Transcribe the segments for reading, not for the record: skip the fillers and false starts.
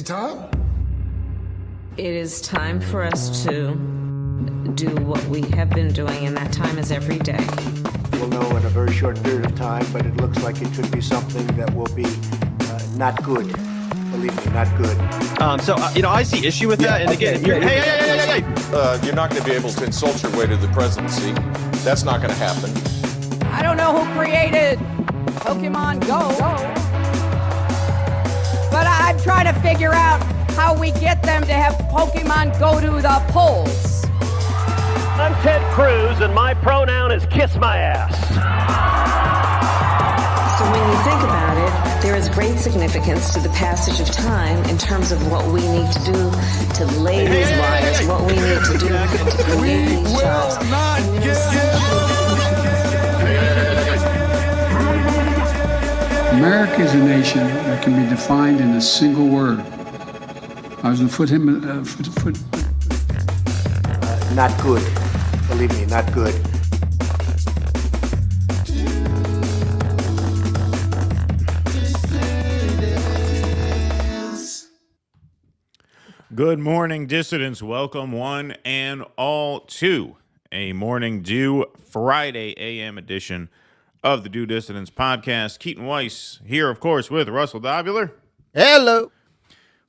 it time? It is time for us to do what we have been doing, and that time is every day. We'll know in a very short period of time, but it looks like it could be something that will be not good. Believe me, not good. I see issue with that. And again, hey. You're not going to be able to insult your way to the presidency. That's not going to happen. I don't know who created Pokemon Go, but I'm trying to figure out how we get them to have Pokemon go to the polls. I'm Ted Cruz, and my pronoun is kiss my ass. So when you think about it, there is great significance to the passage of time in terms of what we need to do to lay these wires, what we need to do to create these jobs. America is a nation that can be defined in a single word. I was going to put Not good. Believe me, not good. Good morning, dissidents. Welcome one and all to a Morning Dew Friday AM edition of the Dew Dissidents podcast. Keaton Weiss here, of course, with Russell Dobular. Hello.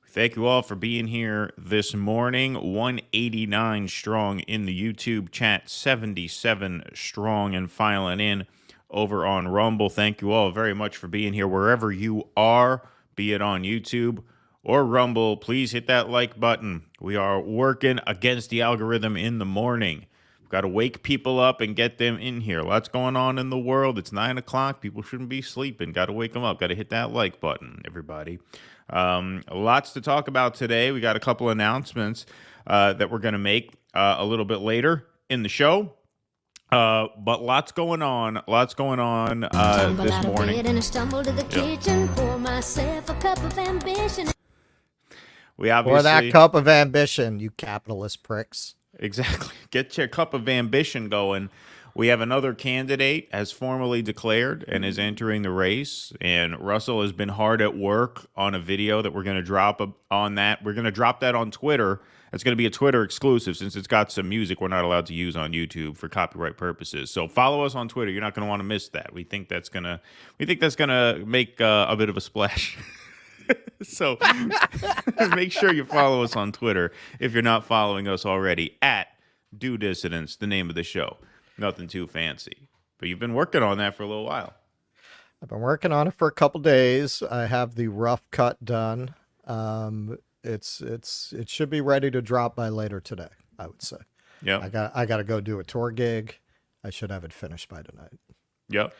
Thank you all for being here this morning. 189 strong in the YouTube chat, 77 strong and filing in over on Rumble. Thank you all very much for being here wherever you are, be it on YouTube or Rumble. Please hit that like button. We are working against the algorithm in the morning. We've got to wake people up and get them in here. Lots going on in the world. It's 9 o'clock. People shouldn't be sleeping. Got to wake them up. Got to hit that like button, everybody. Lots to talk about today. We got a couple announcements that we're going to make a little bit later in the show. But lots going on. Lots going on this morning. And I stumbled to the kitchen, pour myself a cup of ambition. We obviously, pour that cup of ambition, you capitalist pricks. Exactly. Get your cup of ambition going. We have another candidate as formally declared and is entering the race. And Russell has been hard at work on a video that we're going to drop on that. We're going to drop that on Twitter. It's going to be a Twitter exclusive since it's got some music we're not allowed to use on YouTube for copyright purposes. So follow us on Twitter. You're not going to want to miss that. We think that's going to make a bit of a splash. So make sure you follow us on Twitter if you're not following us already at Dew Dissidents, the name of the show. Nothing too fancy, but you've been working on that for a little while. I've been working on it for a couple days. I have the rough cut done. It should be ready to drop by later today, I would say. Yeah. I got to go do a tour gig. I should have it finished by tonight. Yep.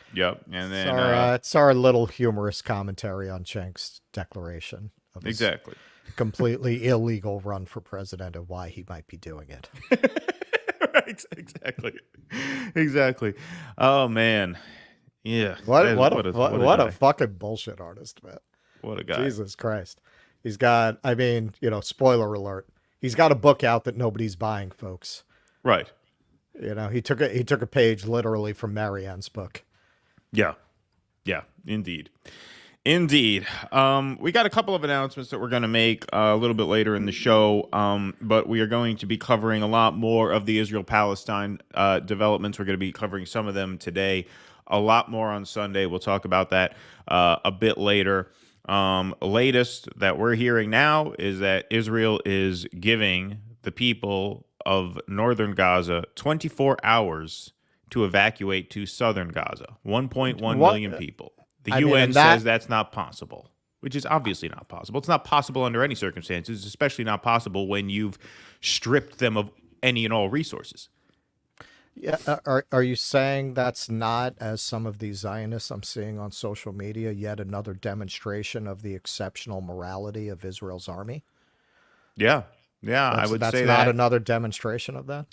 And then it's our little humorous commentary on Cenk's declaration of his exactly completely illegal run for president and why he might be doing it. Right, exactly. Oh man, yeah. What a fucking bullshit artist, man. What a guy. Jesus Christ. He's got, spoiler alert. He's got a book out that nobody's buying, folks. Right. He took a page literally from Marianne's book. Yeah, indeed. We got a couple of announcements that we're going to make a little bit later in the show, but we are going to be covering a lot more of the Israel-Palestine developments. We're going to be covering some of them today, a lot more on Sunday. We'll talk about that a bit later. Latest that we're hearing now is that Israel is giving the people of northern Gaza 24 hours to evacuate to southern Gaza. 1.1 million people. The UN says that's not possible, which is obviously not possible. It's not possible under any circumstances, especially not possible when you've stripped them of any and all resources. Yeah, are you saying that's not, as some of these Zionists I'm seeing on social media, yet another demonstration of the exceptional morality of Israel's army? Yeah, I would say that's not another demonstration of that.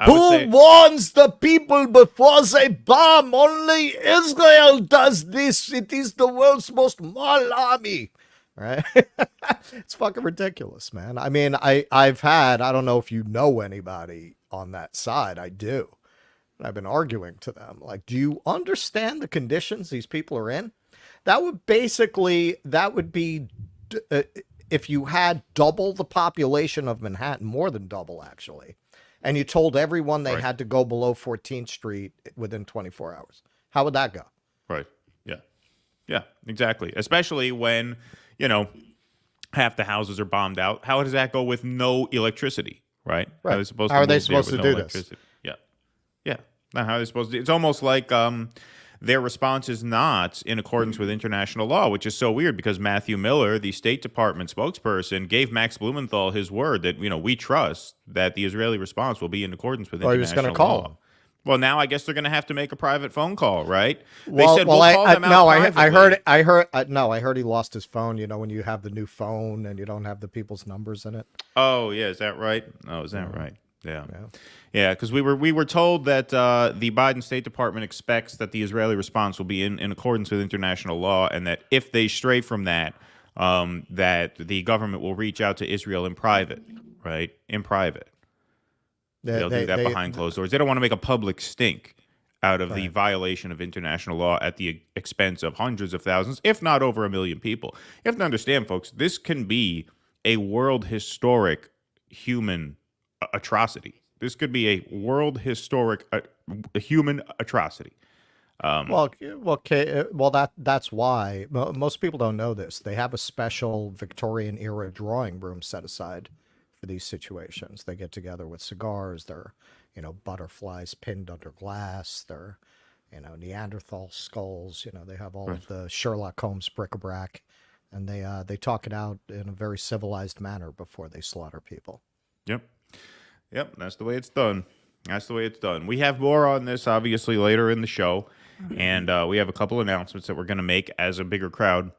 Who warns the people before they bomb? Only Israel does this. It is the world's most moral army. Right? It's fucking ridiculous, man. I mean, I've had, I don't know if you know anybody on that side. I do. I've been arguing to them. Like, do you understand the conditions these people are in? That would be if you had double the population of Manhattan, more than double actually, and you told everyone they had to go below 14th Street within 24 hours, how would that go? Right. Yeah. Yeah, exactly. Especially when, half the houses are bombed out. How does that go with no electricity, right? Right. How are they supposed How to, are they move there supposed with to no do this? electricity? Yeah. Yeah. Not how are they supposed to. It's almost like their response is not in accordance with international law, which is so weird because Matthew Miller, the State Department spokesperson, gave Max Blumenthal his word that, we trust that the Israeli response will be in accordance with international he was going to call law. him. Well, now I guess they're going to have to make a private phone call, right? Well, they said we'll call them out privately. I heard he lost his phone. When you have the new phone and you don't have the people's numbers in it. Oh, yeah, is that right? Oh, is that right? Yeah. Yeah, because we were told that the Biden State Department expects that the Israeli response will be in accordance with international law, and that if they stray from that, that the government will reach out to Israel in private, right? In private. They'll do that behind closed doors. They don't want to make a public stink out of the violation of international law at the expense of hundreds of thousands, if not over 1 million people. You have to understand, folks, this can be a world historic human atrocity. This could be a world historic human atrocity. That's why most people don't know this. They have a special Victorian era drawing room set aside for these situations. They get together with cigars. They're, butterflies pinned under glass. They're, Neanderthal skulls. They have all of the Sherlock Holmes bric-a-brac, and they talk it out in a very civilized manner before they slaughter people. Yep, that's the way it's done. That's the way it's done. We have more on this, obviously, later in the show, and we have a couple announcements that we're going to make as a bigger crowd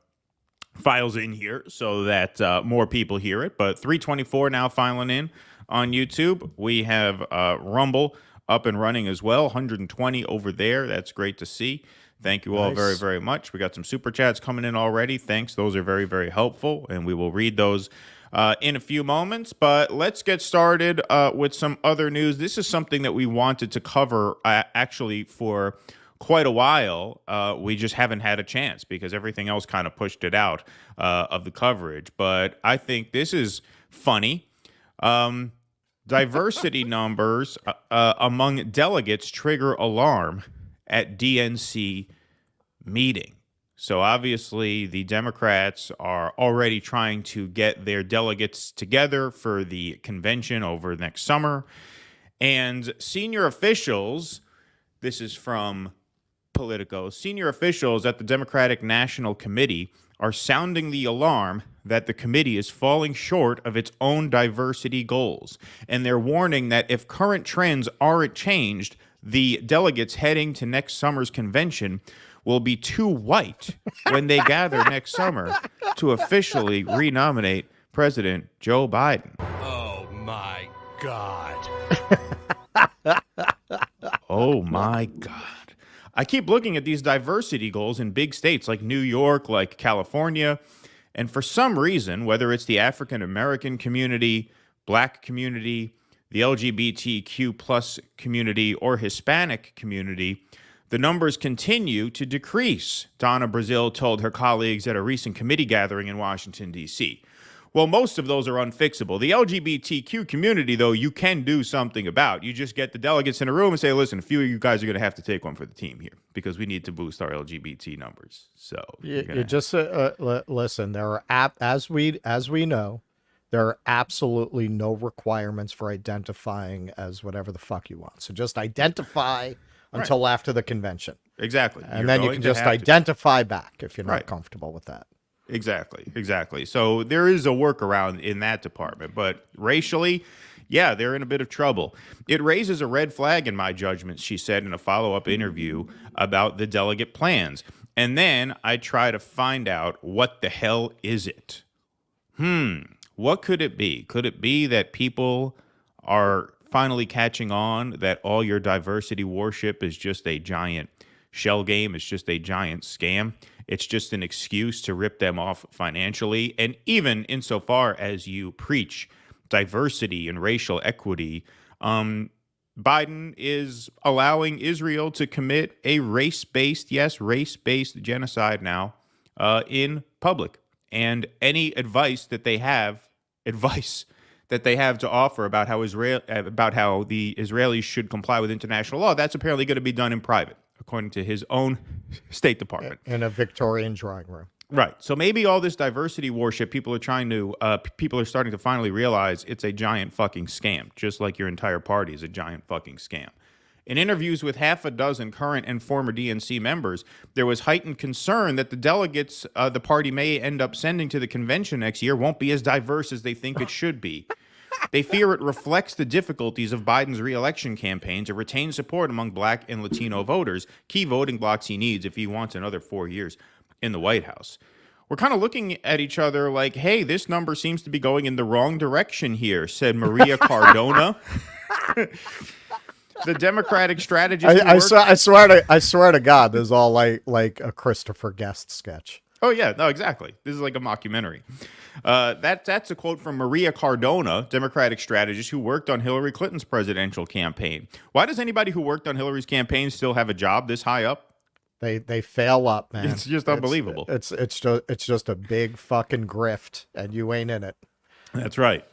files in here so that more people hear it. But 324 now filing in on YouTube. We have Rumble up and running as well, 120 over there. That's great to see. Thank you all very, very much. We got some super chats coming in already. Thanks. Those are very, very helpful, and we will read those in a few moments. But let's get started with some other news. This is something that we wanted to cover actually for quite a while. We just haven't had a chance because everything else kind of pushed it out of the coverage. But I think this is funny. Diversity numbers among delegates trigger alarm at DNC meeting. So obviously the Democrats are already trying to get their delegates together for the convention over next summer. And senior officials, this is from Politico, senior officials at the Democratic National Committee are sounding the alarm that the committee is falling short of its own diversity goals. And they're warning that if current trends aren't changed, the delegates heading to next summer's convention will be too white when they gather next summer to officially renominate President Joe Biden. Oh, my God. Oh, my God. I keep looking at these diversity goals in big states like New York, like California, and for some reason, whether it's the African American community, Black community, the LGBTQ plus community, or Hispanic community, the numbers continue to decrease, Donna Brazil told her colleagues at a recent committee gathering in Washington, D.C. Well, most of those are unfixable. The LGBTQ community, though, you can do something about. You just get the delegates in a room and say, listen, a few of you guys are going to have to take one for the team here because we need to boost our LGBT numbers. So you just listen, there are, as we know, there are absolutely no requirements for identifying as whatever the fuck you want. So just identify until after the convention. Exactly. And then you can just identify back if you're not comfortable with that. Exactly. So there is a workaround in that department, but racially, yeah, they're in a bit of trouble. It raises a red flag in my judgment, she said in a follow-up interview about the delegate plans. And then I try to find out what the hell is it? What could it be? Could it be that people are finally catching on that all your diversity worship is just a giant shell game? It's just a giant scam. It's just an excuse to rip them off financially. And even insofar as you preach diversity and racial equity, Biden is allowing Israel to commit a race-based genocide now in public. and any advice that they have to offer about how the Israelis should comply with international law, that's apparently going to be done in private, according to his own State Department. In a Victorian drawing room. Right. So maybe all this diversity worship, people are starting to finally realize it's a giant fucking scam, just like your entire party is a giant fucking scam. In interviews with half a dozen current and former DNC members, there was heightened concern that the delegates the party may end up sending to the convention next year won't be as diverse as they think it should be. They fear it reflects the difficulties of Biden's re-election campaign to retain support among Black and Latino voters, key voting blocks he needs if he wants another 4 years in the White House. We're kind of looking at each other like, hey, this number seems to be going in the wrong direction here, said Maria Cardona. The Democratic strategist. I swear to God, this is all like a Christopher Guest sketch. Oh yeah, no, exactly. This is like a mockumentary. That's a quote from Maria Cardona, Democratic strategist who worked on Hillary Clinton's presidential campaign. Why does anybody who worked on Hillary's campaign still have a job this high up? They fail up, man. It's just unbelievable. It's just a big fucking grift, and you ain't in it. That's right.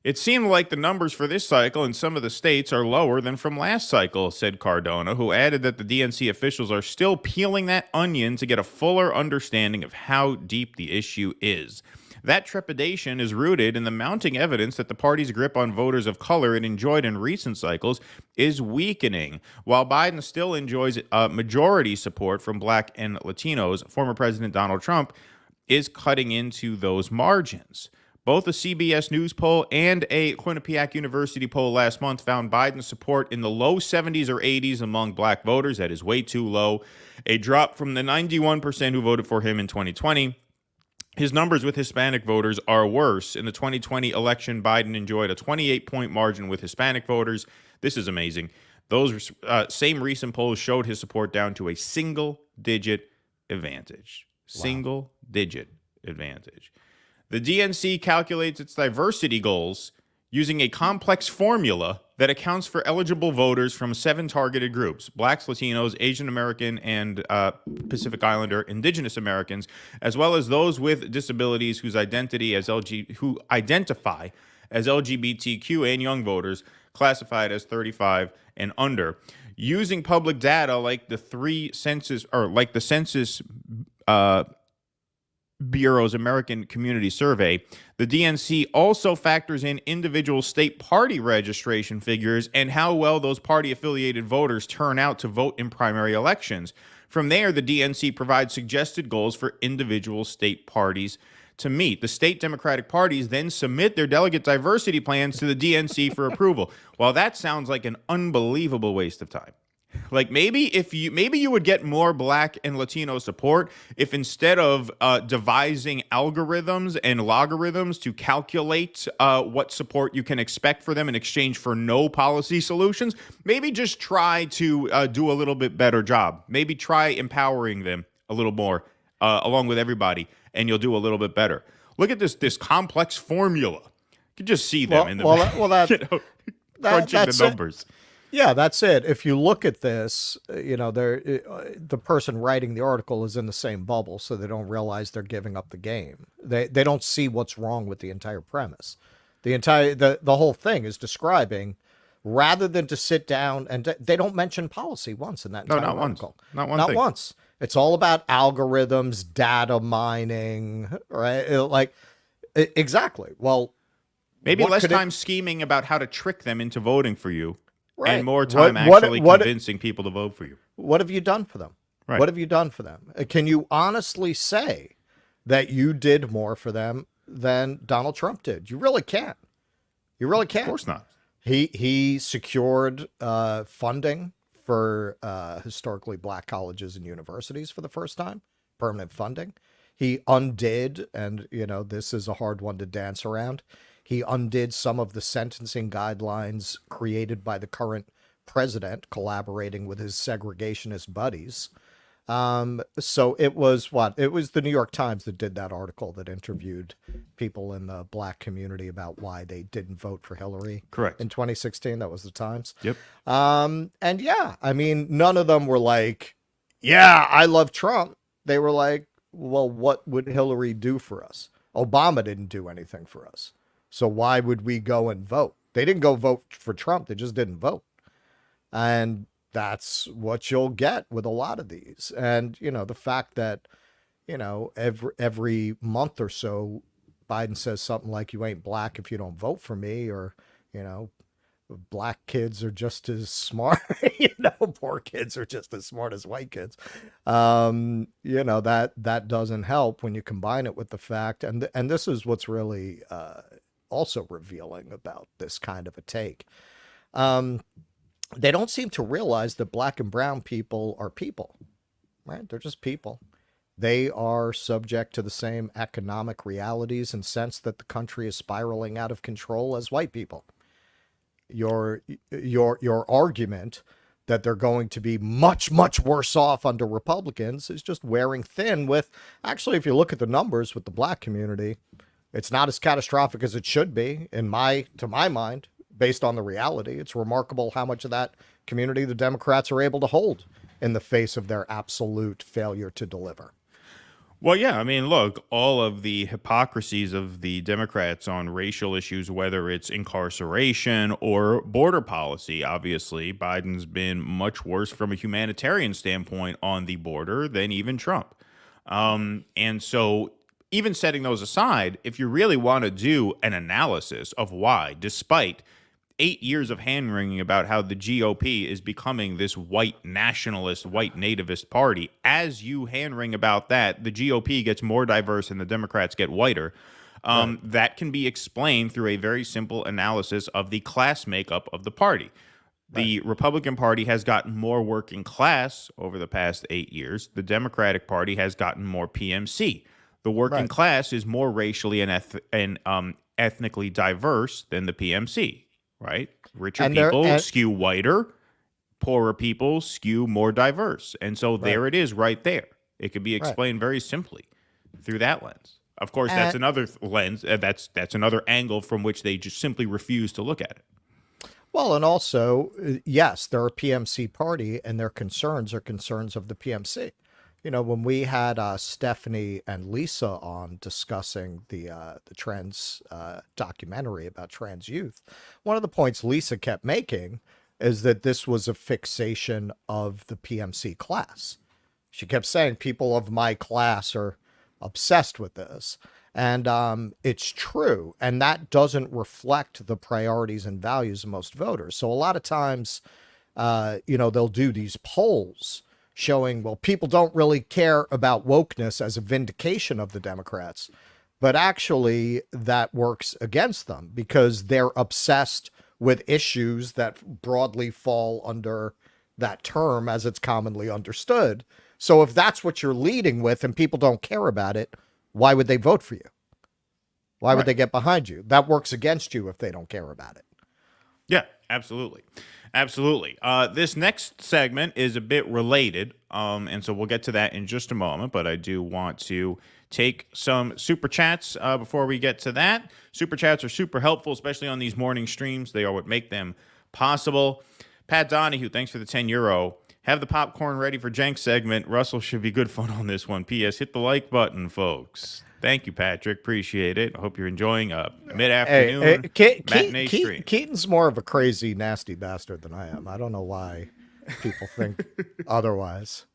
It seemed like the numbers for this cycle in some of the states are lower than from last cycle, said Cardona, who added that the DNC officials are still peeling that onion to get a fuller understanding of how deep the issue is. That trepidation is rooted in the mounting evidence that the party's grip on voters of color it enjoyed in recent cycles is weakening. While Biden still enjoys majority support from Black and Latinos, former President Donald Trump is cutting into those margins. Both a CBS News poll and a Quinnipiac University poll last month found Biden's support in the low 70s or 80s among Black voters. That is way too low. A drop from the 91% who voted for him in 2020. His numbers with Hispanic voters are worse. In the 2020 election, Biden enjoyed a 28-point margin with Hispanic voters. This is amazing. Those same recent polls showed his support down to a single-digit advantage. Wow. Single-digit advantage. The DNC calculates its diversity goals using a complex formula that accounts for eligible voters from 7 targeted groups: Blacks, Latinos, Asian American, and Pacific Islander, Indigenous Americans, as well as those with disabilities who identify as LGBTQ and young voters classified as 35 and under. Using public data like the Census Bureau's American Community Survey, the DNC also factors in individual state party registration figures and how well those party-affiliated voters turn out to vote in primary elections. From there, the DNC provides suggested goals for individual state parties to meet. The state Democratic parties then submit their delegate diversity plans to the DNC for approval. Well, that sounds like an unbelievable waste of time. Like maybe you would get more Black and Latino support if instead of devising algorithms and logarithms to calculate what support you can expect for them in exchange for no policy solutions, maybe just try to do a little bit better job. Maybe try empowering them a little more along with everybody, and you'll do a little bit better. Look at this complex formula. You can just see them in the crunching the numbers. Yeah, that's it. If you look at this, the person writing the article is in the same bubble, so they don't realize they're giving up the game. They don't see what's wrong with the entire premise. The whole thing is describing, rather than to sit down and they don't mention policy once in that entire article. Not once. It's all about algorithms, data mining, right? Exactly. Well, maybe less time scheming about how to trick them into voting for you. Right. And more time convincing people to vote for you. What have you done for them? Right. What have you done for them? Can you honestly say that you did more for them than Donald Trump did? You really can't. You really can't. Of course not. He secured funding for historically Black colleges and universities for the first time, permanent funding. He undid, and this is a hard one to dance around, he undid some of the sentencing guidelines created by the current president, collaborating with his segregationist buddies. So it was It was the New York Times that did that article that interviewed people in the Black community about why they didn't vote for Hillary. Correct. In 2016, that was the Times. Yep. And yeah, I mean, none of them were like, yeah, I love Trump. They were like, well, what would Hillary do for us? Obama didn't do anything for us. So why would we go and vote? They didn't go vote for Trump. They just didn't vote. And that's what you'll get with a lot of these. And, the fact that, every month or so, Biden says something like, you ain't black if you don't vote for me, or, black kids are just as smart, poor kids are just as smart as white kids. That doesn't help when you combine it with the fact, and this is what's really also revealing about this kind of a take. They don't seem to realize that black and brown people are people, right? They're just people. They are subject to the same economic realities and sense that the country is spiraling out of control as white people. Your argument that they're going to be much, much worse off under Republicans is just wearing thin with, actually, if you look at the numbers with the black community, it's not as catastrophic as it should be, to my mind, based on the reality. It's remarkable how much of that community the Democrats are able to hold in the face of their absolute failure to deliver. Well, yeah, I mean, look, all of the hypocrisies of the Democrats on racial issues, whether it's incarceration or border policy, obviously, Biden's been much worse from a humanitarian standpoint on the border than even Trump. And so even setting those aside, if you really want to do an analysis of why, despite 8 years of hand-wringing about how the GOP is becoming this white nationalist, white nativist party, as you hand-wring about that, the GOP gets more diverse and the Democrats get whiter. Right. That can be explained through a very simple analysis of the class makeup of the party. The Republican Party has gotten more working class over the past 8 years. The Democratic Party has gotten more PMC. The working class is more racially and ethnically diverse than the PMC. Right? Richer people skew whiter, poorer people skew more diverse. And so there it is right there. It could be explained very simply through that lens. Of course, that's another lens. That's another angle from which they just simply refuse to look at it. Well, and also, yes, they're a PMC party and their concerns are concerns of the PMC. When we had Stephanie and Lisa on discussing the trans documentary about trans youth, one of the points Lisa kept making is that this was a fixation of the PMC class. She kept saying people of my class are obsessed with this. And it's true. And that doesn't reflect the priorities and values of most voters. So a lot of times, they'll do these polls showing, well, people don't really care about wokeness as a vindication of the Democrats, but actually that works against them because they're obsessed with issues that broadly fall under that term as it's commonly understood. So if that's what you're leading with and people don't care about it, why would they vote for you? Why would they get behind you? That works against you if they don't care about it. Yeah, absolutely. Absolutely. This next segment is a bit related, and so we'll get to that in just a moment, but I do want to take some super chats before we get to that. Super chats are super helpful, especially on these morning streams. They are what make them possible. Pat Donahue, thanks for the €10. Have the popcorn ready for Jenk segment. Russell should be good fun on this one. P.S. Hit the like button, folks. Thank you, Patrick. Appreciate it. I hope you're enjoying a mid-afternoon matinee stream. Keaton's more of a crazy, nasty bastard than I am. I don't know why people think otherwise.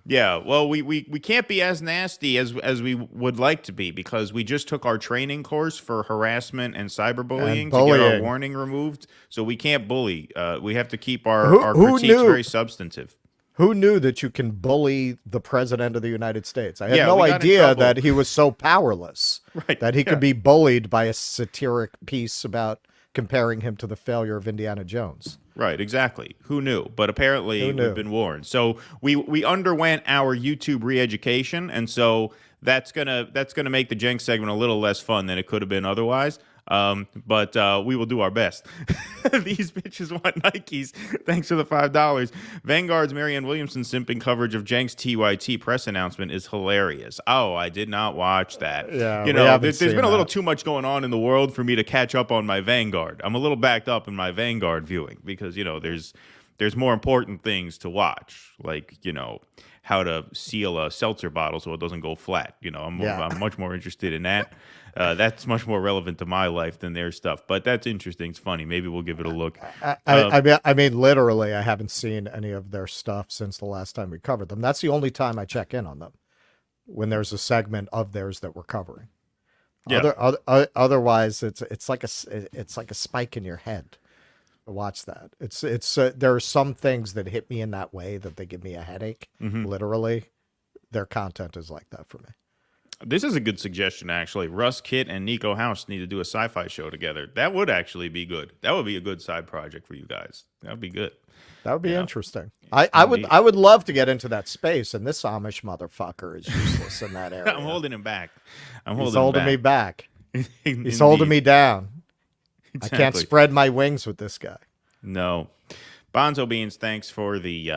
Yeah, well, we can't be as nasty as we would like to be because we just took our training course for harassment and cyberbullying to get our warning removed. So we can't bully. We have to keep our critiques very substantive. Who knew that you can bully the president of the United States? I had no idea that he was so powerless, that he could be bullied by a satiric piece about comparing him to the failure of Indiana Jones. Right, exactly. Who knew? But apparently we've been warned. So we underwent our YouTube re-education, and so that's gonna make the Jenk segment a little less fun than it could have been otherwise. But we will do our best. These bitches want Nikes. Thanks for the $5. Vanguard's Marianne Williamson simping coverage of Jenk's TYT press announcement is hilarious. Oh, I did not watch that. Yeah, there's been a little too much going on in the world for me to catch up on my Vanguard. I'm a little backed up in my Vanguard viewing because there's there's more important things to watch, like, you know, how to seal a seltzer bottle so it doesn't go flat. You know, I'm much more interested in that. That's much more relevant to my life than their stuff. But that's interesting. It's funny. Maybe we'll give it a look. I mean, literally, I haven't seen any of their stuff since the last time we covered them. That's the only time I check in on them, when there's a segment of theirs that we're covering. Yeah. Otherwise, it's like a spike in your head to watch that. There are some things that hit me in that way that they give me a headache. Literally, their content is like that for me. This is a good suggestion, actually. Russ Kitt and Nico House need to do a sci-fi show together. That would actually be good. That would be a good side project for you guys. That would be good. That would be interesting. I would love to get into that space, and this Amish motherfucker is useless in that area. I'm holding him back. He's holding me back. He's holding me down. Exactly. I can't spread my wings with this guy. No. Bonzo Beans, thanks for the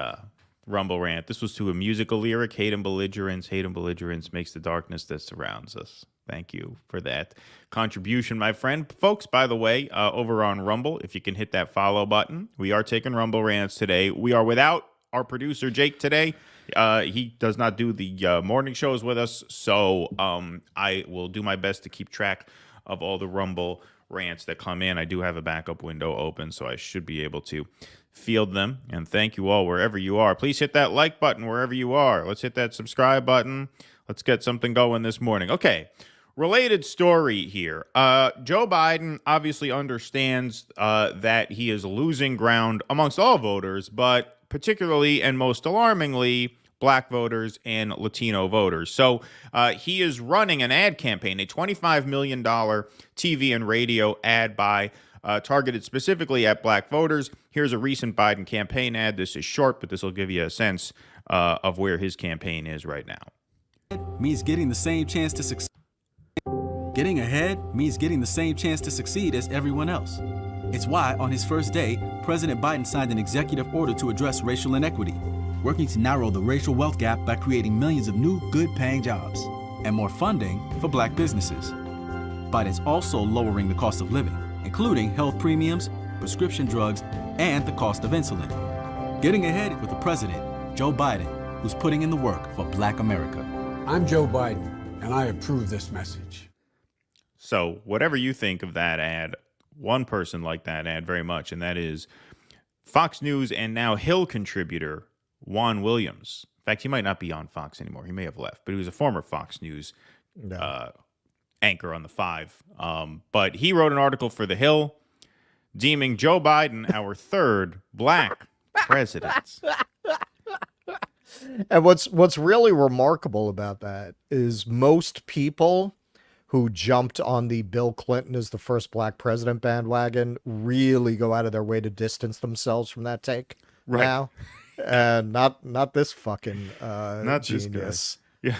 Rumble rant. This was to a musical lyric, hate and belligerence makes the darkness that surrounds us. Thank you for that contribution, my friend. Folks, by the way, over on Rumble, if you can hit that follow button, we are taking Rumble rants today. We are without our producer, Jake, today. He does not do the morning shows with us, so I will do my best to keep track of all the Rumble rants that come in. I do have a backup window open, so I should be able to field them. And thank you all wherever you are. Please hit that like button wherever you are. Let's hit that subscribe button. Let's get something going this morning. Okay, related story here. Joe Biden obviously understands that he is losing ground amongst all voters, but particularly and most alarmingly, Black voters and Latino voters. So he is running an ad campaign, a $25 million TV and radio ad buy targeted specifically at Black voters. Here's a recent Biden campaign ad. This is short, but this will give you a sense of where his campaign is right now. Means getting the same chance to succeed. Getting ahead means getting the same chance to succeed as everyone else. It's why, on his first day, President Biden signed an executive order to address racial inequity, working to narrow the racial wealth gap by creating millions of new, good-paying jobs and more funding for Black businesses. Biden's also lowering the cost of living, including health premiums, prescription drugs, and the cost of insulin. Getting ahead with the president, Joe Biden, who's putting in the work for Black America. I'm Joe Biden, and I approve this message. So whatever you think of that ad, one person liked that ad very much, and that is Fox News and now Hill contributor Juan Williams. In fact, he might not be on Fox anymore. He may have left, but he was a former Fox News anchor on the 5. But he wrote an article for The Hill deeming Joe Biden our third Black president. And what's really remarkable about that is most people who jumped on the Bill Clinton as the first Black president bandwagon really go out of their way to distance themselves from that take now. And not this fucking not genius. This guy.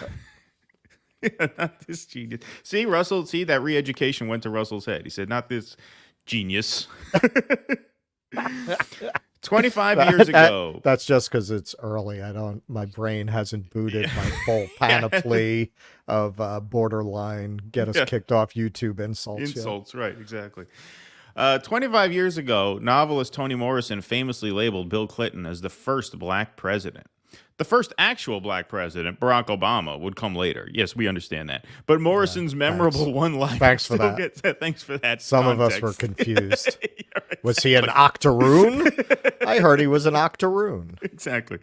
Yeah. Not this genius. See, Russell, that re-education went to Russell's head. He said, not this genius. 25 years ago. That's just because it's early. My brain hasn't booted my full panoply of borderline, get us kicked off YouTube insults. Insults, right, exactly. 25 years ago, novelist Toni Morrison famously labeled Bill Clinton as the first Black president. The first actual Black president, Barack Obama, would come later. Yes, we understand that. But Morrison's memorable one-liner... Thanks for that. Thanks for that. Some context. of us were confused. Right. Was he an octoroon? I heard he was an octoroon. Exactly.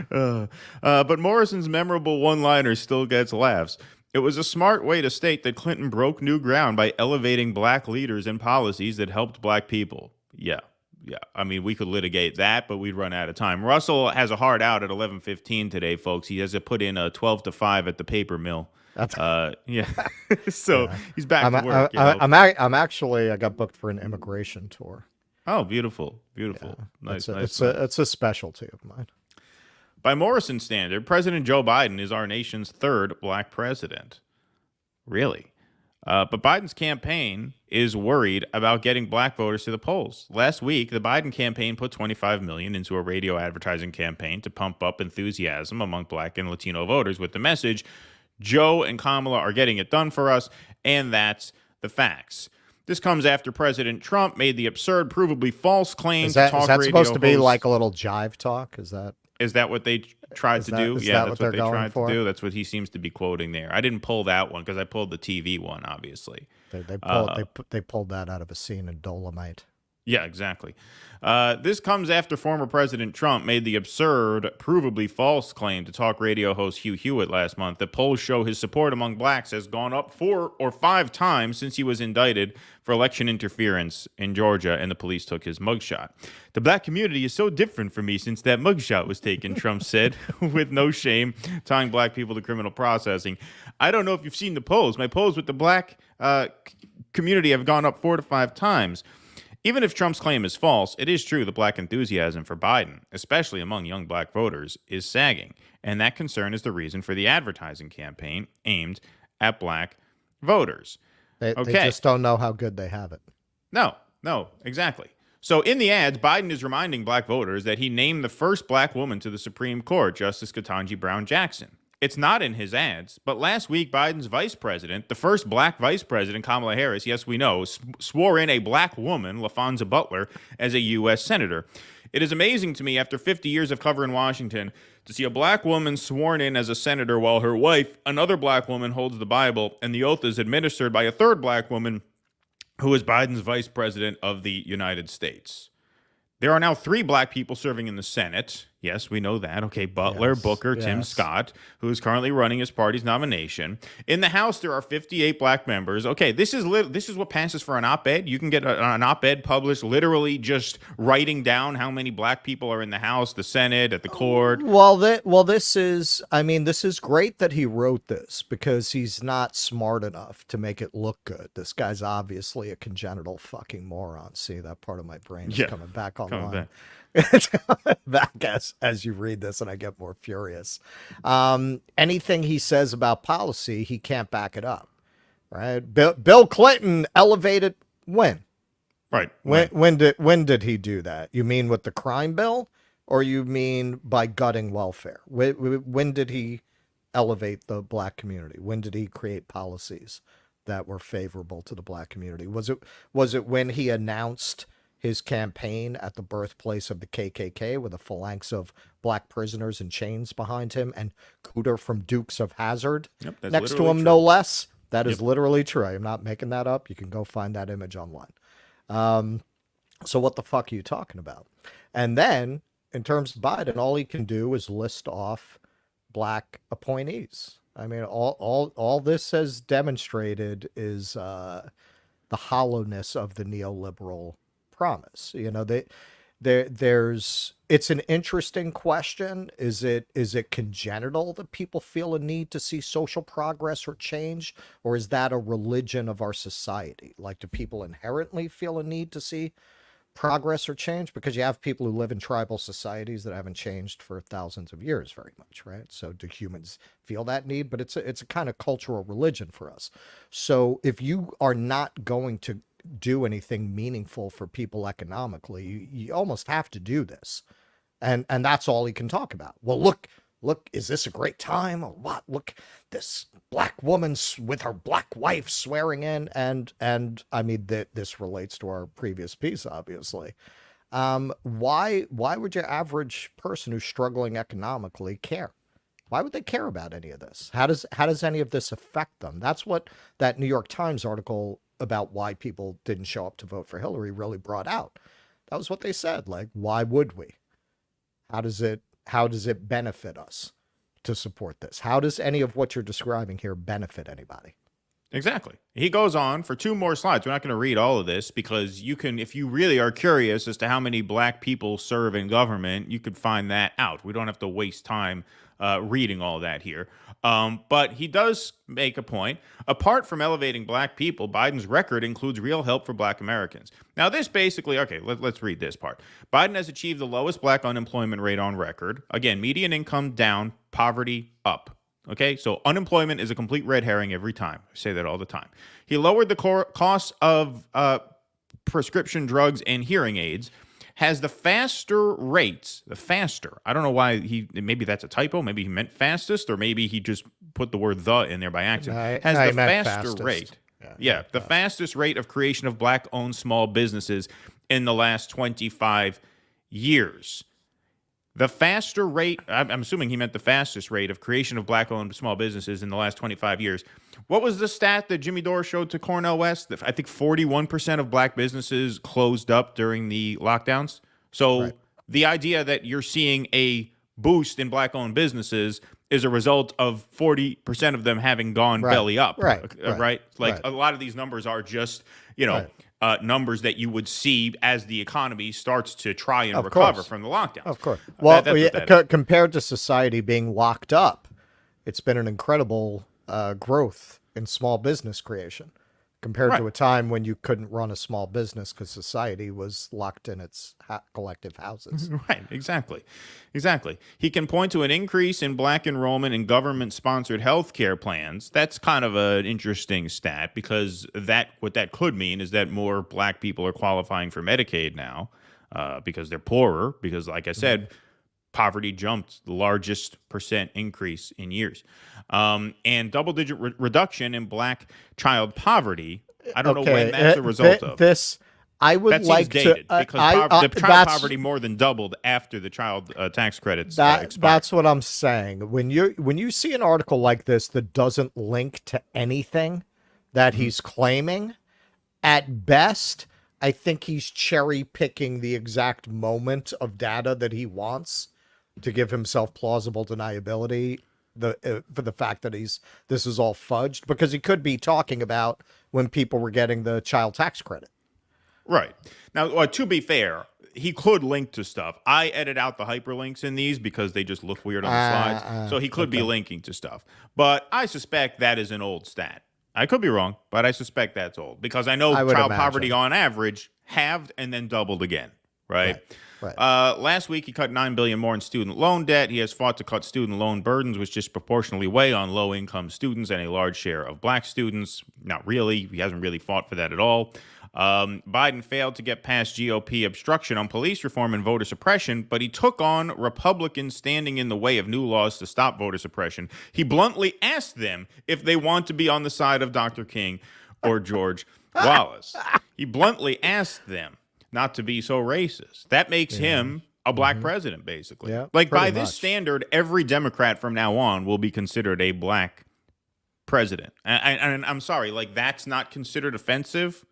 But Morrison's memorable one-liner still gets laughs. It was a smart way to state that Clinton broke new ground by elevating Black leaders and policies that helped Black people. Yeah. I mean, we could litigate that, but we'd run out of time. Russell has a hard out at 11:15 today, folks. He has to put in a 12 to 5 at the paper mill. Yeah. So he's back to work. I'm actually, I got booked for an immigration tour. Oh, beautiful. Yeah. Nice. It's a specialty of mine. By Morrison standard, President Joe Biden is our nation's third Black president. Really? But Biden's campaign is worried about getting Black voters to the polls. Last week, the Biden campaign put $25 million into a radio advertising campaign to pump up enthusiasm among Black and Latino voters with the message, Joe and Kamala are getting it done for us, and that's the facts. This comes after President Trump made the absurd, provably false claim Is that, to talk is that radio supposed to be hosts. like a little jive talk? Is that what they tried to do? Is Yeah, that that's what what they they're going tried for? to do. That's what he seems to be quoting there. I didn't pull that one because I pulled the TV one, obviously. they pulled that out of a scene in Dolomite. Yeah, exactly. This comes after former President Trump made the absurd, provably false claim to talk radio host Hugh Hewitt last month that polls show his support among blacks has gone up 4 or 5 times since he was indicted for election interference in Georgia and the police took his mugshot. The black community is so different from me since that mugshot was taken, Trump said, with no shame, tying black people to criminal processing. I don't know if you've seen the polls. My polls with the black community have gone up 4 to 5 times. Even if Trump's claim is false, it is true the black enthusiasm for Biden, especially among young black voters, is sagging. And that concern is the reason for the advertising campaign aimed at black voters. They just don't know how good they have it. No, exactly. So in the ads, Biden is reminding black voters that he named the first black woman to the Supreme Court, Justice Ketanji Brown Jackson. It's not in his ads, but last week, Biden's vice president, the first black vice president, Kamala Harris, yes, we know, swore in a black woman, LaFonza Butler, as a U.S. senator. It is amazing to me, after 50 years of covering Washington, to see a black woman sworn in as a senator while her wife, another black woman, holds the Bible, and the oath is administered by a third black woman who is Biden's vice president of the United States. There are now 3 black people serving in the Senate. Yes, we know that. Okay, Butler, Booker, Tim Scott, who is currently running his party's nomination. In the House, there are 58 black members. Okay, this is what passes for an op-ed. You can get an op-ed published literally just writing down how many black people are in the House, the Senate, at the court. This is great that he wrote this because he's not smart enough to make it look good. This guy's obviously a congenital fucking moron. See, that part of my brain is coming back online. It's coming back as you read this and I get more furious. Anything he says about policy, he can't back it up. Right? Bill Clinton elevated when? Right. When did he do that? You mean with the crime bill or you mean by gutting welfare? When did he elevate the black community? When did he create policies that were favorable to the black community? Was it when he announced his campaign at the birthplace of the KKK with a phalanx of black prisoners in chains behind him and Cooter from Dukes of Hazzard next to him, no less? That is literally true. I'm not making that up. You can go find that image online. So what the fuck are you talking about? And then, in terms of Biden, all he can do is list off black appointees. I mean, all this has demonstrated is the hollowness of the neoliberal promise. You know, it's an interesting question. Is it congenital that people feel a need to see social progress or change, or is that a religion of our society? Like, do people inherently feel a need to see progress or change? Because you have people who live in tribal societies that haven't changed for thousands of years very much, right? So do humans feel that need? But it's a kind of cultural religion for us. So if you are not going to do anything meaningful for people economically, you almost have to do this. And that's all he can talk about. Well, look, is this a great time or what? Look, this black woman with her black wife swearing in. And I mean, this relates to our previous piece, obviously. Why would your average person who's struggling economically care? Why would they care about any of this? How does any of this affect them? That's what that New York Times article about why people didn't show up to vote for Hillary really brought out. That was what they said. Like, why would we? How does it benefit us to support this? How does any of what you're describing here benefit anybody? Exactly. He goes on for 2 more slides. We're not going to read all of this because you can, if you really are curious as to how many black people serve in government, you could find that out. We don't have to waste time reading all that here. But he does make a point. Apart from elevating black people, Biden's record includes real help for black Americans. Now, this basically, okay, let's read this part. Biden has achieved the lowest black unemployment rate on record. Again, median income down, poverty up. Okay, so unemployment is a complete red herring every time. I say that all the time. He lowered the cost of prescription drugs and hearing aids, has the faster rates, I don't know why maybe that's a typo, maybe he meant fastest, or maybe he just put the word the in there by accident. Has the faster rate. Yeah, the fastest rate of creation of black-owned small businesses in the last 25 years. The faster rate, I'm assuming he meant the fastest rate of creation of black-owned small businesses in the last 25 years. What was the stat that Jimmy Dore showed to Cornell West? I think 41% of black businesses closed up during the lockdowns. So the idea that you're seeing a boost in black-owned businesses is a result of 40% of them having gone belly up. Right? Like a lot of these numbers are just, numbers that you would see as the economy starts to try and recover from the lockdown. Of course. Well, compared to society being locked up, it's been an incredible growth in small business creation compared to a time when you couldn't run a small business because society was locked in its collective houses. Right, exactly. He can point to an increase in black enrollment in government-sponsored health care plans. That's kind of an interesting stat because what that could mean is that more black people are qualifying for Medicaid now because they're poorer, because like I said, poverty jumped the largest percent increase in years. And double-digit reduction in black child poverty. I don't know when that's a result of. I would that like dated, to because the child poverty more than doubled after the child tax credits expired. That's what I'm saying. When you see an article like this that doesn't link to anything that he's claiming, at best, I think he's cherry picking the exact moment of data that he wants to give himself plausible deniability. For the fact that this is all fudged, because he could be talking about when people were getting the child tax credit. Right. Now, to be fair, he could link to stuff. I edit out the hyperlinks in these because they just look weird on the slides. So he could be linking to stuff. But I suspect that is an old stat. I could be wrong, but I suspect that's old because I know child poverty on average halved and then doubled again. Right. Last week, he cut $9 billion more in student loan debt. He has fought to cut student loan burdens, which disproportionately weigh on low-income students and a large share of black students. Not really. He hasn't really fought for that at all. Biden failed to get past GOP obstruction on police reform and voter suppression, but he took on Republicans standing in the way of new laws to stop voter suppression. He bluntly asked them if they want to be on the side of Dr. King or George Wallace. He bluntly asked them not to be so racist. That makes him a black president, basically. Yeah, like, by this standard, every Democrat from now on will be considered a black president. And I'm sorry, like, that's not considered offensive?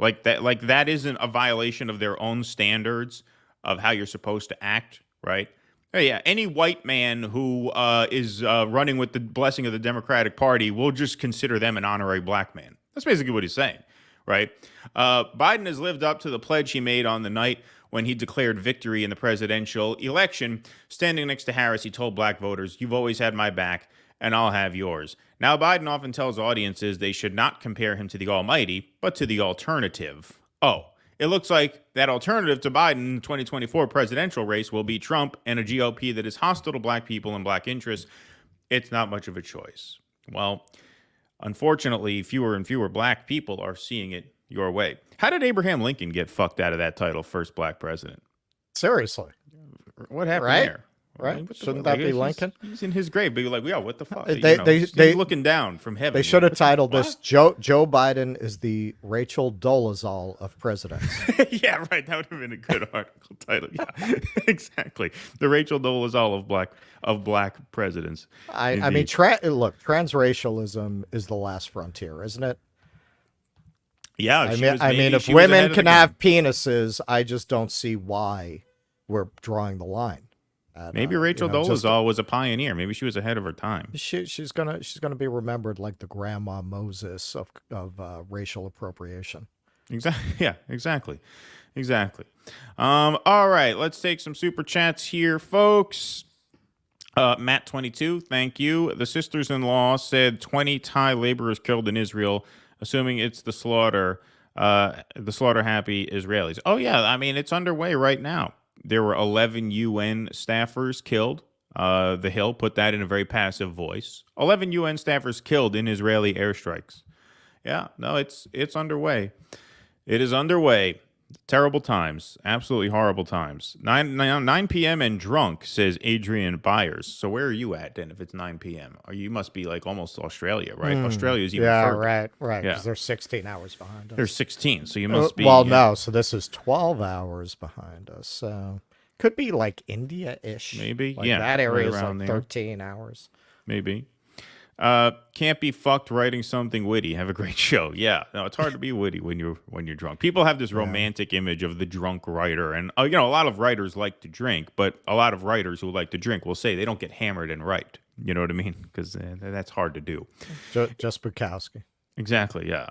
Like that isn't a violation of their own standards of how you're supposed to act, right? Oh, yeah, any white man who is running with the blessing of the Democratic Party, will just consider them an honorary black man. That's basically what he's saying, right? Biden has lived up to the pledge he made on the night when he declared victory in the presidential election. Standing next to Harris, he told black voters, "You've always had my back, and I'll have yours." Now, Biden often tells audiences they should not compare him to the almighty, but to the alternative. Oh, it looks like that alternative to Biden in the 2024 presidential race will be Trump and a GOP that is hostile to black people and black interests. It's not much of a choice. Well, unfortunately, fewer and fewer black people are seeing it your way. How did Abraham Lincoln get fucked out of that title, first black president? Seriously. What happened there? Right? Shouldn't that be Lincoln? He's in his grave, but you're like, yeah, what the fuck? He's looking down from heaven. They should have titled this, Joe Biden is the Rachel Dolezal of presidents. Yeah, right. That would have been a good article title. Yeah, exactly. The Rachel Dolezal of black presidents. I mean, look, transracialism is the last frontier, isn't it? Yeah, I mean, if women can have penises, I just don't see why we're drawing the line. Maybe Rachel Dolezal was a pioneer. Maybe she was ahead of her time. She's gonna be remembered like the grandma Moses of racial appropriation. Exactly. Yeah. Exactly. All right. Let's take some super chats here, folks. Matt22, thank you. The sisters-in-law said 20 Thai laborers killed in Israel, assuming it's the slaughter happy Israelis. Oh yeah. I mean, it's underway right now. There were 11 UN staffers killed. The Hill put that in a very passive voice. 11 UN staffers killed in Israeli airstrikes. Yeah, no, it's underway. It is underway. Terrible times. Absolutely horrible times. 9 p.m. and drunk, says Adrian Byers. So where are you at then if it's 9 p.m.? Or you must be like almost Australia, right? Australia's even further. Right. Yeah. Because they're 16 hours behind us. They're 16, so you must be... Well, no. So this is 12 hours behind us. So could be like India-ish. Maybe, like yeah. That area is right like around there. 13 hours. Maybe. Can't be fucked writing something witty. Have a great show. Yeah, no, it's hard to be witty when you're drunk. People have this romantic image of the drunk writer, and a lot of writers like to drink, but a lot of writers who like to drink will say they don't get hammered and write. You know what I mean? Because that's hard to do. Just Bukowski. Exactly. Yeah.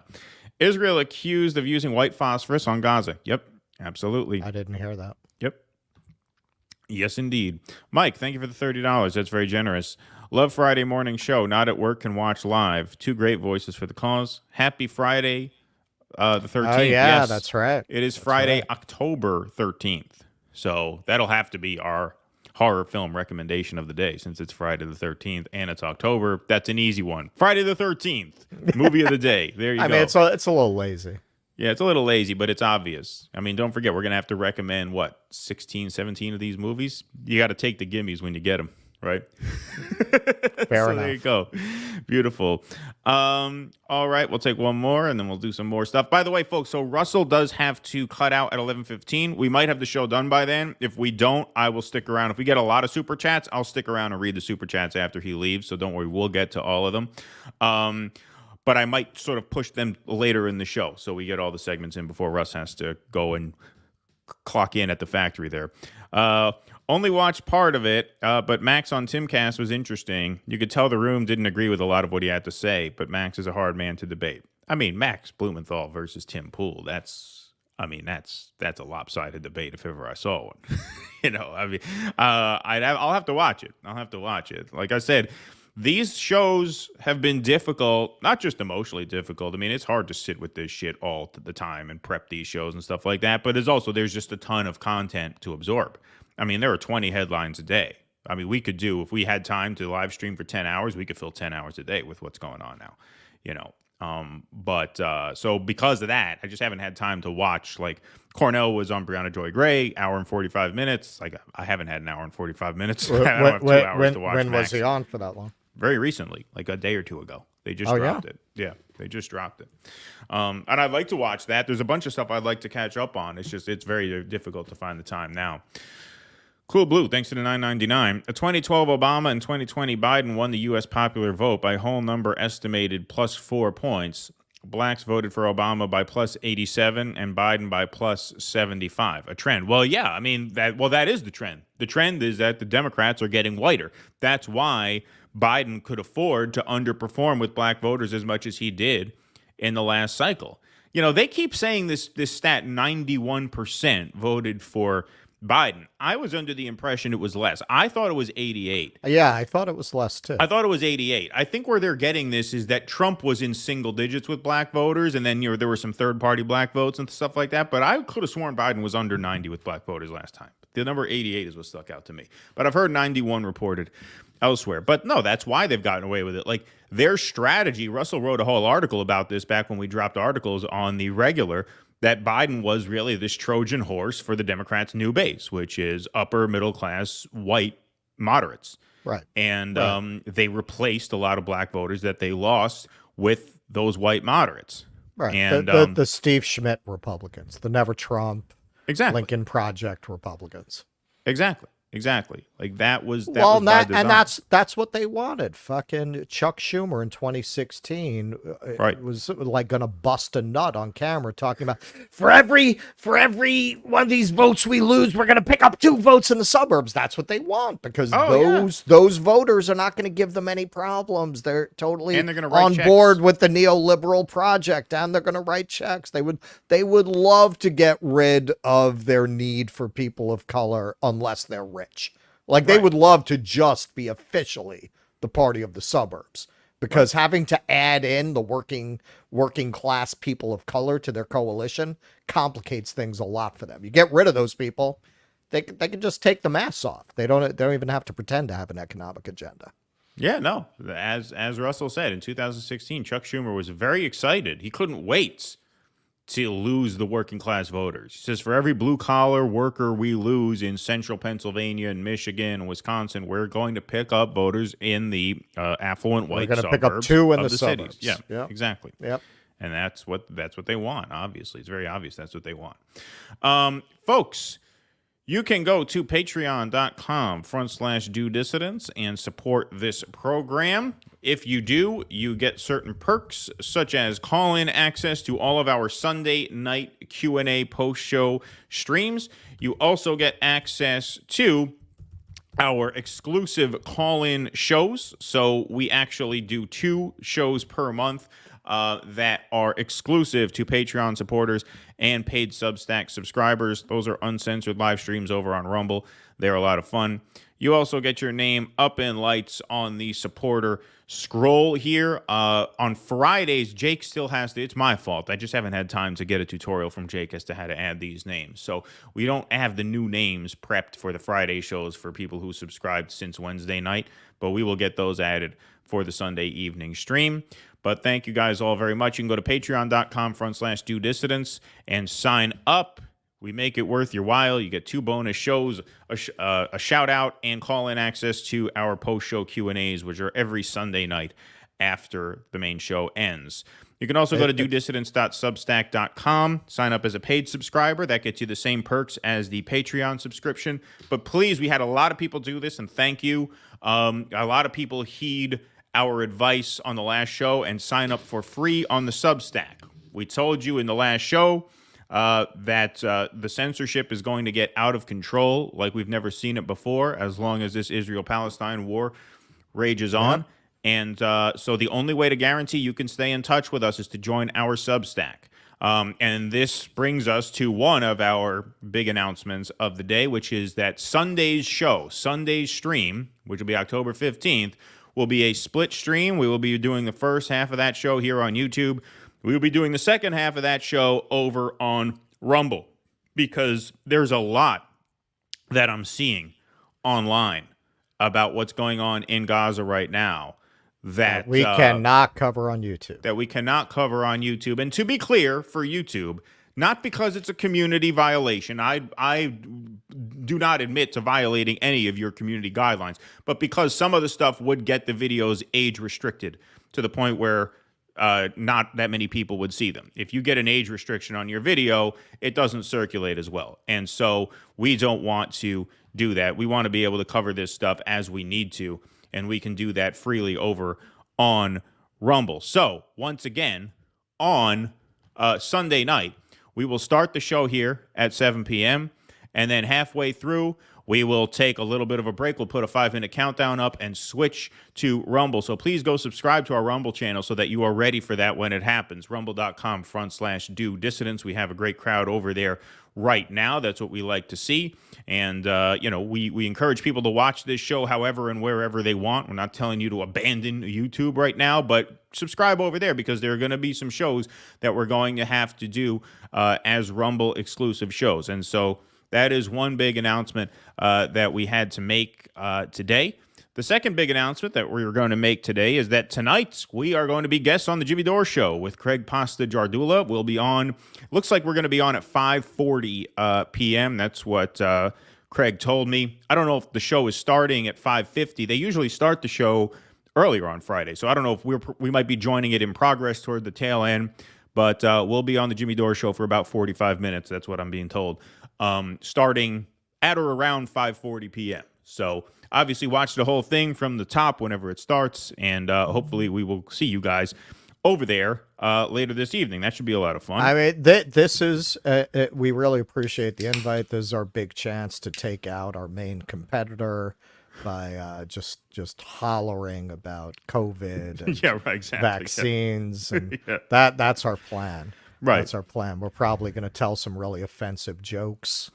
Israel accused of using white phosphorus on Gaza. Yep. Absolutely. I didn't hear that. Yep. Yes, indeed. Mike, thank you for the $30. That's very generous. Love Friday morning show. Not at work, can watch live. Two great voices for the cause. Happy Friday, the 13th. Oh, yeah, yes, that's right. It is Friday, October 13th. So that'll have to be our horror film recommendation of the day since it's Friday the 13th and it's October. That's an easy one. Friday the 13th, movie of the day. There you go. I mean, it's a little lazy. Yeah, it's a little lazy, but it's obvious. I mean, don't forget, we're going to have to recommend, 16, 17 of these movies? You got to take the gimmies when you get them, right? Fair enough. There you go. Beautiful. All right, we'll take one more, and then we'll do some more stuff. By the way, folks, so Russell does have to cut out at 11:15. We might have the show done by then. If we don't, I will stick around. If we get a lot of Super Chats, I'll stick around and read the Super Chats after he leaves, so don't worry, we'll get to all of them. But I might sort of push them later in the show so we get all the segments in before Russ has to go and clock in at the factory there. Only watched part of it, but Max on Timcast was interesting. You could tell the room didn't agree with a lot of what he had to say, but Max is a hard man to debate. I mean, Max Blumenthal versus Tim Pool, that's a lopsided debate if ever I saw one. I'll have to watch it. Like I said, these shows have been difficult, not just emotionally difficult. I mean, it's hard to sit with this shit all the time and prep these shows and stuff like that. But there's just a ton of content to absorb. I mean, there are 20 headlines a day. I mean, if we had time to live stream for 10 hours, we could fill 10 hours a day with what's going on now, So because of that, I just haven't had time to watch. Like, Cornell was on Brianna Joy Gray, hour and 45 minutes. Like, I haven't had an hour and 45 minutes. I don't have 2 hours to watch When Max. was he on for that long? Very recently, like a day or two ago. They just dropped it. Yeah, they just dropped it. And I'd like to watch that. There's a bunch of stuff I'd like to catch up on. It's very difficult to find the time now. Cool Blue, thanks to the $9.99. 2012 Obama and 2020 Biden won the U.S. popular vote by whole number estimated plus 4 points. Blacks voted for Obama by plus 87 and Biden by plus 75. A trend. Well, yeah, I mean, that is the trend. The trend is that the Democrats are getting whiter. That's why Biden could afford to underperform with black voters as much as he did in the last cycle. They keep saying this stat, 91% voted for Biden. I was under the impression it was less. I thought it was 88. Yeah, I thought it was less too. I thought it was 88. I think where they're getting this is that Trump was in single digits with black voters, and then there were some third-party black votes and stuff like that. But I could have sworn Biden was under 90 with black voters last time. The number 88 is what stuck out to me. But I've heard 91 reported elsewhere. But no, that's why they've gotten away with it. Like, their strategy, Russell wrote a whole article about this back when we dropped articles on the regular, that Biden was really this Trojan horse for the Democrats' new base, which is upper middle class white moderates. Right. And they replaced a lot of black voters that they lost with those white moderates. Right. And the Steve Schmidt Republicans, the Never Trump, Lincoln Project Republicans. Exactly. Like that was by and design. that's what they wanted. Fucking Chuck Schumer in 2016 was like going to bust a nut on camera talking about for every one of these votes we lose, we're going to pick up 2 votes in the suburbs. That's what they want because those voters are not going to give them any problems. They're totally and they're gonna write on checks. board with the neoliberal project, and they're going to write checks. They would love to get rid of their need for people of color unless they're rich. Like they would love to just be officially the party of the suburbs because having to add in the working class people of color to their coalition complicates things a lot for them. You get rid of those people, they can just take the masks off. They don't even have to pretend to have an economic agenda. Yeah, no. As Russell said in 2016, Chuck Schumer was very excited. He couldn't wait to lose the working class voters. He says, for every blue collar worker we lose in central Pennsylvania and Michigan and Wisconsin, we're going to pick up voters in the affluent white suburbs. We're going to pick up 2 in the cities. suburbs. Yeah, Yep. exactly. Yep. And that's what they want, obviously. It's very obvious that's what they want. Folks, you can go to patreon.com/DoDissidents and support this program. If you do, you get certain perks, such as call-in access to all of our Sunday night Q&A post-show streams. You also get access to our exclusive call-in shows. So we actually do 2 shows per month that are exclusive to Patreon supporters and paid Substack subscribers. Those are uncensored live streams over on Rumble. They're a lot of fun. You also get your name up in lights on the supporter scroll here. On Fridays, Jake still has to, it's my fault. I just haven't had time to get a tutorial from Jake as to how to add these names. So we don't have the new names prepped for the Friday shows for people who subscribed since Wednesday night, but we will get those added for the Sunday evening stream. But thank you guys all very much. You can go to patreon.com/DoDissidents and sign up. We make it worth your while. You get 2 bonus shows, a shout out, and call-in access to our post-show Q&As, which are every Sunday night after the main show ends. You can also go to DoDissidents.substack.com, sign up as a paid subscriber. That gets you the same perks as the Patreon subscription. But please, we had a lot of people do this, and thank you. A lot of people heed our advice on the last show and sign up for free on the Substack. We told you in the last show that the censorship is going to get out of control like we've never seen it before as long as this Israel-Palestine war rages on. And so the only way to guarantee you can stay in touch with us is to join our Substack. And this brings us to one of our big announcements of the day, which is that Sunday's show, Sunday's stream, which will be October 15th, will be a split stream. We will be doing the first half of that show here on YouTube. We will be doing the second half of that show over on Rumble because there's a lot that I'm seeing online about what's going on in Gaza right now that we cannot cover on YouTube. And to be clear, for YouTube, not because it's a community violation. I do not admit to violating any of your community guidelines, but because some of the stuff would get the videos age restricted to the point where not that many people would see them. If you get an age restriction on your video, it doesn't circulate as well. And so we don't want to do that. We want to be able to cover this stuff as we need to, and we can do that freely over on Rumble. So once again, on Sunday night, we will start the show here at 7 p.m., and then halfway through, we will take a little bit of a break. We'll put a 5-minute countdown up and switch to Rumble. So please go subscribe to our Rumble channel so that you are ready for that when it happens. Rumble.com/DoDissidents. We have a great crowd over there right now. That's what we like to see. And, we encourage people to watch this show however and wherever they want. We're not telling you to abandon YouTube right now, but subscribe over there because there are going to be some shows that we're going to have to do as Rumble exclusive shows. And so that is one big announcement that we had to make today. The second big announcement that we were going to make today is that tonight we are going to be guests on the Jimmy Dore Show with Craig Pasta Jardula. We'll be on, looks like we're going to be on at 5:40 p.m. That's what Craig told me. I don't know if the show is starting at 5:50. They usually start the show earlier on Friday, so I don't know if we might be joining it in progress toward the tail end, but we'll be on the Jimmy Dore Show for about 45 minutes. That's what I'm being told. Starting at or around 5:40 p.m. So obviously watch the whole thing from the top whenever it starts, and hopefully we will see you guys over there later this evening. That should be a lot of fun. I mean, this is, we really appreciate the invite. This is our big chance to take out our main competitor by just hollering about COVID and vaccines. And that's our plan. Right. That's our plan. We're probably going to tell some really offensive jokes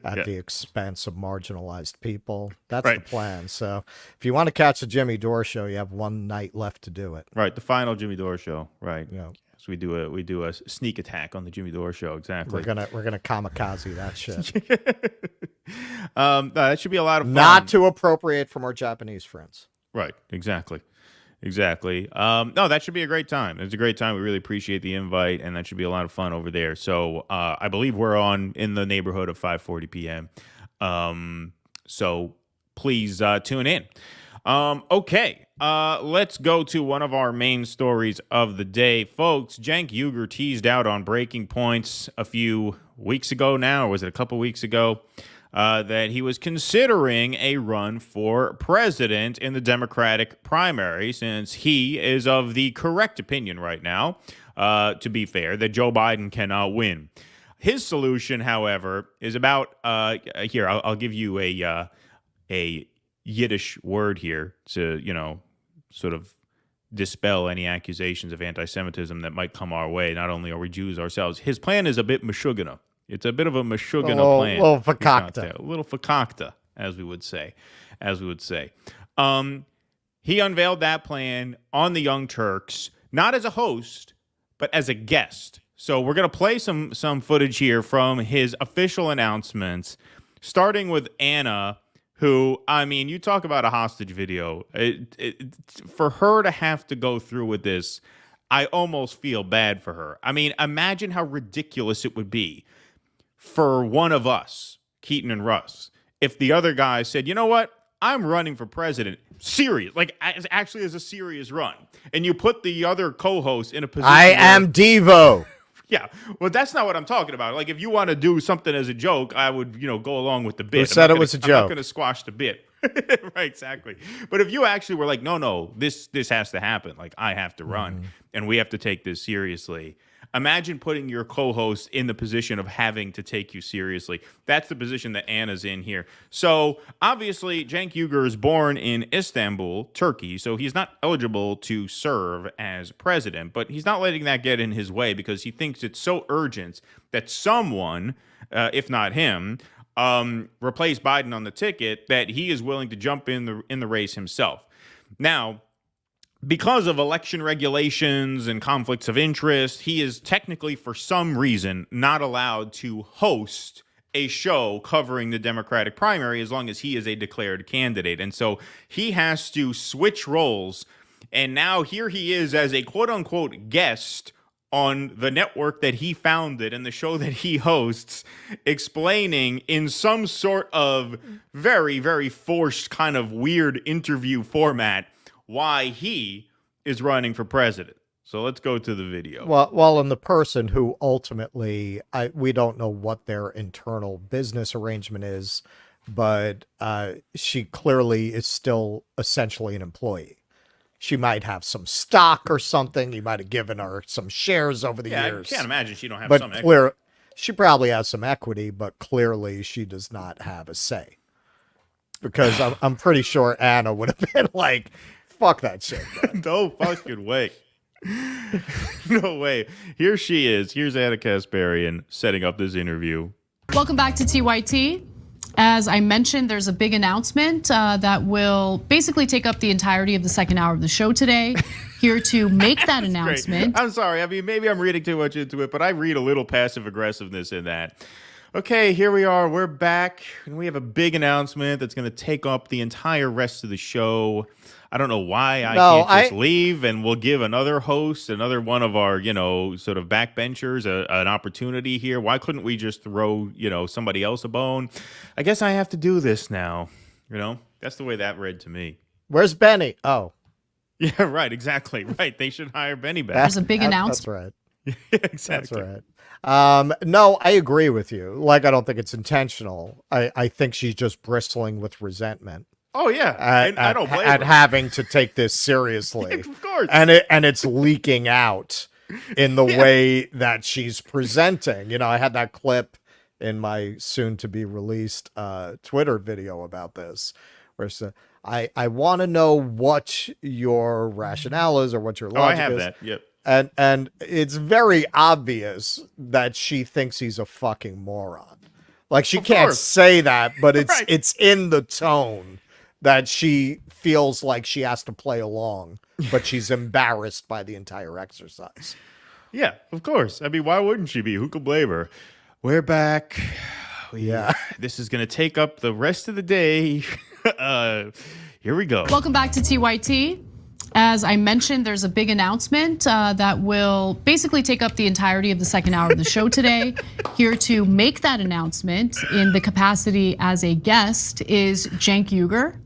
at the expense of marginalized people. That's the plan. So if you want to catch the Jimmy Dore Show, you have one night left to do it. Right. The final Jimmy Dore Show. Right. Yeah. So we do a sneak attack on the Jimmy Dore Show. Exactly. We're gonna kamikaze that shit. That should be a lot of fun. Not to appropriate from our Japanese friends. Right. Exactly. Exactly. No, that should be a great time. It's a great time. We really appreciate the invite, and that should be a lot of fun over there. So I believe we're on in the neighborhood of 5:40 p.m. So please tune in. Okay, let's go to one of our main stories of the day, folks. Cenk Uygur teased out on Breaking Points a few weeks ago now, or was it a couple weeks ago, that he was considering a run for president in the Democratic primary, since he is of the correct opinion right now, to be fair, that Joe Biden cannot win. His solution, however, is about here. I'll give you a Yiddish word here to, sort of dispel any accusations of anti-Semitism that might come our way. Not only are we Jews ourselves, his plan is a bit meshugana. It's a bit of a meshugana plan. A little fakakta. A little fakakta, as we would say. He unveiled that plan on the Young Turks, not as a host, but as a guest. So we're going to play some footage here from his official announcements, starting with Anna, who, I mean, you talk about a hostage video. For her to have to go through with this, I almost feel bad for her. I mean, imagine how ridiculous it would be for one of us, Keaton and Russ, if the other guy said, you know what, I'm running for president. Serious, like actually as a serious run. And you put the other co-host in a position I am Devo. Yeah, well, that's not what I'm talking about. Like, if you want to do something as a joke, I would, go along with the bit. Who said it was a I'm not joke? going to squash the bit. Right, exactly. But if you actually were like, no, this has to happen. Like, I have to run, and we have to take this seriously. Imagine putting your co-host in the position of having to take you seriously. That's the position that Anna's in here. So, obviously, Cenk Uygur is born in Istanbul, Turkey, so he's not eligible to serve as president, but he's not letting that get in his way because he thinks it's so urgent that someone, if not him, replace Biden on the ticket, that he is willing to jump in the race himself. Now, because of election regulations and conflicts of interest, he is technically, for some reason, not allowed to host a show covering the Democratic primary as long as he is a declared candidate. And so he has to switch roles. And now here he is as a quote-unquote guest on the network that he founded and the show that he hosts, explaining in some sort of very, very forced kind of weird interview format why he is running for president. So let's go to the video. Well, and the person who ultimately, we don't know what their internal business arrangement is, but she clearly is still essentially an employee. She might have some stock or something. He might have given her some shares over the years. I can't imagine she don't have some equity. But she probably has some equity, but clearly she does not have a say. Because I'm pretty sure Anna would have been like, fuck that shit. No fucking way. No way. Here she is. Here's Anna Kasparian setting up this interview. Welcome back to TYT. As I mentioned, there's a big announcement that will basically take up the entirety of the second hour of the show today. Here to make that announcement. Great. I'm sorry. I mean, maybe I'm reading too much into it, but I read a little passive aggressiveness in that. Okay, here we are. We're back, and we have a big announcement that's going to take up the entire rest of the show. I don't know why I can't just leave, and we'll give another host, another one of our, sort of backbenchers an opportunity here. Why couldn't we just throw, somebody else a bone? I guess I have to do this now. That's the way that read to me. Where's Benny? Oh. Yeah, right, exactly. Right. They should hire Benny back. There's a big announcement. That's right. Exactly. That's right. No, I agree with you. Like, I don't think it's intentional. I think she's just bristling with resentment. Oh yeah, and I don't blame her. At having to take this seriously. Of course. And it's leaking out in the way that she's presenting. I had that clip in my soon to be released Twitter video about this, where I want to know what your rationale is or what your logic is. I have that. Yep. And it's very obvious that she thinks he's a fucking moron. Like, she can't say that, but it's in the tone that she feels like she has to play along, but she's embarrassed by the entire exercise. Yeah, of course. I mean, why wouldn't she be? Who could blame her? We're back. Yeah. This is going to take up the rest of the day. Here we go. Welcome back to TYT. As I mentioned, there's a big announcement that will basically take up the entirety of the second hour of the show today. Here to make that announcement in the capacity as a guest is Cenk Uygur.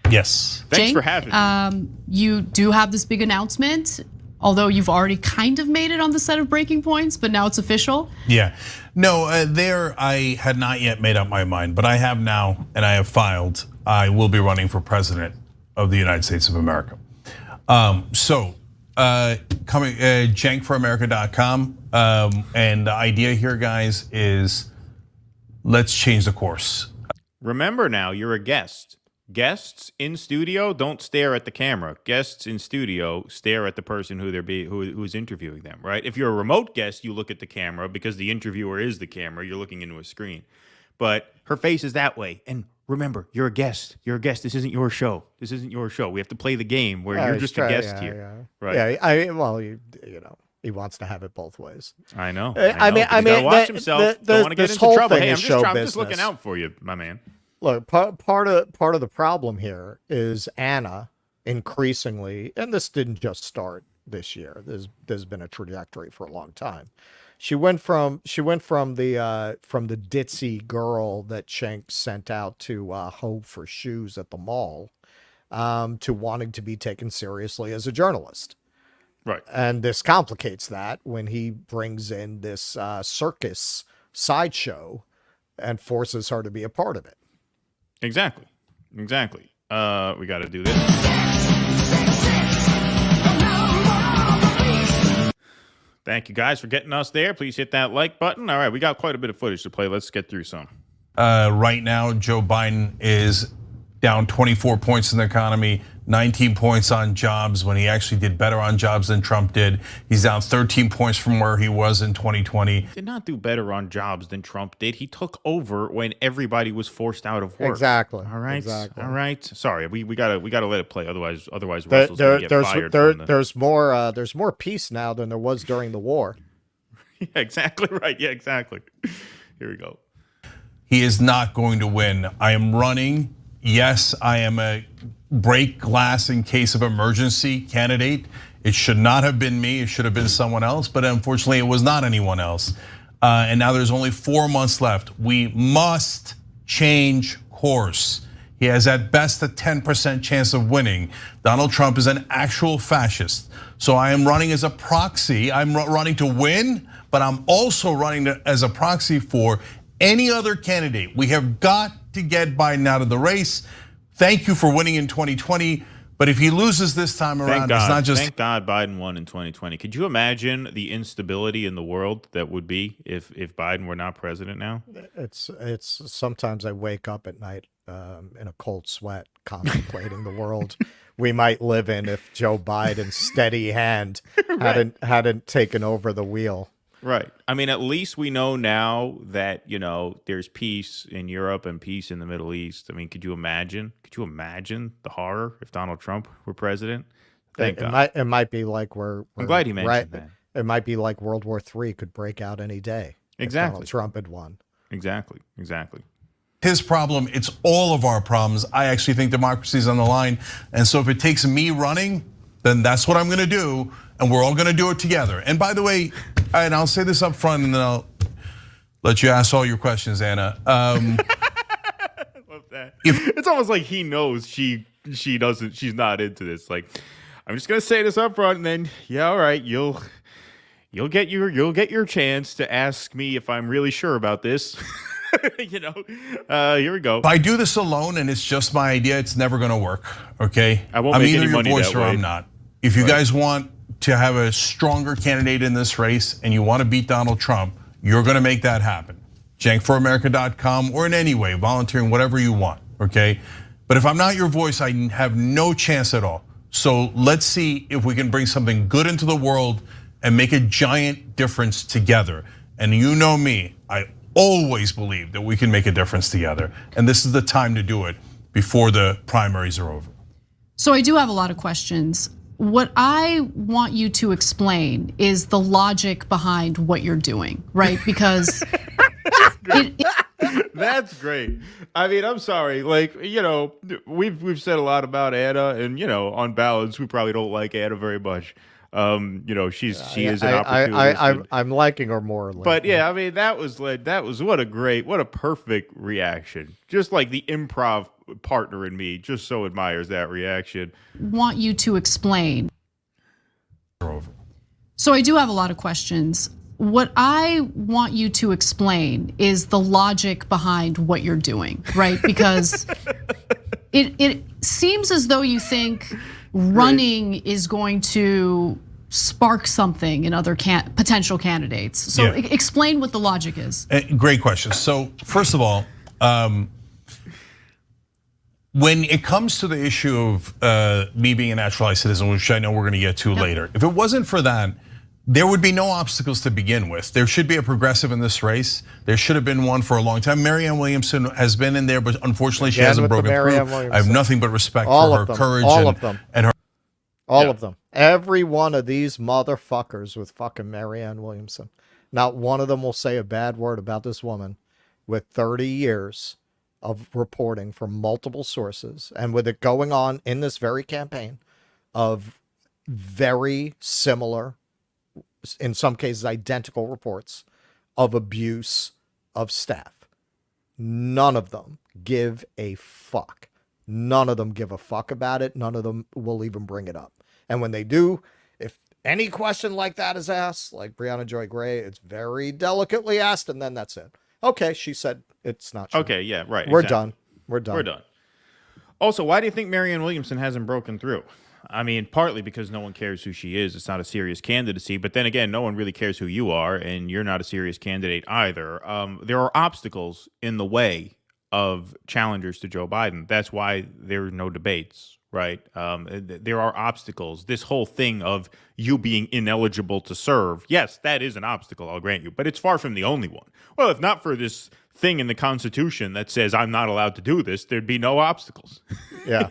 Yes. Thanks for having me. You do have this big announcement, although you've already kind of made it on the set of Breaking Points, but now it's official. Yeah. No, I had not yet made up my mind, but I have now, and I have filed. I will be running for president of the United States of America. Coming JenkForAmerica.com, and the idea here, guys, is let's change the course. Remember now, you're a guest. Guests in studio don't stare at the camera. Guests in studio stare at the person who's interviewing them, right? If you're a remote guest, you look at the camera because the interviewer is the camera. You're looking into a screen. But her face is that way. And remember, you're a guest. You're a guest. This isn't your show. This isn't your show. We have to play the game where you're just a guest here. Right? Yeah, well, you know, he wants to have it both ways. I know. I mean, he's gotta watch himself. Don't want to get into trouble. Hey, I'm just looking out for you, my man. Look, part of the problem here is Anna increasingly, and this didn't just start this year. There's been a trajectory for a long time. She went from the ditzy girl that Cenk sent out to hoe for shoes at the mall, to wanting to be taken seriously as a journalist. Right. And this complicates that when he brings in this circus sideshow and forces her to be a part of it. Exactly. We got to do this. Thank you guys for getting us there. Please hit that like button. All right, we got quite a bit of footage to play. Let's get through some. Right now, Joe Biden is down 24 points in the economy, 19 points on jobs when he actually did better on jobs than Trump did. He's down 13 points from where he was in 2020. Did not do better on jobs than Trump did. He took over when everybody was forced out of work. Exactly. All right. Exactly. All right. Sorry, we gotta let it play. Otherwise, Russell's gonna get fired. There's more peace now than there was during the war. Yeah, exactly right. Yeah, exactly. Here we go. He is not going to win. I am running. Yes, I am a break glass in case of emergency candidate. It should not have been me. It should have been someone else, but unfortunately it was not anyone else. And now there's only 4 months left. We must change course. He has at best a 10% chance of winning. Donald Trump is an actual fascist. So I am running as a proxy. I'm running to win, but I'm also running as a proxy for any other candidate. We have got to get Biden out of the race. Thank you for winning in 2020. But if he loses this time around, it's not just. Thank God Biden won in 2020. Could you imagine the instability in the world that would be if Biden were not president now? It's sometimes I wake up at night in a cold sweat contemplating the world we might live in if Joe Biden's steady hand hadn't taken over the wheel. Right. I mean, at least we know now that, there's peace in Europe and peace in the Middle East. I mean, could you imagine the horror if Donald Trump were president? It might be like I'm glad he mentioned that. It might be like World War III could break out any day. Exactly. If Donald Trump had won. Exactly. His problem, it's all of our problems. I actually think democracy is on the line. And so if it takes me running, then that's what I'm going to do. And we're all going to do it together. And by the way, and I'll say this up front and then I'll let you ask all your questions, Anna. I love that. It's almost like he knows she's not into this. Like, I'm just going to say this up front and then, yeah, all right, you'll get your chance to ask me if I'm really sure about this. Here we go. If I do this alone and it's just my idea, it's never going to work, okay? I won't make any money that way. I'm either your voice or I'm not. If you guys want to have a stronger candidate in this race and you want to beat Donald Trump, you're going to make that happen. JenkForAmerica.com or in any way, volunteering, whatever you want, okay? But if I'm not your voice, I have no chance at all. So let's see if we can bring something good into the world and make a giant difference together. And you know me, I always believe that we can make a difference together. And this is the time to do it before the primaries are over. So I do have a lot of questions. What I want you to explain is the logic behind what you're doing, right? Because That's great. I mean, I'm sorry. Like, we've said a lot about Anna, and on balance, we probably don't like Anna very much. She is an opportunist. I'm liking her more. But yeah, I mean, that was what a perfect reaction. Just like the improv partner in me just so admires that reaction. Want you to explain. So I do have a lot of questions. What I want you to explain is the logic behind what you're doing, right? Because it seems as though you think running is going to spark something in other potential candidates. So explain what the logic is. Great question. So first of all, when it comes to the issue of me being a naturalized citizen, which I know we're going to get to later, if it wasn't for that, there would be no obstacles to begin with. There should be a progressive in this race. There should have been one for a long time. Marianne Williamson has been in there, but unfortunately she hasn't broken through. I have nothing but respect for her courage and her. All of them. Every one of these motherfuckers with fucking Marianne Williamson. Not one of them will say a bad word about this woman with 30 years of reporting from multiple sources, and with it going on in this very campaign of very similar, in some cases identical reports of abuse of staff. None of them give a fuck. None of them give a fuck about it. None of them will even bring it up. And when they do, if any question like that is asked, like Brianna Joy Gray, it's very delicately asked, and then that's it. Okay, she said it's not true. Okay, yeah, right. We're exactly. done. We're done. We're done. Also, why do you think Marianne Williamson hasn't broken through? I mean, partly because no one cares who she is. It's not a serious candidacy. But then again, no one really cares who you are, and you're not a serious candidate either. There are obstacles in the way of challengers to Joe Biden. That's why there are no debates, right? There are obstacles. This whole thing of you being ineligible to serve, yes, that is an obstacle, I'll grant you, but it's far from the only one. Well, if not for this thing in the Constitution that says I'm not allowed to do this, there'd be no obstacles. Yeah.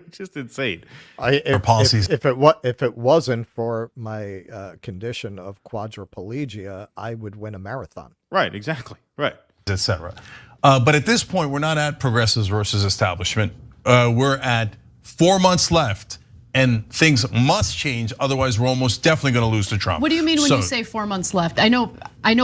Just insane. If it wasn't for my condition of quadriplegia, I would win a marathon. Right, exactly. Right. Etc. But at this point, we're not at progressives versus establishment. We're at 4 months left, and things must change. Otherwise, we're almost definitely going to lose to Trump. What do you mean when you say 4 months left? I know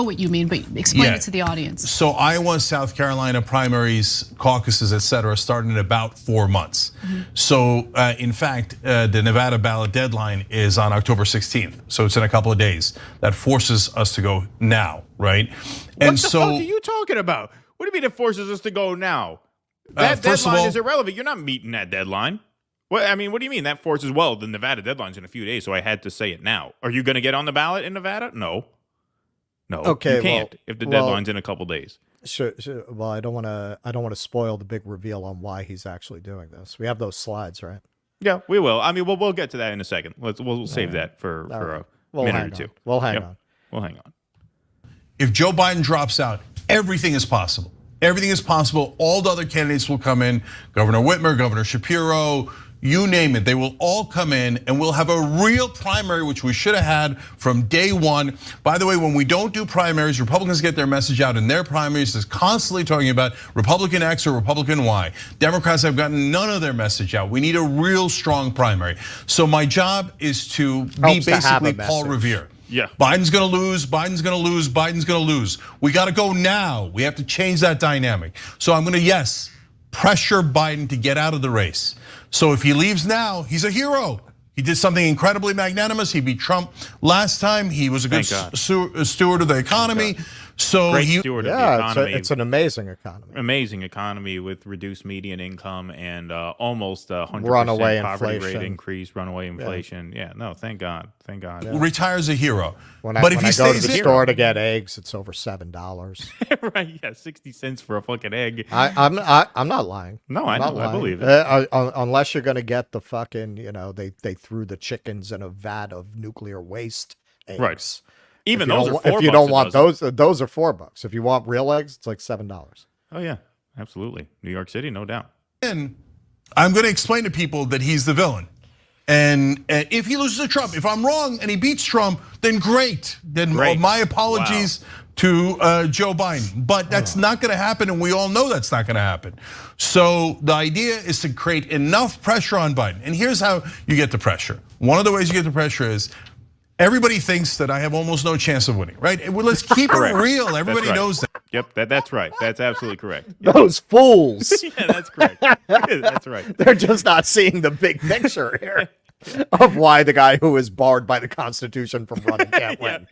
what you mean, but explain it to the audience. So Iowa, South Carolina primaries, caucuses, etc., starting in about 4 months. So in fact, the Nevada ballot deadline is on October 16th. So it's in a couple of days. That forces us to go now, right? What the fuck are you talking about? What do you mean it forces us to go now? That deadline is irrelevant. You're not meeting that deadline. What do you mean that forces? Well, the Nevada deadline's in a few days, so I had to say it now. Are you going to get on the ballot in Nevada? No. Okay, you can't if the deadline's in a couple days. Sure. Well, I don't want to spoil the big reveal on why he's actually doing this. We have those slides, right? Yeah, we will. I mean, we'll get to that in a second. We'll save that for a minute or two. We'll hang on. We'll hang on. If Joe Biden drops out, everything is possible. Everything is possible. All the other candidates will come in. Governor Whitmer, Governor Shapiro, you name it. They will all come in, and we'll have a real primary, which we should have had from day one. By the way, when we don't do primaries, Republicans get their message out in their primaries is constantly talking about Republican X or Republican Y. Democrats have gotten none of their message out. We need a real strong primary. So my job is to be basically Paul Revere. Yeah. Biden's gonna lose, Biden's gonna lose, Biden's gonna lose. We gotta go now. We have to change that dynamic. So I'm gonna, pressure Biden to get out of the race. So if he leaves now, he's a hero. He did something incredibly magnanimous. He beat Trump last time. He was a good steward of the economy. So Great steward of the economy. It's an amazing economy. Amazing economy with reduced median income and almost 100% runaway poverty inflation. rate increase, runaway inflation. Yeah, no, thank God. Retires a hero. When I go to the store to get eggs, it's over $7. Right? Yeah, 60 cents for a fucking egg. I'm not lying. No, I believe it. Unless you're gonna get the fucking, they threw the chickens in a vat of nuclear waste eggs. Right. Even those are $4. If you don't want those are $4. If you want real eggs, it's like $7. Oh yeah, absolutely. New York City, no doubt. And I'm going to explain to people that he's the villain. And if he loses to Trump, if I'm wrong and he beats Trump, then great. Then my apologies to Joe Biden. But that's not going to happen, and we all know that's not going to happen. So the idea is to create enough pressure on Biden. And here's how you get the pressure. One of the ways you get the pressure is everybody thinks that I have almost no chance of winning, right? Well, let's keep it real. Everybody knows that. Yep, that's right. That's absolutely correct. Those fools. Yeah, that's correct. That's right. They're just not seeing the big picture here of why the guy who is barred by the Constitution from running can't win.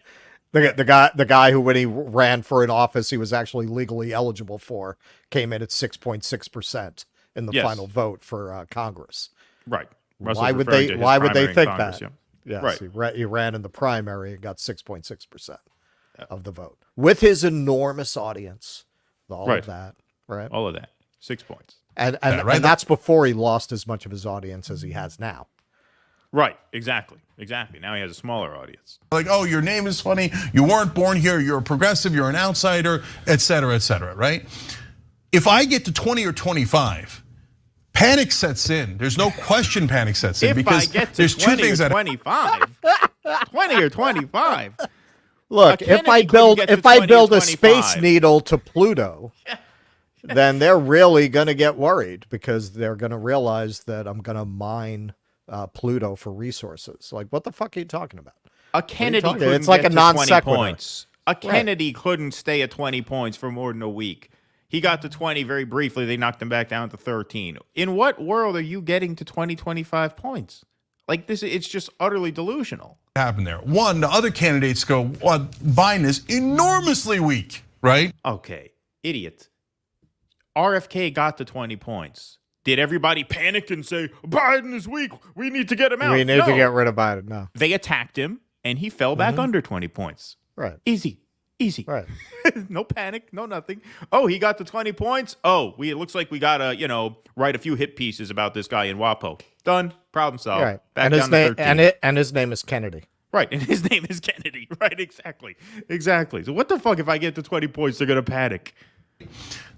The guy who, when he ran for an office he was actually legally eligible for, came in at 6.6% in the final vote for Congress. Right. Why would they think Congress, that? Yeah. Yes, Right. he ran in the primary and got 6.6% of the vote with his enormous audience. All of that, right? All of that. 6 points. And that's before he lost as much of his audience as he has now. Right, exactly. Now he has a smaller audience. Like, oh, your name is funny. You weren't born here. You're a progressive. You're an outsider, et cetera, right? If I get to 20 or 25, panic sets in. There's no question panic sets in because there's two things that 25, 20 or 25. Look, if I build a space needle to Pluto, then they're really going to get worried because they're going to realize that I'm going to mine Pluto for resources. Like, what the fuck are you talking about? A Kennedy couldn't it's like get a to non 20 sequitur. points. A Kennedy couldn't stay at 20 points for more than a week. He got to 20 very briefly. They knocked him back down to 13. In what world are you getting to 20, 25 points? Like this, it's just utterly delusional. Happened there. One, the other candidates go, well, Biden is enormously weak, right? Okay, idiot. RFK got to 20 points. Did everybody panic and say, Biden is weak, we need to get him out? We need to get rid of Biden, no. They attacked him, and he fell back under 20 points. Right. Easy. Right. No panic, no nothing. Oh, he got to 20 points. Oh, it looks like we got to, write a few hit pieces about this guy in WAPO. Done. Problem solved. Right. Back and down his to name 13. and his name is Kennedy. Right, and his name is Kennedy. Right, exactly. So what the fuck if I get to 20 points, they're going to panic.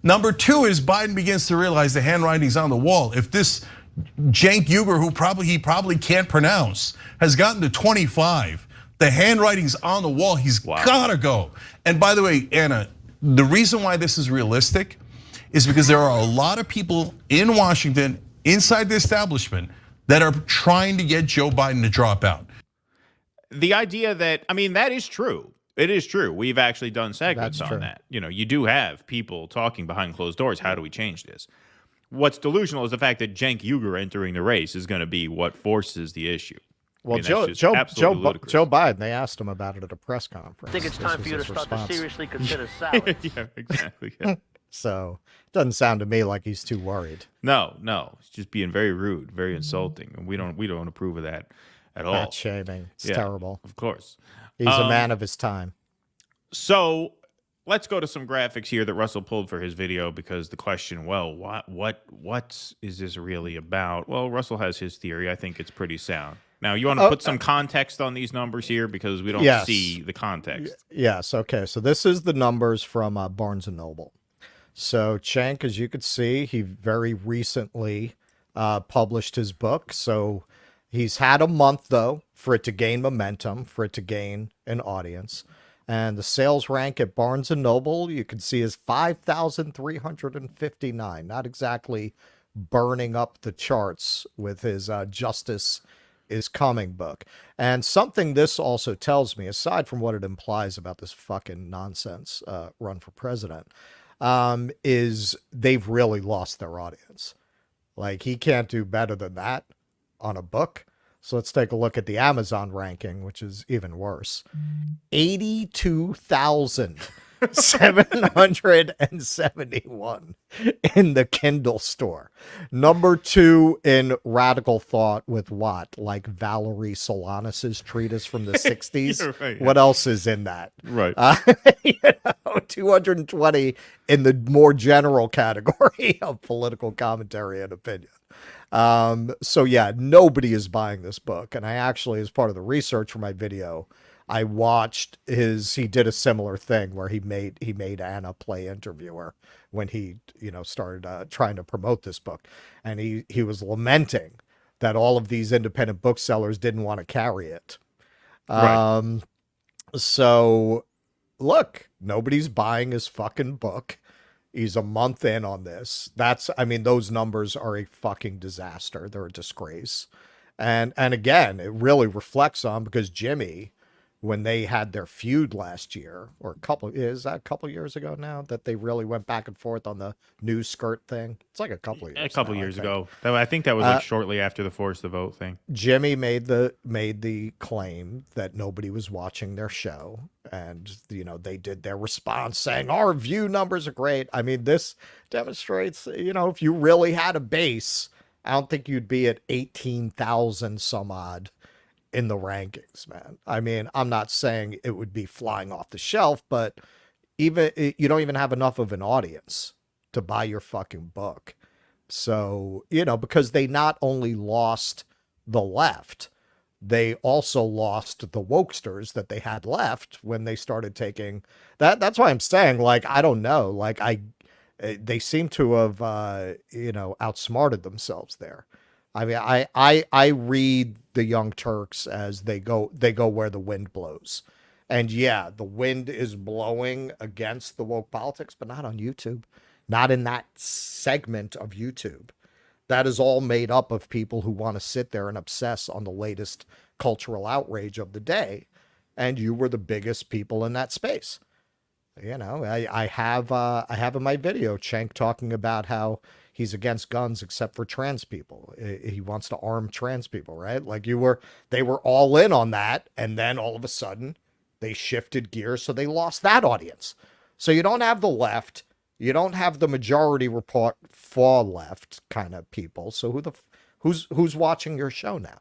Number two is Biden begins to realize the handwriting's on the wall. If this Jenk Uygur, who he probably can't pronounce, has gotten to 25, the handwriting's on the wall. He's gotta go. And by the way, Anna, the reason why this is realistic is because there are a lot of people in Washington, inside the establishment, that are trying to get Joe Biden to drop out. The idea that, that is true. It is true. We've actually done segments on that. You do have people talking behind closed doors. How do we change this? What's delusional is the fact that Cenk Uygur entering the race is going to be what forces the issue. Well, Joe Biden, they asked him about it at a press conference. I think it's time for you to start to seriously consider salads. Yeah, exactly. Yeah. So it doesn't sound to me like he's too worried. No, it's just being very rude, very insulting, and we don't approve of that at all. Fat shaming, it's terrible. Of course, he's a man of his time. So let's go to some graphics here that Russell pulled for his video because the question, well, what is this really about? Well, Russell has his theory. I think it's pretty sound. Now, you want to put some context on these numbers here because we don't see the context. Yes. Okay. So this is the numbers from Barnes & Noble. So Cenk, as you could see, he very recently published his book. So he's had a month, though, for it to gain momentum, for it to gain an audience. And the sales rank at Barnes & Noble, you can see, is 5,359. Not exactly burning up the charts with his Justice is Coming book. And something this also tells me, aside from what it implies about this fucking nonsense run for president, is they've really lost their audience. Like, he can't do better than that on a book. So let's take a look at the Amazon ranking, which is even worse. 82,771 in the Kindle store. Number 2 in radical thought with what? Like Valerie Solanas' treatise from the 60s? Right, What else is in that? Right. 220 in the more general category of political commentary and opinion. So yeah, nobody is buying this book. And I actually, as part of the research for my video, I watched he did a similar thing where he made Anna play interviewer when he, started trying to promote this book. And he was lamenting that all of these independent booksellers didn't want to carry it. Right. So look, nobody's buying his fucking book. He's a month in on this. I mean, those numbers are a fucking disaster. They're a disgrace. And again, it really reflects on, because Jimmy, when they had their feud last year, or is that a couple years ago now, that they really went back and forth on the news skirt thing? It's like a couple of years. A couple years ago. I think that was like shortly after the force the vote thing. Jimmy made the claim that nobody was watching their show, and they did their response saying our view numbers are great. I mean, this demonstrates, if you really had a base, I don't think you'd be at 18,000 some odd in the rankings, man. I mean, I'm not saying it would be flying off the shelf, but you don't even have enough of an audience to buy your fucking book. So, because they not only lost the left, they also lost the wokesters that they had left when they started taking that. That's why I'm saying, like, I don't know, like they seem to have, outsmarted themselves there. I mean, I read the Young Turks as they go where the wind blows. And yeah, the wind is blowing against the woke politics, but not on YouTube. Not in that segment of YouTube. That is all made up of people who want to sit there and obsess on the latest cultural outrage of the day. And you were the biggest people in that space. I have in my video Cenk talking about how he's against guns except for trans people. He wants to arm trans people, right? Like they were all in on that. And then all of a sudden they shifted gears. So they lost that audience. So you don't have the left. You don't have the majority report for left kind of people. So who's watching your show now?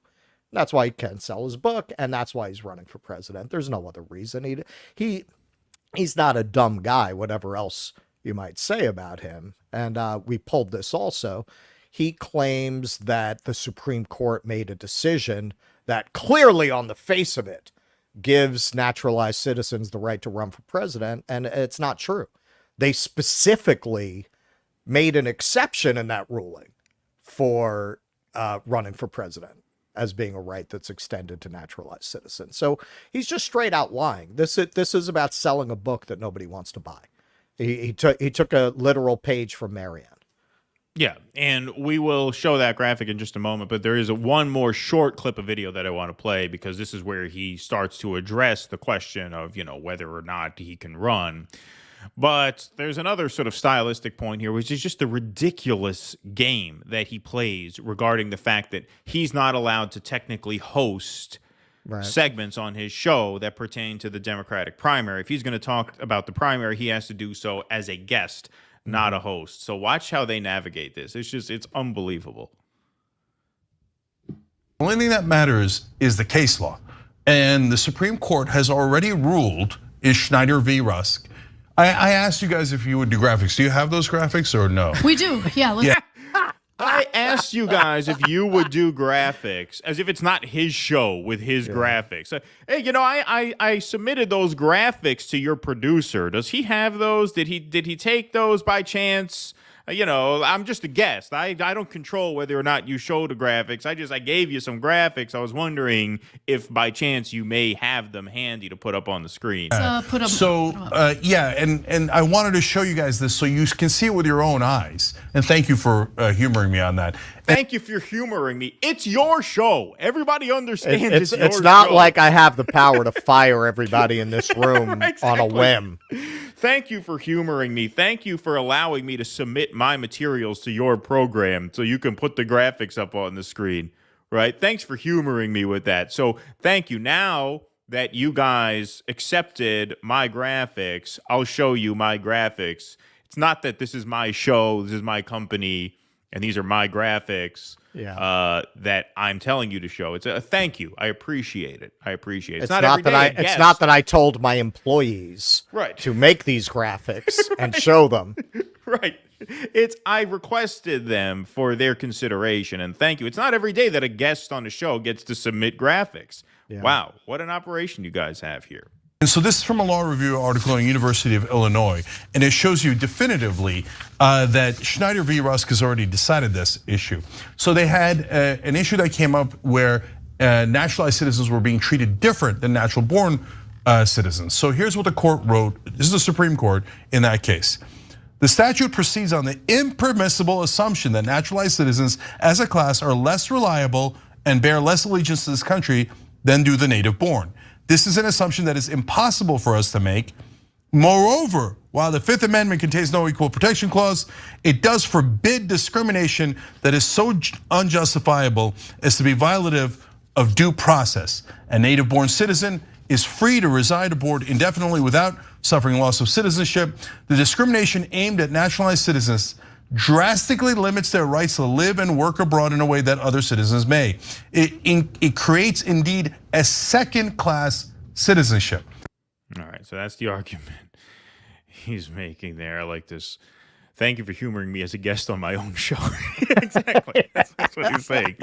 That's why he can't sell his book. And that's why he's running for president. There's no other reason. He's not a dumb guy, whatever else you might say about him. And we pulled this also. He claims that the Supreme Court made a decision that clearly on the face of it gives naturalized citizens the right to run for president. And it's not true. They specifically made an exception in that ruling for running for president as being a right that's extended to naturalized citizens. So he's just straight out lying. This is about selling a book that nobody wants to buy. He took a literal page from Marianne. Yeah, and we will show that graphic in just a moment, but there is one more short clip of video that I want to play, because this is where he starts to address the question of, whether or not he can run. But there's another sort of stylistic point here, which is just the ridiculous game that he plays regarding the fact that he's not allowed to technically host segments on his show that pertain to the Democratic primary. If he's going to talk about the primary, he has to do so as a guest, not a host. So watch how they navigate this. It's unbelievable. The only thing that matters is the case law. And the Supreme Court has already ruled in Schneider v. Rusk. I asked you guys if you would do graphics. Do you have those graphics or no? We do. Yeah. Let's I asked you guys if you would do graphics, as if it's not his show with his graphics. Hey, I submitted those graphics to your producer. Does he have those? Did he take those by chance? I'm just a guest. I don't control whether or not you show the graphics. I gave you some graphics. I was wondering if by chance you may have them handy to put up on the screen. Put up. Yeah, and I wanted to show you guys this so you can see it with your own eyes. And thank you for humoring me on that. Thank you for humoring me. It's your show. Everybody understands it's not show. Like I have the power to fire everybody in this room on a whim. Thank you for humoring me. Thank you for allowing me to submit my materials to your program so you can put the graphics up on the screen, right? Thanks for humoring me with that. So thank you. Now that you guys accepted my graphics, I'll show you my graphics. It's not that this is my show, this is my company, and these are my graphics that I'm telling you to show. It's a thank you. I appreciate it. It's not that I told my employees to make these graphics and show them. Right. I requested them for their consideration, and thank you. It's not every day that a guest on the show gets to submit graphics. Yeah. Wow, what an operation you guys have here. And so this is from a law review article in University of Illinois, and it shows you definitively that Schneider v. Rusk has already decided this issue. So they had an issue that came up where naturalized citizens were being treated different than natural-born citizens. So here's what the court wrote. This is the Supreme Court in that case. The statute proceeds on the impermissible assumption that naturalized citizens as a class are less reliable and bear less allegiance to this country than do the native-born. This is an assumption that is impossible for us to make. Moreover, while the Fifth Amendment contains no equal protection clause, it does forbid discrimination that is so unjustifiable as to be violative of due process. A native-born citizen is free to reside abroad indefinitely without suffering loss of citizenship. The discrimination aimed at naturalized citizens drastically limits their rights to live and work abroad in a way that other citizens may. It creates indeed a second-class citizenship. All right, so that's the argument he's making there. I like this. Thank you for humoring me as a guest on my own show. Exactly, that's what he's saying.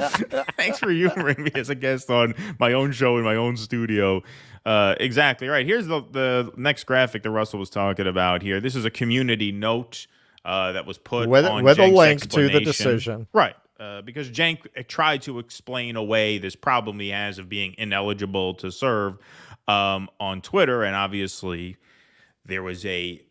Thanks for humoring me as a guest on my own show in my own studio. Exactly right. Here's the next graphic that Russell was talking about here. This is a community note that was put on with a Cenk's link to the explanation. decision. Right, because Cenk tried to explain away this problem he has of being ineligible to serve on Twitter, and obviously there was a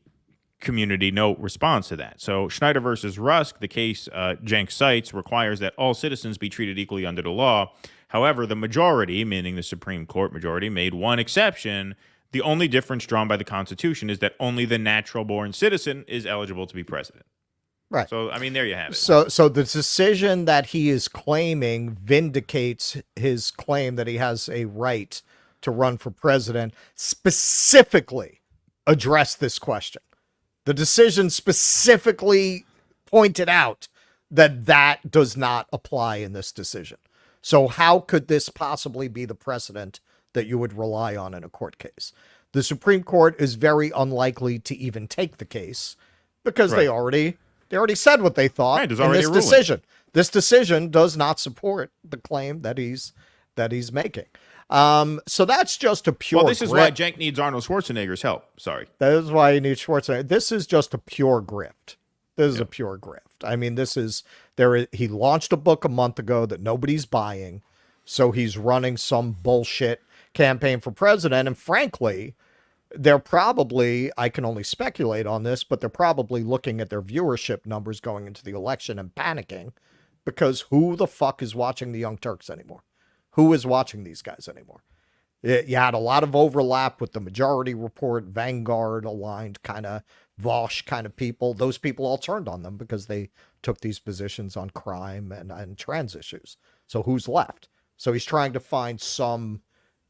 community note response to that. So Schneider versus Rusk, the case Cenk cites, requires that all citizens be treated equally under the law. However, the majority, meaning the Supreme Court majority, made one exception. The only difference drawn by the Constitution is that only the natural-born citizen is eligible to be president. Right. So, I mean, there you have it. So the decision that he is claiming vindicates his claim that he has a right to run for president, specifically address this question. The decision specifically pointed out that that does not apply in this decision. So how could this possibly be the precedent that you would rely on in a court case? The Supreme Court is very unlikely to even take the case because they already said what they thought in this decision. This decision does not support the claim that he's making. So that's just a pure. Well, this is why Cenk needs Arnold Schwarzenegger's help. Sorry. That is why he needs Schwarzenegger. This is just a pure grift. This is a pure grift. I mean, he launched a book a month ago that nobody's buying. So he's running some bullshit campaign for president. And frankly, they're probably, I can only speculate on this, but they're probably looking at their viewership numbers going into the election and panicking because who the fuck is watching the Young Turks anymore? Who is watching these guys anymore? You had a lot of overlap with the Majority Report, Vanguard aligned kind of Vosh kind of people. Those people all turned on them because they took these positions on crime and trans issues. So who's left? So he's trying to find some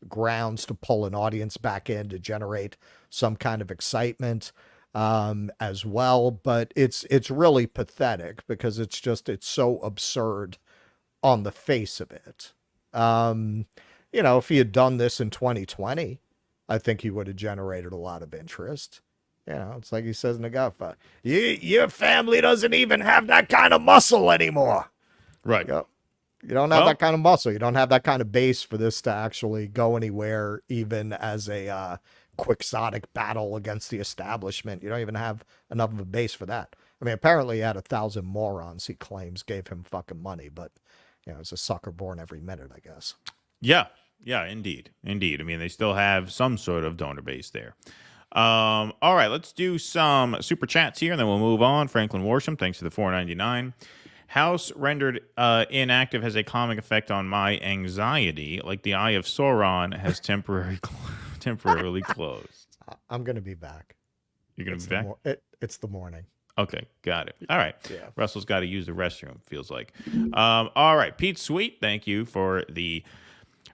grounds to pull an audience back in to generate some kind of excitement as well. But it's really pathetic because it's so absurd on the face of it. If he had done this in 2020, I think he would have generated a lot of interest. It's like he says in the Godfather, your family doesn't even have that kind of muscle anymore. Right. You don't have that kind of muscle. You don't have that kind of base for this to actually go anywhere, even as a quixotic battle against the establishment. You don't even have enough of a base for that. I mean, apparently he had 1,000 morons he claims gave him fucking money, but it's a sucker born every minute, I guess. Yeah, indeed. I mean, they still have some sort of donor base there. All right, let's do some super chats here, and then we'll move on. Franklin Worsham, thanks for the $4.99. House rendered inactive has a calming effect on my anxiety, like the eye of Sauron has temporarily closed. I'm going to be back. You're going to be back? It's the morning. Okay, got it. All right. Yeah. Russell's got to use the restroom, feels like. All right, Pete Sweet, thank you for the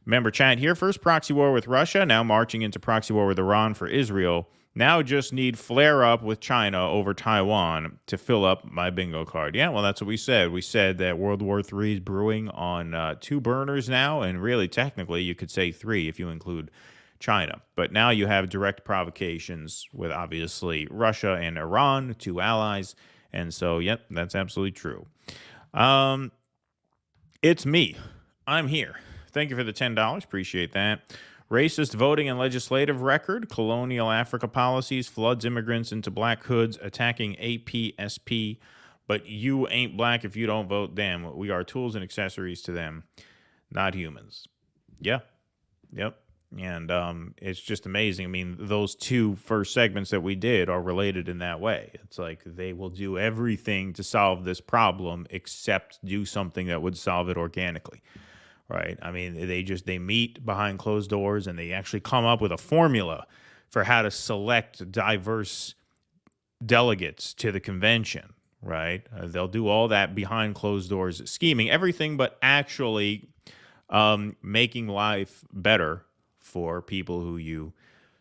member chat here. First proxy war with Russia, now marching into proxy war with Iran for Israel. Now just need flare up with China over Taiwan to fill up my bingo card. Yeah, well, that's what we said. We said that World War III is brewing on 2 burners now, and really, technically, you could say 3 if you include China. But now you have direct provocations with, obviously, Russia and Iran, 2 allies. And so, yep, that's absolutely true. It's me. I'm here. Thank you for the $10. Appreciate that. Racist voting and legislative record, colonial Africa policies, floods immigrants into black hoods, attacking APSP. But you ain't black if you don't vote. Damn, we are tools and accessories to them, not humans. Yeah. Yep. And it's just amazing. I mean, those two first segments that we did are related in that way. It's like they will do everything to solve this problem except do something that would solve it organically. Right. I mean, they meet behind closed doors and they actually come up with a formula for how to select diverse delegates to the convention. Right. They'll do all that behind closed doors scheming, everything but actually making life better for people who you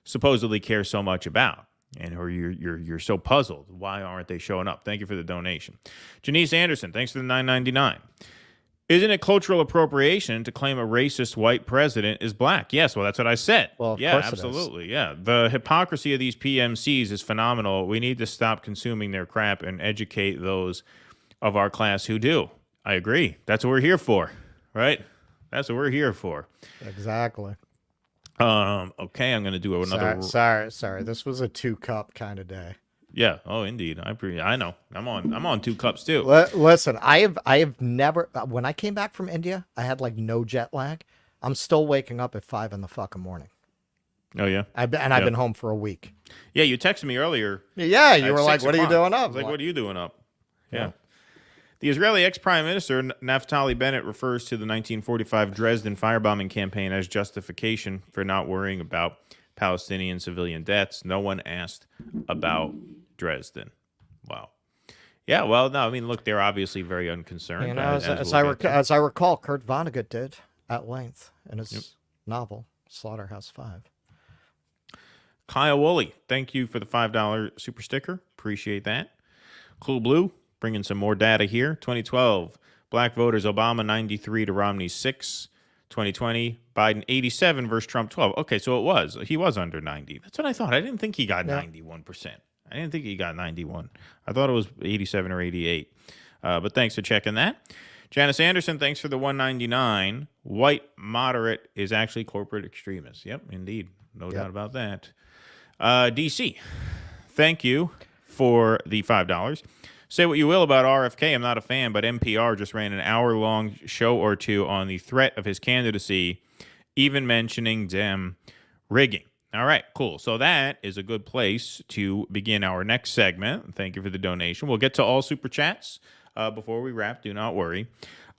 supposedly care so much about and who you're so puzzled. Why aren't they showing up? Thank you for the donation. Janice Anderson, thanks for the $9.99. Isn't it cultural appropriation to claim a racist white president is black? Yes, well, that's what I said. Well, of yeah, course absolutely. Yeah. The hypocrisy of these PMCs is phenomenal. We need to stop consuming their crap and educate those of our class who do. I agree. That's what we're here for, right? That's what we're here for. Exactly. Okay, I'm going to do another. Sorry. This was a 2-cup kind of day. Yeah. Oh, indeed. I know. I'm on 2 cups too. Listen, I have never. When I came back from India, I had like no jet lag. I'm still waking up at 5 in the fucking morning. Oh yeah. I've been home for a week. Yeah, you texted me earlier. Yeah, you were like, "What are you doing up?" I was like, "What are you doing up?" Yeah. The Israeli ex-prime minister Naftali Bennett refers to the 1945 Dresden firebombing campaign as justification for not worrying about Palestinian civilian deaths. No one asked about Dresden. Wow. Yeah, well, no, I mean, look, they're obviously very unconcerned. You know, as I recall, Kurt Vonnegut did at length in his novel Slaughterhouse-Five. Kyle Woolley, thank you for the $5 super sticker. Appreciate that. Cool Blue, bringing some more data here. 2012, black voters, Obama 93 to Romney 6. 2020, Biden 87 versus Trump 12. Okay, so he was under 90. That's what I thought. I didn't think he got 91%. I didn't think he got 91. I thought it was 87 or 88. But thanks for checking that. Janice Anderson, thanks for the $1.99. White moderate is actually corporate extremist. Yep, indeed. No doubt about that. DC, thank you for the $5. Say what you will about RFK, I'm not a fan, but NPR just ran an hour-long show or two on the threat of his candidacy, even mentioning Dem rigging. All right, cool. So that is a good place to begin our next segment. Thank you for the donation. We'll get to all super chats before we wrap. Do not worry.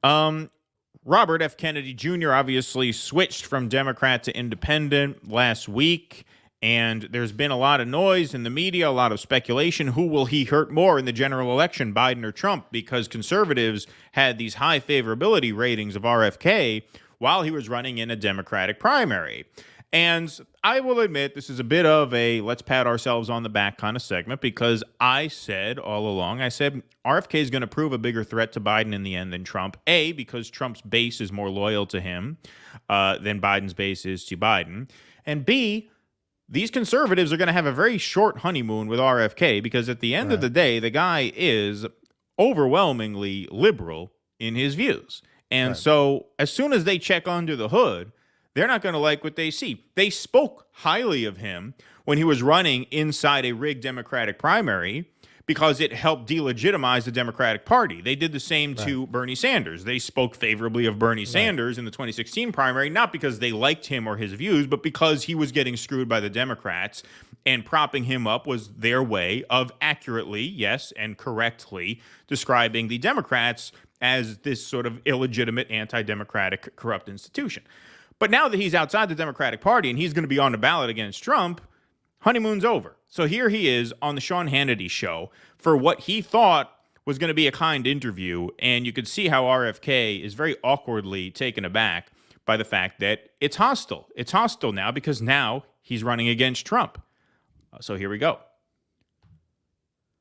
Robert F. Kennedy Jr. obviously switched from Democrat to independent last week. And there's been a lot of noise in the media, a lot of speculation. Who will he hurt more in the general election, Biden or Trump? Because conservatives had these high favorability ratings of RFK while he was running in a Democratic primary. And I will admit this is a bit of a let's pat ourselves on the back kind of segment because I said all along, RFK is going to prove a bigger threat to Biden in the end than Trump. A, because Trump's base is more loyal to him than Biden's base is to Biden. And B, these conservatives are going to have a very short honeymoon with RFK because at the end of the day, the guy is overwhelmingly liberal in his views. And so as soon as they check under the hood, they're not going to like what they see. They spoke highly of him when he was running inside a rigged Democratic primary because it helped delegitimize the Democratic Party. They did the same to Bernie Sanders. They spoke favorably of Bernie Sanders in the 2016 primary, not because they liked him or his views, but because he was getting screwed by the Democrats, and propping him up was their way of accurately, yes, and correctly describing the Democrats as this sort of illegitimate, anti-democratic, corrupt institution. But now that he's outside the Democratic Party and he's going to be on the ballot against Trump, honeymoon's over. So here he is on the Sean Hannity show for what he thought was going to be a kind interview. And you could see how RFK is very awkwardly taken aback by the fact that it's hostile. It's hostile now because now he's running against Trump. So here we go.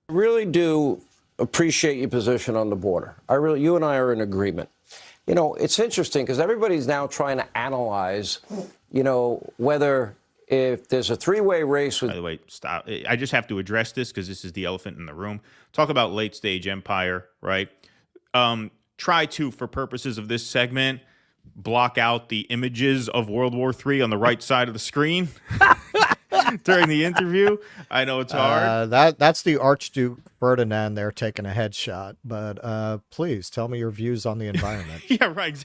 I really do appreciate your position on the border. You and I are in agreement. You know, it's interesting because everybody's now trying to analyze, whether if there's a three-way race with... By the way, stop. I just have to address this because this is the elephant in the room. Talk about late-stage empire, right? Try to, for purposes of this segment, block out the images of World War III on the right side of the screen during the interview. I know it's hard. That's the Archduke Ferdinand there taking a headshot. But please tell me your views on the environment. Yeah, right.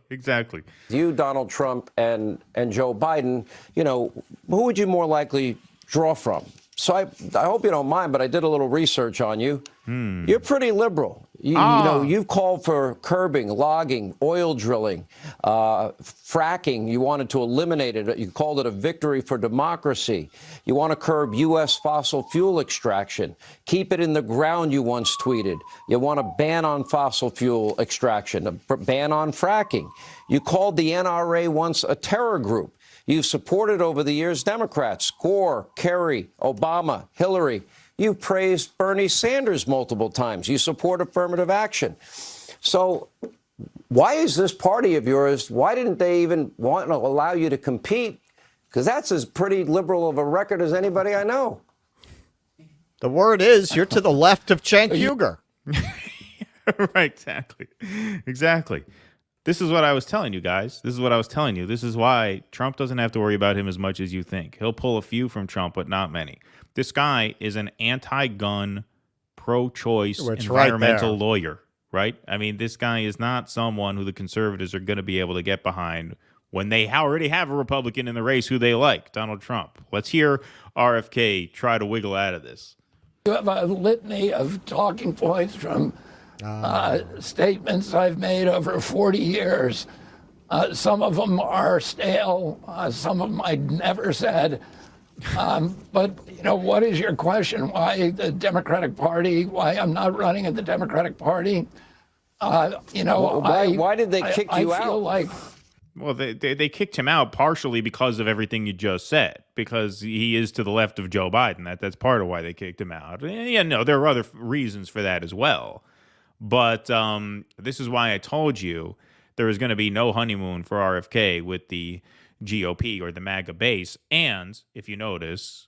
Exactly. You, Donald Trump, and Joe Biden, you know, who would you more likely draw from? So I hope you don't mind, but I did a little research on you. You're pretty liberal. You know, you've called for curbing, logging, oil drilling, fracking. You wanted to eliminate it. You called it a victory for democracy. You want to curb U.S. fossil fuel extraction. Keep it in the ground, you once tweeted. You want a ban on fossil fuel extraction, a ban on fracking. You called the NRA once a terror group. You've supported over the years Democrats, Gore, Kerry, Obama, Hillary. You've praised Bernie Sanders multiple times. You support affirmative action. So why is this party of yours, why didn't they even want to allow you to compete? Because that's as pretty liberal of a record as anybody I know. The word is you're to the left of Cenk Uygur. Right, exactly. This is what I was telling you guys. This is what I was telling you. This is why Trump doesn't have to worry about him as much as you think. He'll pull a few from Trump, but not many. This guy is an anti-gun, pro-choice, environmental lawyer, right? I mean, this guy is not someone who the conservatives are going to be able to get behind when they already have a Republican in the race who they like, Donald Trump. Let's hear RFK try to wiggle out of this. You have a litany of talking points from statements I've made over 40 years. Some of them are stale. Some of them I never said. But, you know, what is your question? Why the Democratic Party? Why I'm not running at the Democratic Party? You know, why did they kick you out? I feel like... Well, they kicked him out partially because of everything you just said, because he is to the left of Joe Biden. That's part of why they kicked him out. Yeah, no, there are other reasons for that as well. But this is why I told you there is going to be no honeymoon for RFK with the GOP or the MAGA base. And if you notice,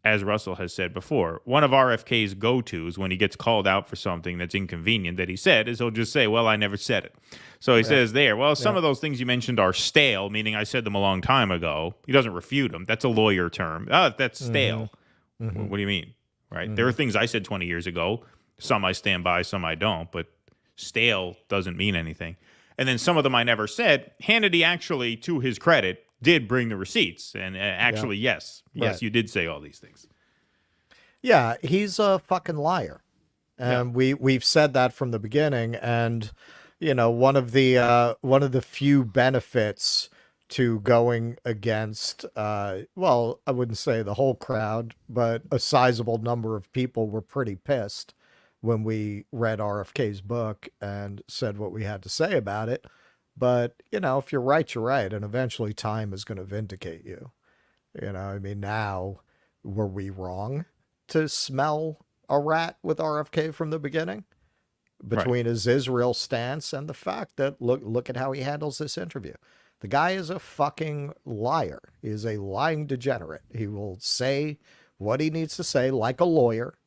as Russell has said before, one of RFK's go-tos when he gets called out for something that's inconvenient that he said is he'll just say, well, I never said it. So he says there, well, some of those things you mentioned are stale, meaning I said them a long time ago. He doesn't refute them. That's a lawyer term. That's stale. What do you mean? Right? There are things I said 20 years ago. Some I stand by, some I don't. But stale doesn't mean anything. And then some of them I never said. Hannity actually, to his credit, did bring the receipts. And actually, yes, you did say all these things. Yeah, he's a fucking liar. And we've said that from the beginning. And, you know, one of the few benefits to going against, well, I wouldn't say the whole crowd, but a sizable number of people were pretty pissed when we read RFK's book and said what we had to say about it. But, you know, if you're right, you're right. And eventually time is going to vindicate you. You know, I mean, now, were we wrong to smell a rat with RFK from the beginning? Between his Israel stance and the fact that, look at how he handles this interview. The guy is a fucking liar. He is a lying degenerate. He will say what he needs to say like a lawyer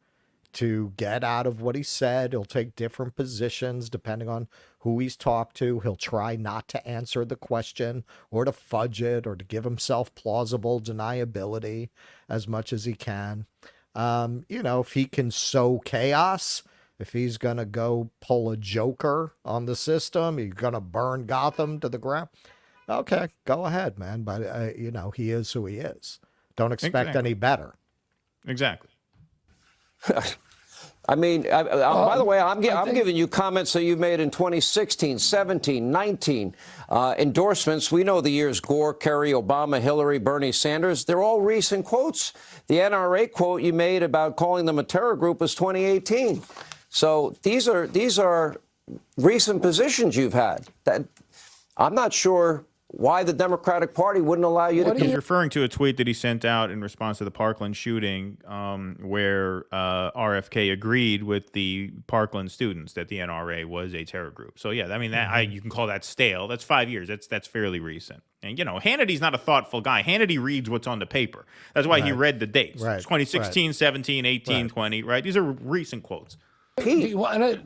to get out of what he said. He'll take different positions depending on who he's talked to. He'll try not to answer the question or to fudge it or to give himself plausible deniability as much as he can. You know, if he can sow chaos, if he's going to go pull a Joker on the system, he's going to burn Gotham to the ground. Okay, go ahead, man. But, you know, he is who he is. Don't expect any better. Exactly. I mean, by the way, I'm giving you comments that you've made in 2016, 17, 19. Endorsements, we know the years Gore, Kerry, Obama, Hillary, Bernie Sanders. They're all recent quotes. The NRA quote you made about calling them a terror group was 2018. So these are recent positions you've had. That I'm not sure why the Democratic Party wouldn't allow you to... He's referring to a tweet that he sent out in response to the Parkland shooting where RFK agreed with the Parkland students that the NRA was a terror group. So, yeah, I mean, you can call that stale. That's 5 years. That's fairly recent. And, you know, Hannity's not a thoughtful guy. Hannity reads what's on the paper. That's why he read the dates. 2016, 17, 18, 20, right? These are recent quotes. Do you want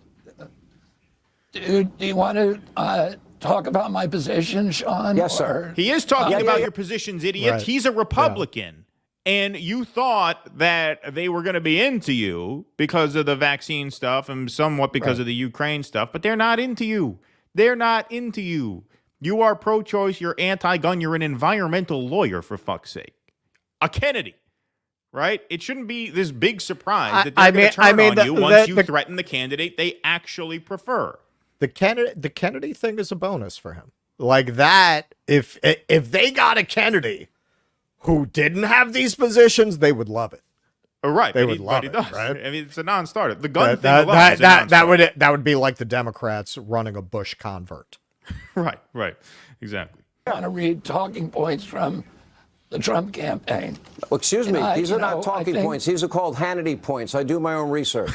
to talk about my position, Sean? Yes, sir. He is talking about your positions, idiot. Right. He's a Republican. And you thought that they were going to be into you because of the vaccine stuff and somewhat because of the Ukraine stuff, but they're not into you. They're not into you. You are pro-choice, you're anti-gun, you're an environmental lawyer, for fuck's sake. A Kennedy, right? It shouldn't be this big surprise that they're going to turn on you once you threaten the candidate they actually prefer. The Kennedy thing is a bonus for him. Like that, if they got a Kennedy who didn't have these positions, they would love it. Right, they would love it. Does. Right? I mean, it's a non-starter. The gun thing alone is a non-starter. that would be like the Democrats running a Bush convert. Right, exactly. I want to read talking points from the Trump campaign. Well, excuse me, these are not talking points. These are called Hannity points. I do my own research.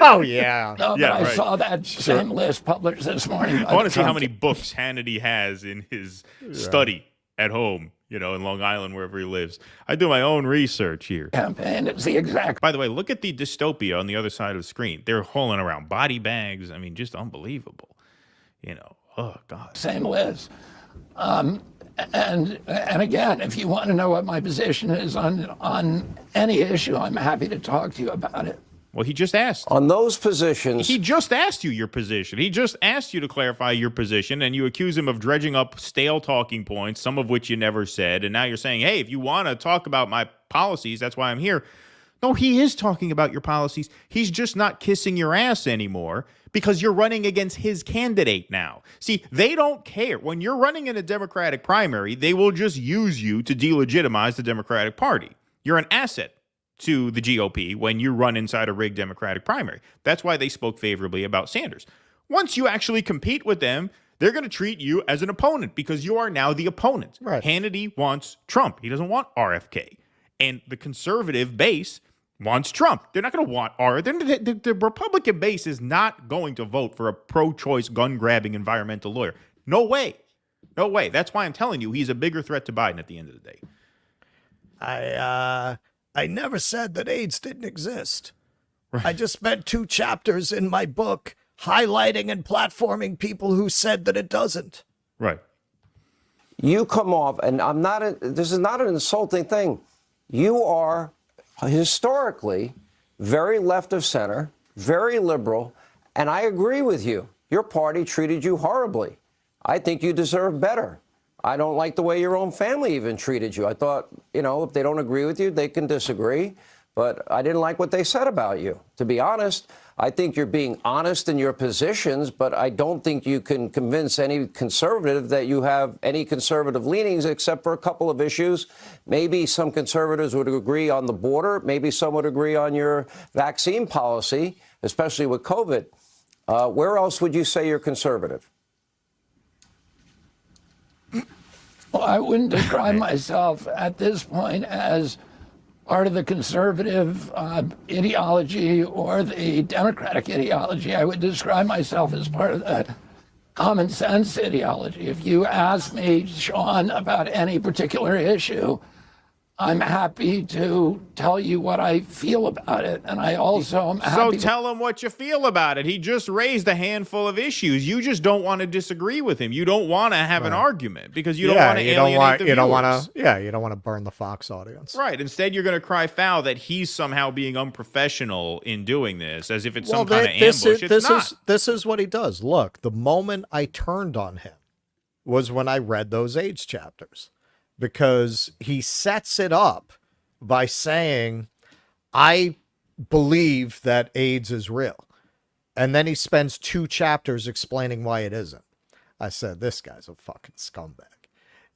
Oh, yeah. No, but I saw that same list published this morning. I want to see how many books Hannity has in his study at home, in Long Island, wherever he lives. I do my own research here. Campaign, it's the exact. By the way, look at the dystopia on the other side of the screen. They're hauling around body bags. I mean, just unbelievable. Oh, God. Same list. And again, if you want to know what my position is on any issue, I'm happy to talk to you about it. Well, he just asked. On those positions. He just asked you your position. He just asked you to clarify your position, and you accuse him of dredging up stale talking points, some of which you never said. And now you're saying, hey, if you want to talk about my policies, that's why I'm here. No, he is talking about your policies. He's just not kissing your ass anymore because you're running against his candidate now. See, they don't care. When you're running in a Democratic primary, they will just use you to delegitimize the Democratic Party. You're an asset to the GOP when you run inside a rigged Democratic primary. That's why they spoke favorably about Sanders. Once you actually compete with them, they're going to treat you as an opponent because you are now the opponent. Right. Hannity wants Trump. He doesn't want RFK. And the conservative base wants Trump. They're not going to want the Republican base is not going to vote for a pro-choice, gun-grabbing environmental lawyer. No way. No way. That's why I'm telling you he's a bigger threat to Biden at the end of the day. I never said that AIDS didn't exist. Right. I just spent 2 chapters in my book highlighting and platforming people who said that it doesn't. Right. You come off, and this is not an insulting thing. You are historically very left of center, very liberal, and I agree with you. Your party treated you horribly. I think you deserve better. I don't like the way your own family even treated you. I thought, if they don't agree with you, they can disagree. But I didn't like what they said about you. To be honest, I think you're being honest in your positions, but I don't think you can convince any conservative that you have any conservative leanings except for a couple of issues. Maybe some conservatives would agree on the border. Maybe some would agree on your vaccine policy, especially with COVID. Where else would you say you're conservative? Well, I wouldn't describe myself at this point as part of the conservative ideology or the Democratic ideology. I would describe myself as part of the common sense ideology. If you ask me, Sean, about any particular issue, I'm happy to tell you what I feel about it. And I also am happy. So tell him what you feel about it. He just raised a handful of issues. You just don't want to disagree with him. You don't want to have an argument because you don't want to alienate the viewers. You don't want to burn the Fox audience. Right. Instead, you're going to cry foul that he's somehow being unprofessional in doing this, as if it's some kind of ambush. It's not. This is what he does. Look, the moment I turned on him was when I read those AIDS chapters. Because he sets it up by saying, I believe that AIDS is real. And then he spends 2 chapters explaining why it isn't. I said, this guy's a fucking scumbag.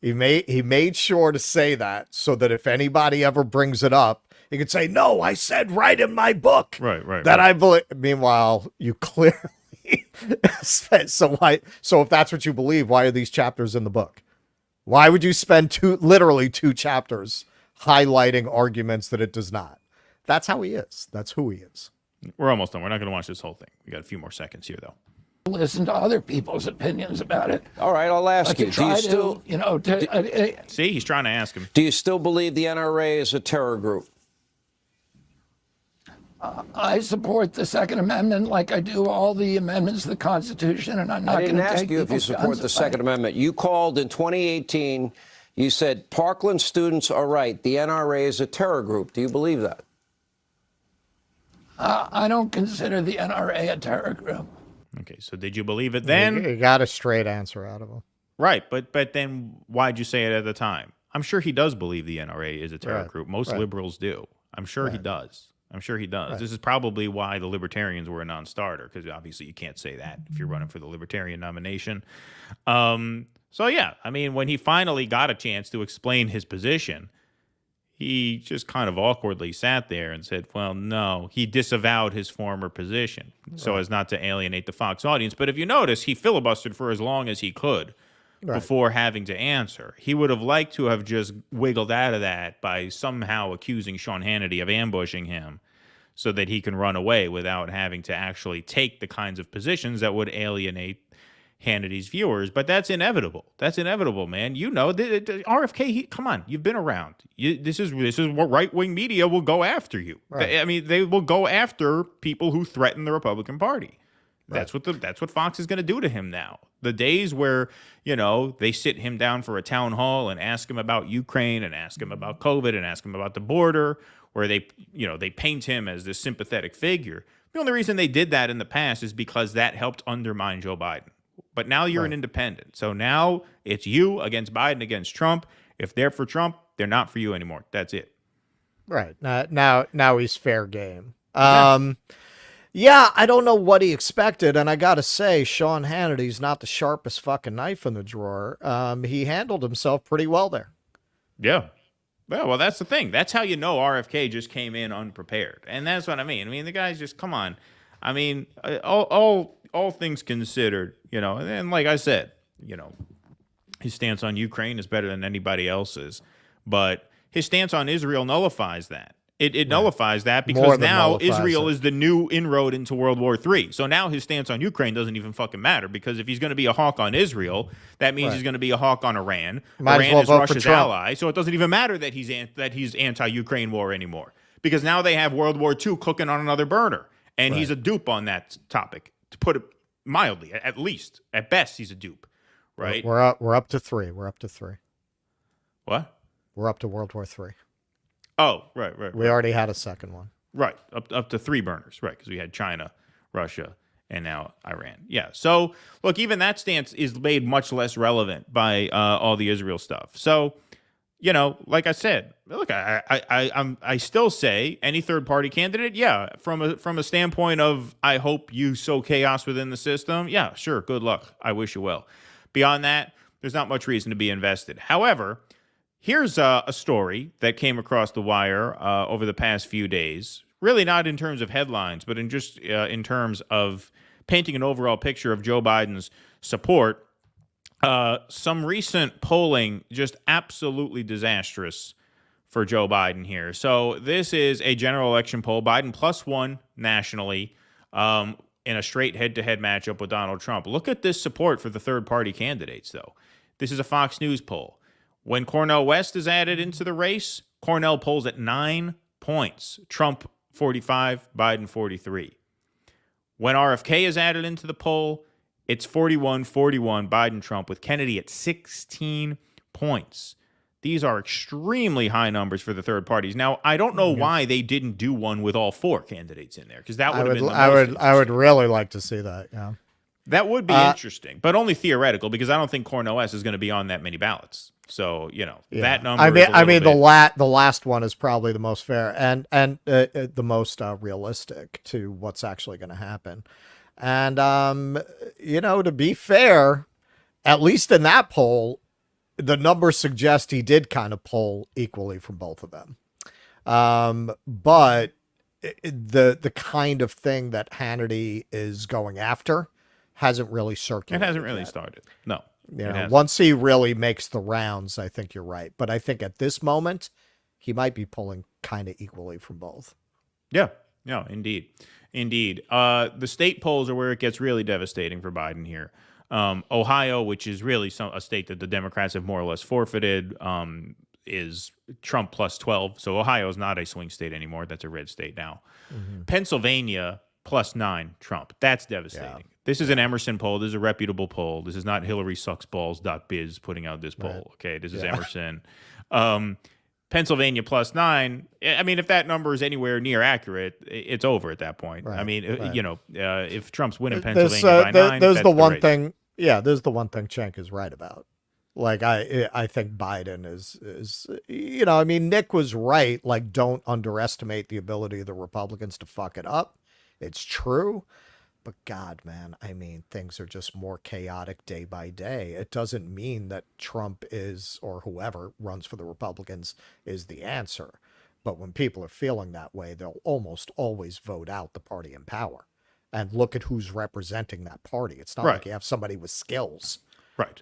He made sure to say that so that if anybody ever brings it up, he could say, no, I said right in my book that I believe. Meanwhile, you clearly so if that's what you believe, why are these chapters in the book? Why would you spend literally 2 chapters highlighting arguments that it does not? That's how he is. That's who he is. We're almost done. We're not going to watch this whole thing. We got a few more seconds here, though. Listen to other people's opinions about it. All right, I'll ask you. Do you still, see, he's trying to ask him. Do you still believe the NRA is a terror group? I support the Second Amendment like I do all the amendments to the Constitution, and I'm not going to take I didn't ask you if you support the Second Amendment. You called in 2018, you said Parkland students are right. The NRA is a terror group. Do you believe that? I don't consider the NRA a terror group. Okay, so did you believe it then? You got a straight answer out of him. Right, but then why'd you say it at the time? I'm sure he does believe the NRA is a terror group. Most liberals do. I'm sure he does. I'm sure he does. This is probably why the Libertarians were a non-starter, because obviously you can't say that if you're running for the Libertarian nomination. So yeah, I mean, when he finally got a chance to explain his position, he just kind of awkwardly sat there and said, well, no, he disavowed his former position so as not to alienate the Fox audience. But if you notice, he filibustered for as long as he could before having to answer. He would have liked to have just wiggled out of that by somehow accusing Sean Hannity of ambushing him so that he can run away without having to actually take the kinds of positions that would alienate Hannity's viewers. But that's inevitable. That's inevitable, man. You know, the RFK, come on, you've been around. This is what right-wing media will go after you. I mean, they will go after people who threaten the Republican Party. That's what Fox is going to do to him now. The days where, you know, they sit him down for a town hall and ask him about Ukraine and ask him about COVID and ask him about the border, where they paint him as this sympathetic figure. The only reason they did that in the past is because that helped undermine Joe Biden. But now you're an independent. So now it's you against Biden, against Trump. If they're for Trump, they're not for you anymore. That's it. Right. Now he's fair game. Yeah, I don't know what he expected, and I got to say, Sean Hannity's not the sharpest fucking knife in the drawer. He handled himself pretty well there. Yeah. Well, that's the thing. That's how you know RFK just came in unprepared. And that's what I mean. I mean, the guy's just, come on. I mean, all things considered, you know, and like I said, you know, his stance on Ukraine is better than anybody else's, but his stance on Israel nullifies that. It nullifies that because now Israel is the new inroad into World War III. So now his stance on Ukraine doesn't even fucking matter, because if he's going to be a hawk on Israel, that means he's going to be a hawk on Iran. Iran is Russia's ally, so it doesn't even matter that he's anti-Ukraine war anymore, because now they have World War II cooking on another burner, and he's a dupe on that topic, to put it mildly. At least, at best, he's a dupe, right? We're up to 3. We're up to 3. What? We're up to World War III. Oh, right. We already had a second one. Right, up to 3 burners, right, because we had China, Russia, and now Iran. Yeah, so, look, even that stance is made much less relevant by all the Israel stuff. So, you know, like I said, look, I still say any third-party candidate, yeah, from a standpoint of I hope you sow chaos within the system, yeah, sure, good luck. I wish you well. Beyond that, there's not much reason to be invested. However, here's a story that came across the wire over the past few days. Really not in terms of headlines, but in terms of painting an overall picture of Joe Biden's support. Some recent polling just absolutely disastrous for Joe Biden here. So this is a general election poll. Biden +1 nationally in a straight head-to-head matchup with Donald Trump. Look at this support for the third-party candidates, though. This is a Fox News poll. When Cornel West is added into the race, Cornel polls at 9 points. Trump 45, Biden 43. When RFK is added into the poll, it's 41-41 Biden-Trump, with Kennedy at 16 points. These are extremely high numbers for the third parties. Now, I don't know why they didn't do one with all 4 candidates in there, because that would have been the most I would really like to see that, yeah. That would be interesting, but only theoretical, because I don't think Cornel West is going to be on that many ballots. So, you know, that number the last one is probably the most fair and the most realistic to what's actually going to happen. And, you know, to be fair, at least in that poll, the numbers suggest he did kind of poll equally from both of them. But the kind of thing that Hannity is going after hasn't really circulated. It hasn't really started. No. You know, once he really makes the rounds, I think you're right. But I think at this moment, he might be pulling kind of equally from both. Yeah, indeed. The state polls are where it gets really devastating for Biden here. Ohio, which is really a state that the Democrats have more or less forfeited. is Trump plus 12. So Ohio is not a swing state anymore. That's a red state now. Pennsylvania plus 9 Trump. That's devastating. Yeah. This is an Emerson poll. This is a reputable poll. This is not HillarySucksballs.biz putting out this poll. Right. Okay, this is Emerson. Pennsylvania plus 9. I mean, if that number is anywhere near accurate, it's over at that point. Right. I mean, if Trump's winning Pennsylvania by 9, there's that's the one thing. Yeah, there's the one thing Cenk is right about. Like, I think Biden is I mean, Nick was right. Like, don't underestimate the ability of the Republicans to fuck it up. It's true. But God, man, I mean, things are just more chaotic day by day. It doesn't mean that Trump is, or whoever runs for the Republicans is the answer. But when people are feeling that way, they'll almost always vote out the party in power. And look at who's representing that party. It's not like you have somebody with skills. Right.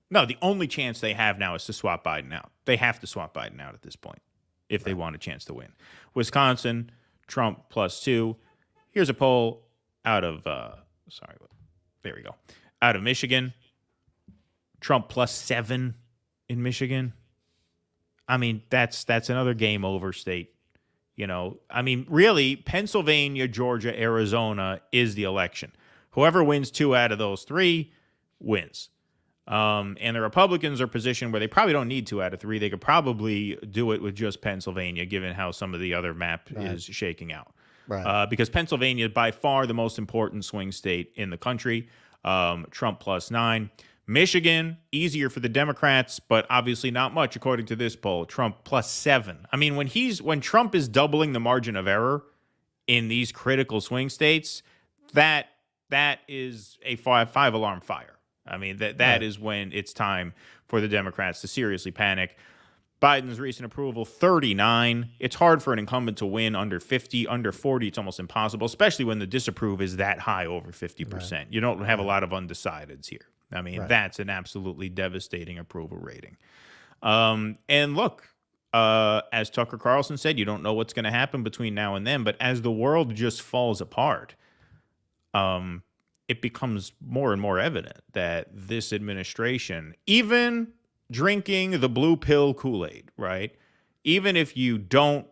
No, the only chance they have now is to swap Biden out. They have to swap Biden out at this point if they want a chance to win. Wisconsin, Trump plus 2. Here's a poll out of, there we go. Out of Michigan, Trump plus 7 in Michigan. I mean, that's another game over state. I mean, really, Pennsylvania, Georgia, Arizona is the election. Whoever wins 2 out of those 3 wins. And the Republicans are positioned where they probably don't need 2 out of 3. They could probably do it with just Pennsylvania, given how some of the other map is shaking out. Right. Because Pennsylvania is by far the most important swing state in the country. Trump plus 9. Michigan, easier for the Democrats, but obviously not much according to this poll. Trump plus 7. I mean, when Trump is doubling the margin of error in these critical swing states, that is a 5 alarm fire. I mean, that is when it's time for the Democrats to seriously panic. Biden's recent approval, 39. It's hard for an incumbent to win under 50. Under 40, it's almost impossible, especially when the disapprove is that high, over 50%. Right. You don't have a lot of undecideds here. I mean, that's an absolutely devastating approval rating. And look, as Tucker Carlson said, you don't know what's going to happen between now and then, but as the world just falls apart, it becomes more and more evident that this administration, even drinking the blue pill Kool-Aid, right? Even if you don't,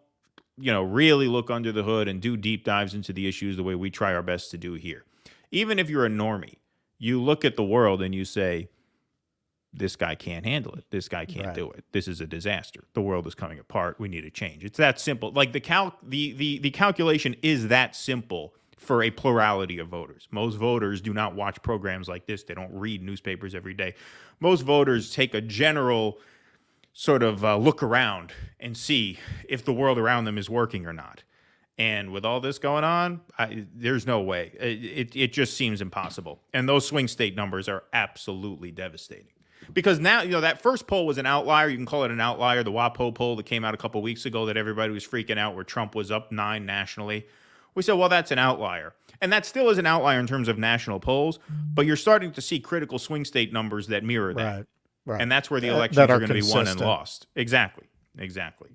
really look under the hood and do deep dives into the issues the way we try our best to do here. Even if you're a normie, you look at the world and you say, this guy can't handle it. This guy can't do it. This is a disaster. The world is coming apart. We need a change. It's that simple. Like the calculation is that simple for a plurality of voters. Most voters do not watch programs like this. They don't read newspapers every day. Most voters take a general sort of look around and see if the world around them is working or not. And with all this going on, there's no way. It just seems impossible. And those swing state numbers are absolutely devastating. Because now, that first poll was an outlier. You can call it an outlier. The WAPO poll that came out a couple weeks ago that everybody was freaking out where Trump was up 9 nationally. We said, well, that's an outlier. And that still is an outlier in terms of national polls. But you're starting to see critical swing state numbers that mirror that. Right. And that's where the elections are going to be won and lost. Exactly.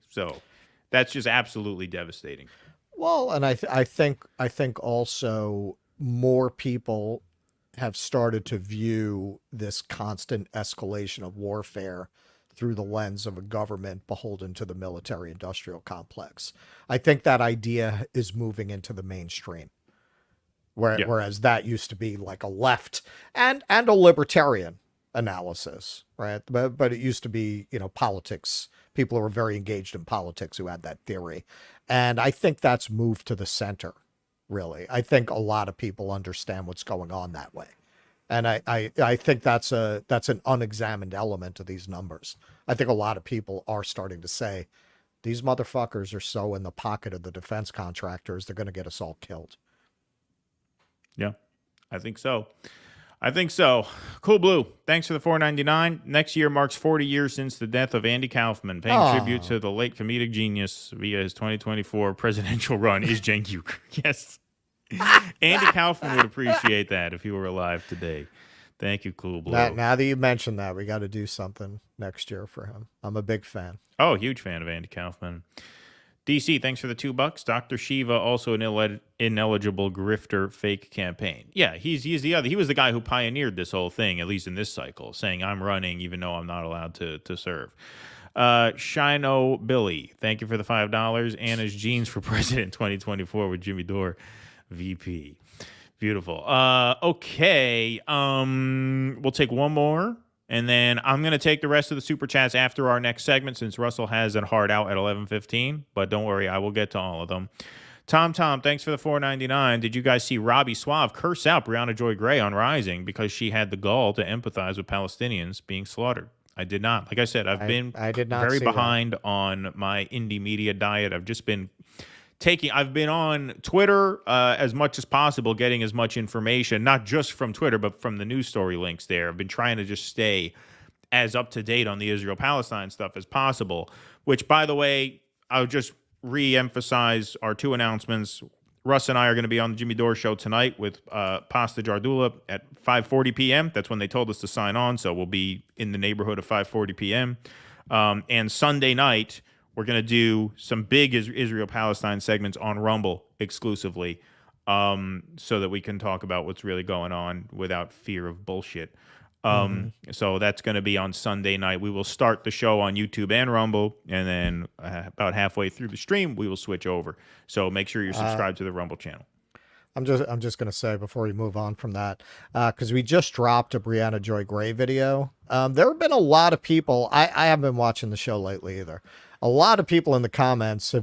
So that's just absolutely devastating. Well, and I think also more people have started to view this constant escalation of warfare through the lens of a government beholden to the military-industrial complex. I think that idea is moving into the mainstream, whereas that used to be like a left and a libertarian analysis, right? But it used to be, politics. People who were very engaged in politics who had that theory. And I think that's moved to the center, really. I think a lot of people understand what's going on that way. And I think that's an unexamined element of these numbers. I think a lot of people are starting to say, these motherfuckers are so in the pocket of the defense contractors, they're going to get us all killed. Yeah, I think so. Cool Blue, thanks for the $4.99. Next year marks 40 years since the death of Andy Kaufman. Paying tribute to the late comedic genius via his 2024 presidential run is Jenk Uygur. Yes. Andy Kaufman would appreciate that if he were alive today. Thank you, Cool Blue. Now that you mentioned that, we got to do something next year for him. I'm a big fan. Oh, huge fan of Andy Kaufman. DC, thanks for the $2. Dr. Shiva, also an ineligible grifter fake campaign. Yeah, he's the other. He was the guy who pioneered this whole thing, at least in this cycle, saying I'm running even though I'm not allowed to serve. Shino Billy, thank you for the $5. Anna's Jeans for President 2024 with Jimmy Dore, VP. Beautiful. Okay. We'll take one more. And then I'm going to take the rest of the Super Chats after our next segment since Russell has it hard out at 11:15. But don't worry, I will get to all of them. Tom, thanks for the $4.99. Did you guys see Robbie Suave curse out Brianna Joy Gray on Rising because she had the gall to empathize with Palestinians being slaughtered? I did not. Like I said, I did not very behind on my indie media diet. I've just been I've been on Twitter as much as possible, getting as much information, not just from Twitter, but from the news story links there. I've been trying to just stay as up to date on the Israel-Palestine stuff as possible, which, by the way, I'll just re-emphasize our two announcements. Russ and I are going to be on the Jimmy Dore Show tonight with Pasta Jardula at 5:40 p.m. That's when they told us to sign on, so we'll be in the neighborhood of 5:40 p.m. And Sunday night, we're going to do some big Israel-Palestine segments on Rumble exclusively so that we can talk about what's really going on without fear of bullshit. So that's going to be on Sunday night. We will start the show on YouTube and Rumble, and then about halfway through the stream, we will switch over. So make sure you're subscribed to the Rumble channel. I'm just going to say before we move on from that, because we just dropped a Brianna Joy Gray video. There have been a lot of people. I haven't been watching the show lately either. A lot of people in the comments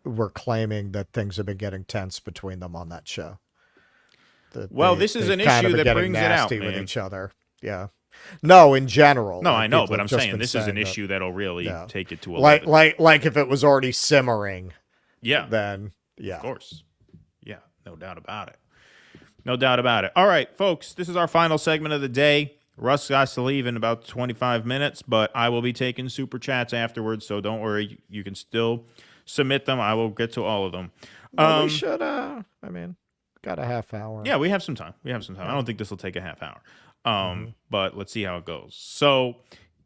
were claiming that things have been getting tense between them on that show. This is an issue that brings it out, man. With each other. Yeah. No, in general. No, I know, but I'm saying this is an issue that'll really take it to 11. Like if it was already simmering. Yeah. Then yeah. Of course. Yeah, no doubt about it. No doubt about it. All right, folks, this is our final segment of the day. Russ has to leave in about 25 minutes, but I will be taking Super Chats afterwards, so don't worry. You can still submit them. I will get to all of them. We should, got a half hour. Yeah, we have some time. I don't think this will take a half hour. But let's see how it goes. So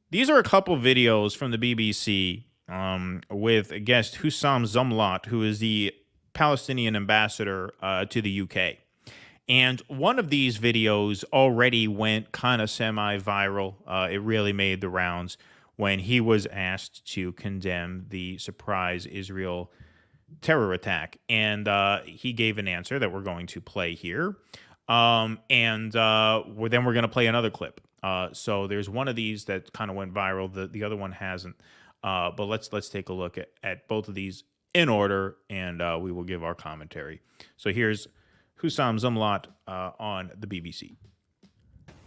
these are a couple videos from the BBC with a guest, Hussam Zumlot, who is the Palestinian ambassador to the UK. And one of these videos already went kind of semi-viral. It really made the rounds when he was asked to condemn the surprise Israel terror attack. And he gave an answer that we're going to play here. Then we're going to play another clip. So there's one of these that kind of went viral. The other one hasn't. But let's take a look at both of these in order, and we will give our commentary. So here's Hussam Zumlot on the BBC.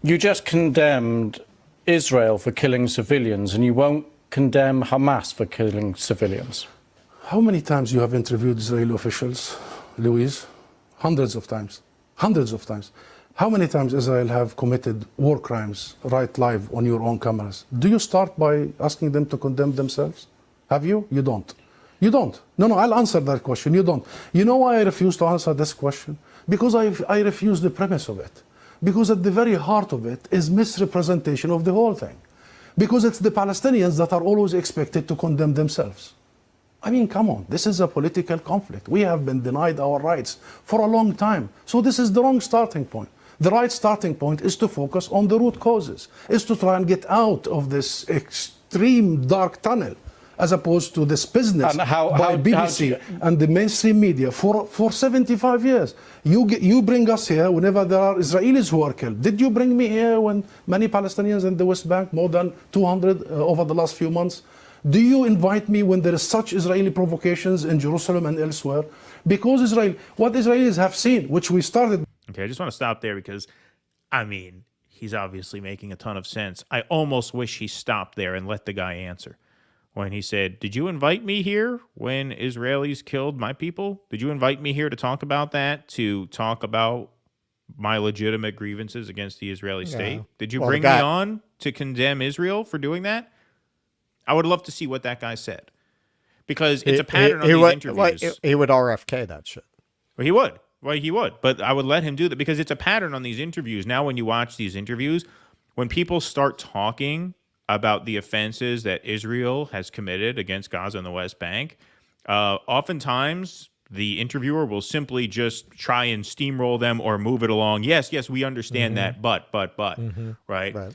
You just condemned Israel for killing civilians, and you won't condemn Hamas for killing civilians. How many times you have interviewed Israeli officials, Louise? Hundreds of times. Hundreds of times. How many times Israel have committed war crimes right live on your own cameras? Do you start by asking them to condemn themselves? Have you? You don't. You don't. No, I'll answer that question. You don't. You know why I refuse to answer this question? Because I refuse the premise of it. Because at the very heart of it is misrepresentation of the whole thing. Because it's the Palestinians that are always expected to condemn themselves. I mean, come on, this is a political conflict. We have been denied our rights for a long time. So this is the wrong starting point. The right starting point is to focus on the root causes, is to try and get out of this extreme dark tunnel, as opposed to this business by BBC and the mainstream media for 75 years. You bring us here whenever there are Israelis who are killed. Did you bring me here when many Palestinians in the West Bank, more than 200 over the last few months? Do you invite me when there is such Israeli provocations in Jerusalem and elsewhere? Because what Israelis have seen, which we started. Okay, I just want to stop there because, I mean, he's obviously making a ton of sense. I almost wish he stopped there and let the guy answer. When he said, did you invite me here when Israelis killed my people? Did you invite me here to talk about that, to talk about my legitimate grievances against the Israeli state? Did you bring me on to condemn Israel for doing that? I would love to see what that guy said. Because it's a pattern on these interviews. He would RFK that shit. Well, he would. Well, he would. But I would let him do that because it's a pattern on these interviews. Now when you watch these interviews, when people start talking about the offenses that Israel has committed against Gaza and the West Bank, Oftentimes, the interviewer will simply just try and steamroll them or move it along. Yes, we understand that, but, right?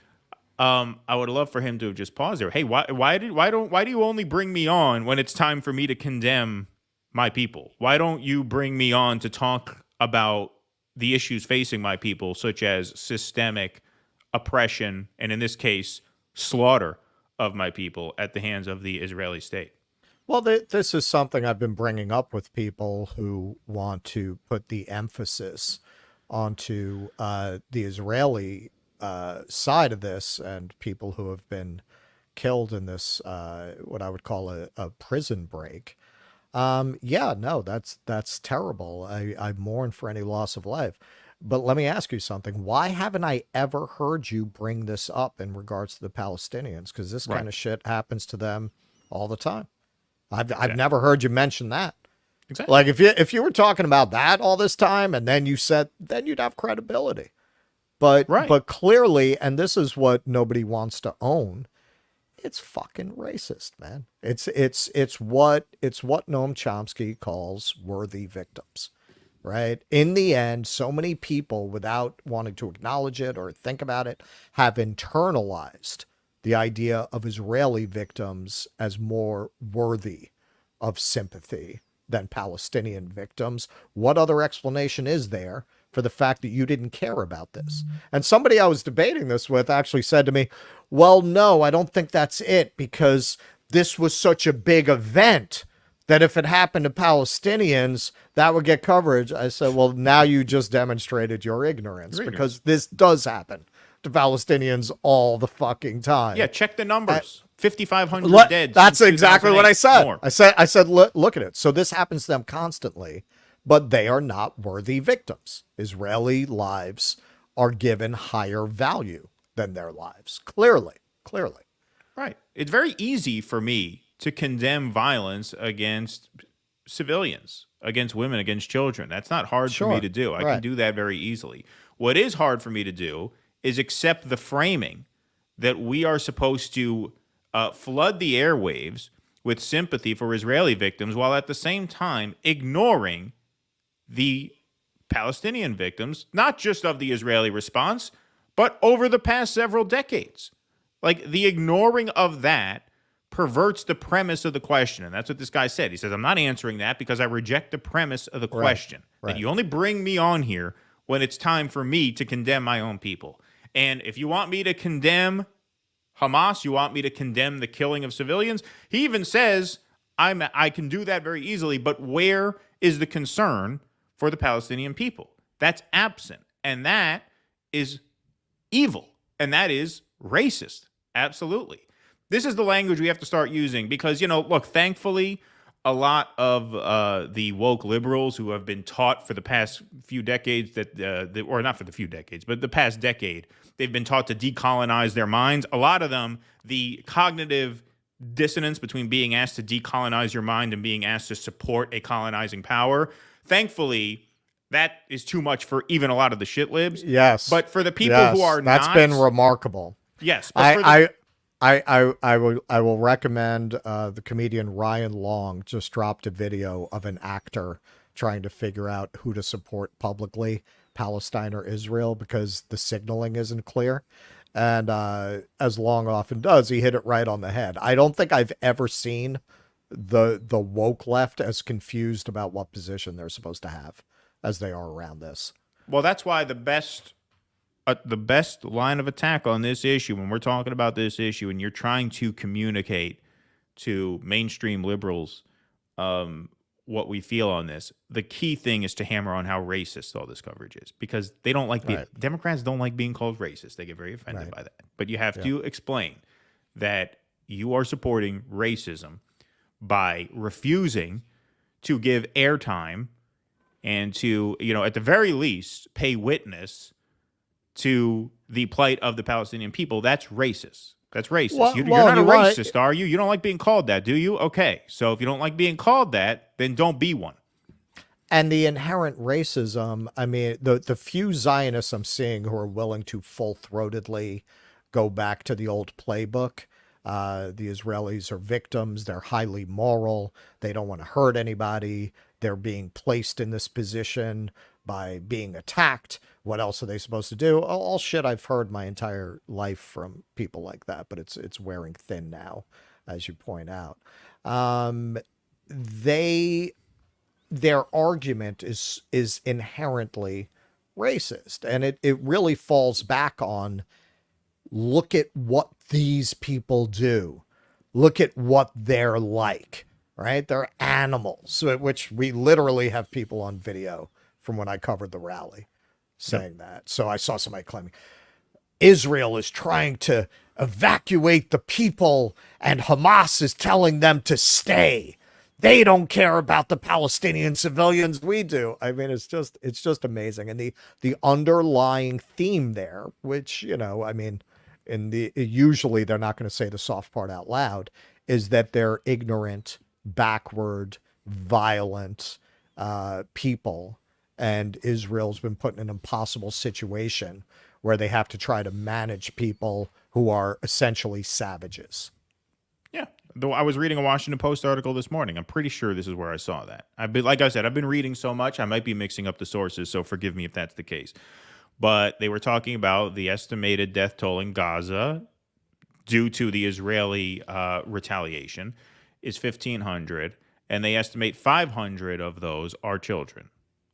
I would love for him to have just pause there. Hey, why do you only bring me on when it's time for me to condemn my people? Why don't you bring me on to talk about the issues facing my people, such as systemic oppression, and in this case, slaughter of my people at the hands of the Israeli state? Well, this is something I've been bringing up with people who want to put the emphasis onto the Israeli side of this, and people who have been killed in this, what I would call a prison break. Yeah, no, that's terrible. I mourn for any loss of life. But let me ask you something. Why haven't I ever heard you bring this up in regards to the Palestinians? Because this kind of shit happens to them all the time. I've never heard you mention that. Exactly. Like if you were talking about that all this time, and then you said, then you'd have credibility. But clearly, and this is what nobody wants to own, it's fucking racist, man. It's what Noam Chomsky calls worthy victims, right? In the end, so many people, without wanting to acknowledge it or think about it, have internalized the idea of Israeli victims as more worthy of sympathy than Palestinian victims. What other explanation is there for the fact that you didn't care about this? And somebody I was debating this with actually said to me, well, no, I don't think that's it, because this was such a big event that if it happened to Palestinians, that would get coverage. I said, well, now you just demonstrated your ignorance, because this does happen to Palestinians all the fucking time. Yeah, check the numbers. 5,500 dead. That's exactly what I said. More. I said, look at it. So this happens to them constantly, but they are not worthy victims. Israeli lives are given higher value than their lives. Clearly. Right. It's very easy for me to condemn violence against civilians, against women, against children. That's not hard for me to do. I can do that very easily. What is hard for me to do is accept the framing that we are supposed to flood the airwaves with sympathy for Israeli victims, while at the same time ignoring the Palestinian victims, not just of the Israeli response, but over the past several decades. Like, the ignoring of that perverts the premise of the question. And that's what this guy said. He says, I'm not answering that because I reject the premise of the question. That you only bring me on here when it's time for me to condemn my own people. And if you want me to condemn Hamas, you want me to condemn the killing of civilians, he even says, I can do that very easily, but where is the concern for the Palestinian people? That's absent. And that is evil. And that is racist. Absolutely. This is the language we have to start using because, look, thankfully, a lot of the woke liberals who have been taught for the past few decades or not for the few decades, but the past decade, they've been taught to decolonize their minds. A lot of them, the cognitive dissonance between being asked to decolonize your mind and being asked to support a colonizing power, thankfully, that is too much for even a lot of the shit libs. Yes. But for the people who are that's been remarkable. Yes. But I will recommend the comedian Ryan Long just dropped a video of an actor trying to figure out who to support publicly, Palestine or Israel, because the signaling isn't clear. And as Long often does, he hit it right on the head. I don't think I've ever seen the woke left as confused about what position they're supposed to have as they are around this. Well, that's why the best line of attack on this issue, when we're talking about this issue and you're trying to communicate to mainstream liberals what we feel on this, the key thing is to hammer on how racist all this coverage is, because they don't like Democrats don't like being called racist. They get very offended by that. But you have to explain that you are supporting racism by refusing to give airtime and to, at the very least, pay witness to the plight of the Palestinian people. That's racist. That's racist. You're not a racist, are you? You don't like being called that, do you? Okay. So if you don't like being called that, then don't be one. And the inherent racism, I mean, the few Zionists I'm seeing who are willing to full-throatedly go back to the old playbook, The Israelis are victims. They're highly moral. They don't want to hurt anybody. They're being placed in this position by being attacked. What else are they supposed to do? All shit I've heard my entire life from people like that, but it's wearing thin now, as you point out. Their argument is inherently racist, and it really falls back on, look at what these people do. Look at what they're like, right? They're animals, which we literally have people on video from when I covered the rally saying that. So I saw somebody claiming Israel is trying to evacuate the people and Hamas is telling them to stay. They don't care about the Palestinian civilians. We do. I mean, it's just amazing. And the underlying theme there, which, I mean, usually they're not going to say the soft part out loud, is that they're ignorant, backward, violent people. And Israel's been put in an impossible situation where they have to try to manage people who are essentially savages. Yeah. Though I was reading a Washington Post article this morning. I'm pretty sure this is where I saw that. Like I said, I've been reading so much, I might be mixing up the sources, so forgive me if that's the case. But they were talking about the estimated death toll in Gaza due to the Israeli retaliation is 1,500, and they estimate 500 of those are children.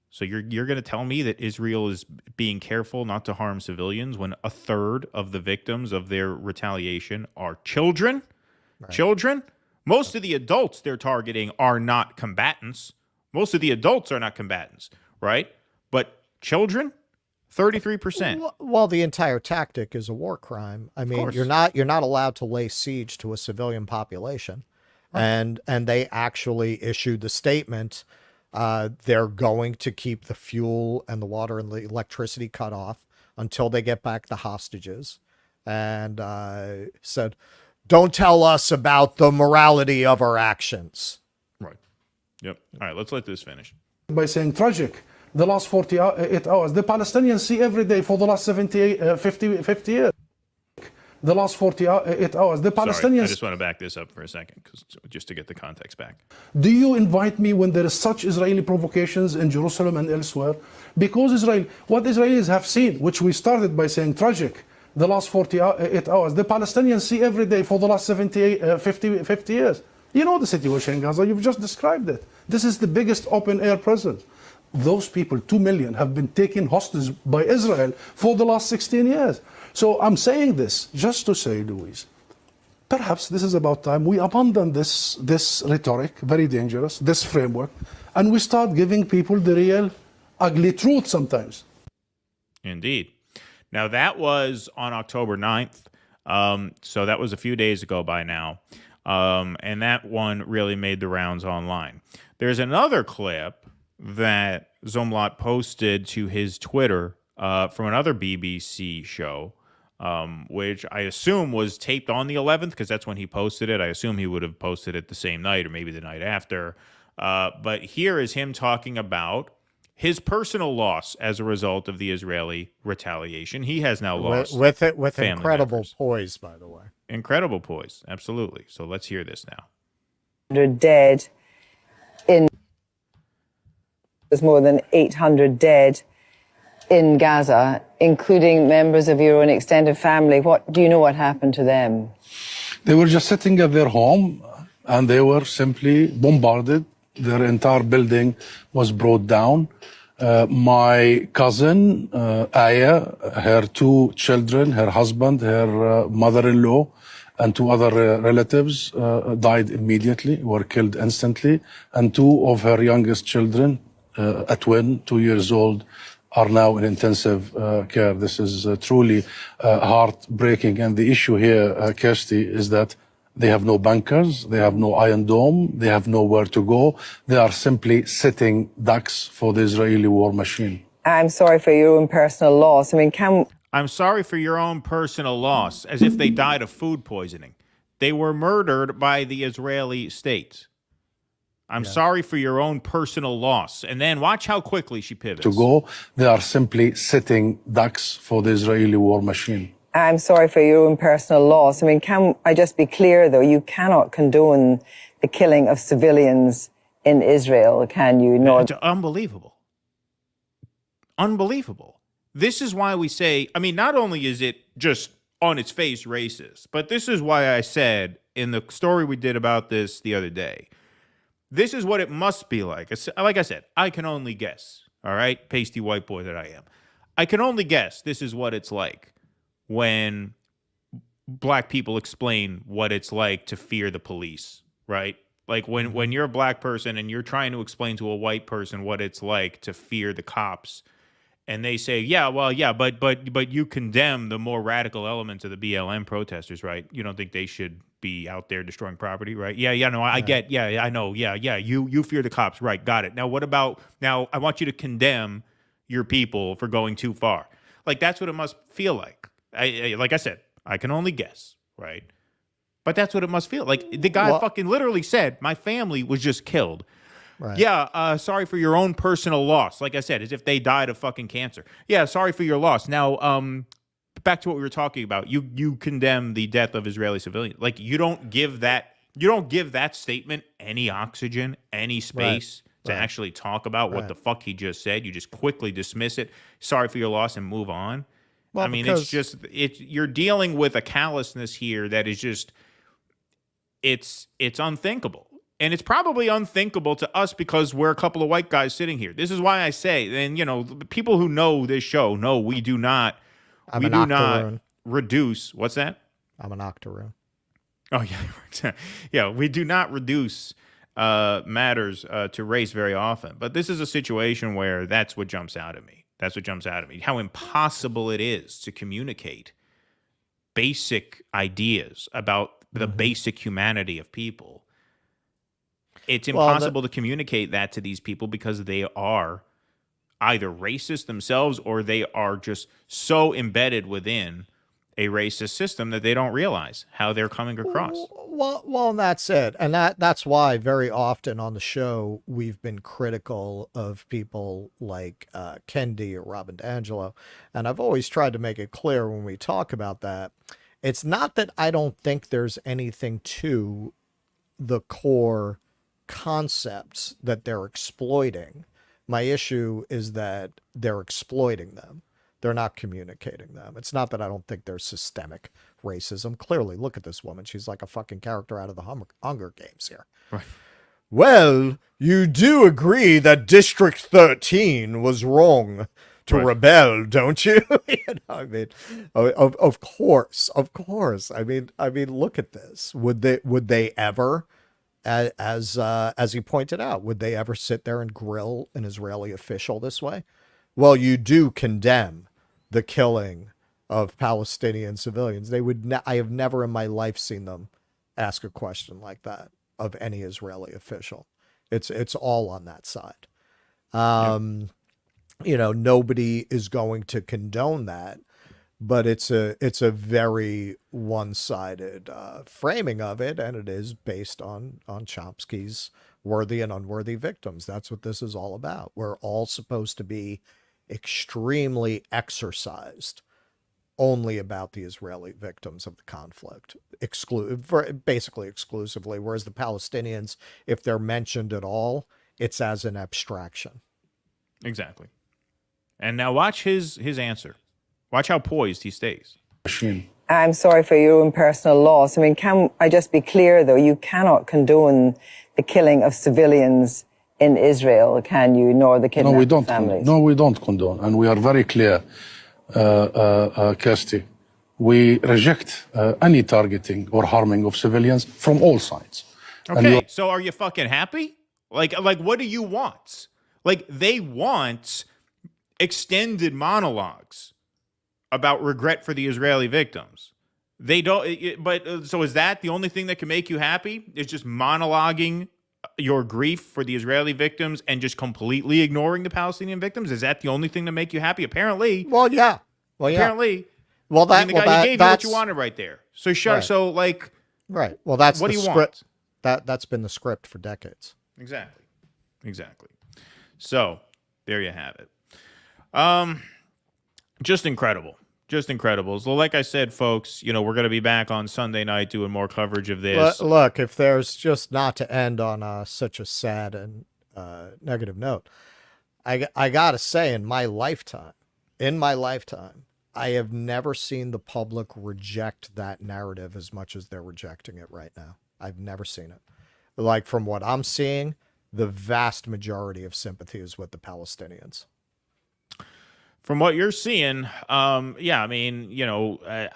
So you're going to tell me that Israel is being careful not to harm civilians when a third of the victims of their retaliation are children? Right. Children? Most of the adults they're targeting are not combatants. Most of the adults are not combatants, right? But children? 33%. Well, the entire tactic is a war crime. I mean, you're not allowed to lay siege to a civilian population. Right. And they actually issued the statement, they're going to keep the fuel and the water and the electricity cut off until they get back the hostages. And said, don't tell us about the morality of our actions. Right. Yep. All right, let's let this finish. By saying tragic. The last 48 hours. The Palestinians see every day for the last 50 years. The last 48 hours. The Palestinians... Sorry, I just want to back this up for a second, just to get the context back. Do you invite me when there is such Israeli provocations in Jerusalem and elsewhere? Because what Israelis have seen, which we started by saying tragic, the last 48 hours. The Palestinians see every day for the last 50 years. You know the situation in Gaza. You've just described it. This is the biggest open-air prison. Those people, 2 million, have been taken hostage by Israel for the last 16 years. So I'm saying this just to say, Louise, perhaps this is about time we abandon this rhetoric, very dangerous, this framework, and we start giving people the real ugly truth sometimes. Indeed. Now, that was on October 9th, so that was a few days ago by now, and that one really made the rounds online. There's another clip that Zomlot posted to his Twitter from another BBC show, which I assume was taped on the 11th, because that's when he posted it. I assume he would have posted it the same night or maybe the night after. But here is him talking about his personal loss as a result of the Israeli retaliation. He has now lost with incredible members. Poise, by the way. Incredible poise, absolutely. So let's hear this now. They're dead in... There's more than 800 dead in Gaza, including members of your own extended family. Do you know what happened to them? They were just sitting at their home and they were simply bombarded. Their entire building was brought down. My cousin, Aya, her 2 children, her husband, her mother-in-law, and 2 other relatives died immediately, were killed instantly. And 2 of her youngest children, a twin, 2 years old, are now in intensive care. This is truly heartbreaking. And the issue here, Kirsty, is that they have no bunkers, they have no Iron Dome, they have nowhere to go. They are simply sitting ducks for the Israeli war machine. I'm sorry for your own personal loss. I mean, I'm sorry for your own personal loss, as if they died of food poisoning. They were murdered by the Israeli state. I'm sorry for your own personal loss. And then watch how quickly she pivots. To go, they are simply sitting ducks for the Israeli war machine. I'm sorry for your own personal loss. I mean, can I just be clear, though? You cannot condone the killing of civilians in Israel, can you? It's unbelievable. Unbelievable. This is why we say, I mean, not only is it just on its face racist, but this is why I said in the story we did about this the other day, this is what it must be like. Like I said, I can only guess, all right? Pasty white boy that I am. I can only guess this is what it's like when black people explain what it's like to fear the police, right? Like when you're a black person and you're trying to explain to a white person what it's like to fear the cops, and they say, yeah, well, yeah, but you condemn the more radical elements of the BLM protesters, right? You don't think they should be out there destroying property, right? Yeah, no, I get, I know, yeah, you fear the cops, right? Got it. Now, what about, now I want you to condemn your people for going too far. Like, that's what it must feel like. Like I said, I can only guess, right? But that's what it must feel like. The guy fucking literally said, my family was just killed. Right. Yeah, sorry for your own personal loss. Like I said, as if they died of fucking cancer. Yeah, sorry for your loss. Now, back to what we were talking about. You condemn the death of Israeli civilians. Like, you don't give that statement any oxygen, any space to actually talk about what the fuck he just said. You just quickly dismiss it. Sorry for your loss and move on. Well, I mean, you're dealing with a callousness here that is just, it's unthinkable. And it's probably unthinkable to us because we're a couple of white guys sitting here. This is why I say, and the people who know this show know we do not reduce. What's that? I'm an octoroon. Oh yeah, yeah. We do not reduce matters to race very often, but this is a situation where that's what jumps out at me. That's what jumps out at me. How impossible it is to communicate basic ideas about the basic humanity of people. It's impossible to communicate that to these people because they are either racist themselves or they are just so embedded within a racist system that they don't realize how they're coming across. Well, that's it. And that's why very often on the show, we've been critical of people like Kendi or Robin DeAngelo. And I've always tried to make it clear when we talk about that. It's not that I don't think there's anything to the core concepts that they're exploiting. My issue is that they're exploiting them. They're not communicating them. It's not that I don't think there's systemic racism. Clearly, look at this woman. She's like a fucking character out of the Hunger Games here. Right. Well, you do agree that District 13 was wrong to rebel, don't you? I mean, of course. I mean, look at this. Would they ever, as he pointed out, would they ever sit there and grill an Israeli official this way? Well, you do condemn the killing of Palestinian civilians. They would. I have never in my life seen them ask a question like that of any Israeli official. It's all on that side. Nobody is going to condone that, but it's a very one-sided framing of it, and it is based on Chomsky's worthy and unworthy victims. That's what this is all about. We're all supposed to be extremely exercised only about the Israeli victims of the conflict, basically exclusively, whereas the Palestinians, if they're mentioned at all, it's as an abstraction. Exactly. And now watch his answer. Watch how poised he stays. I'm sorry for your own personal loss. I mean, can I just be clear, though? You cannot condone the killing of civilians in Israel, can you? Nor the kidnapped families. No, we don't condone. And we are very clear, Kirsty. We reject any targeting or harming of civilians from all sides. Okay, so are you fucking happy? Like, what do you want? Like, they want extended monologues about regret for the Israeli victims. They don't, so is that the only thing that can make you happy? Is just monologuing your grief for the Israeli victims and just completely ignoring the Palestinian victims? Is that the only thing to make you happy? Apparently. Well, yeah. Apparently. Well, the guy gave you what you wanted right there. So right. Well, that's what the do you script. Want? That's been the script for decades. Exactly. So there you have it. Just incredible. Just incredible. So like I said, folks, we're going to be back on Sunday night doing more coverage of this. Look, if there's just not to end on such a sad and negative note, I got to say, in my lifetime, I have never seen the public reject that narrative as much as they're rejecting it right now. I've never seen it. Like, from what I'm seeing, the vast majority of sympathy is with the Palestinians. From what you're seeing, yeah, I mean,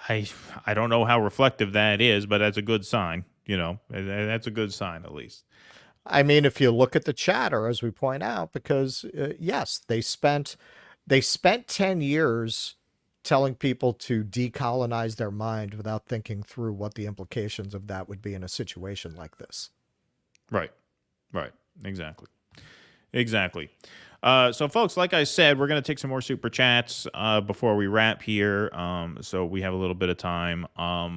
I don't know how reflective that is, but that's a good sign. That's a good sign, at least. I mean, if you look at the chatter, as we point out, because yes, they spent 10 years telling people to decolonize their mind without thinking through what the implications of that would be in a situation like this. Right. Exactly. So, folks, like I said, we're going to take some more super chats before we wrap here. So we have a little bit of time.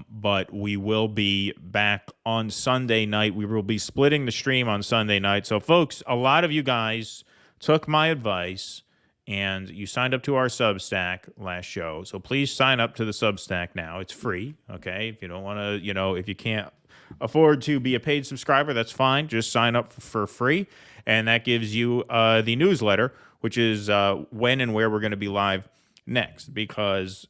But we will be back on Sunday night. We will be splitting the stream on Sunday night. So, folks, a lot of you guys took my advice and you signed up to our Substack last show. So please sign up to the Substack now. It's free, okay? If you don't want to, if you can't afford to be a paid subscriber, that's fine. Just sign up for free. And that gives you the newsletter, which is when and where we're going to be live next, because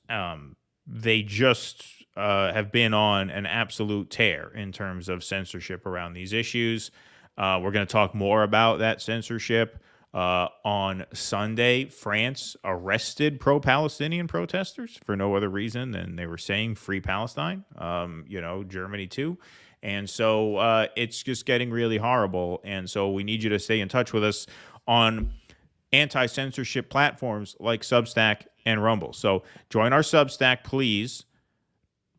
they just have been on an absolute tear in terms of censorship around these issues. We're going to talk more about that censorship. On Sunday, France arrested pro-Palestinian protesters for no other reason than they were saying free Palestine, Germany too. And so it's just getting really horrible. And so we need you to stay in touch with us on anti-censorship platforms like Substack and Rumble. So join our Substack, please.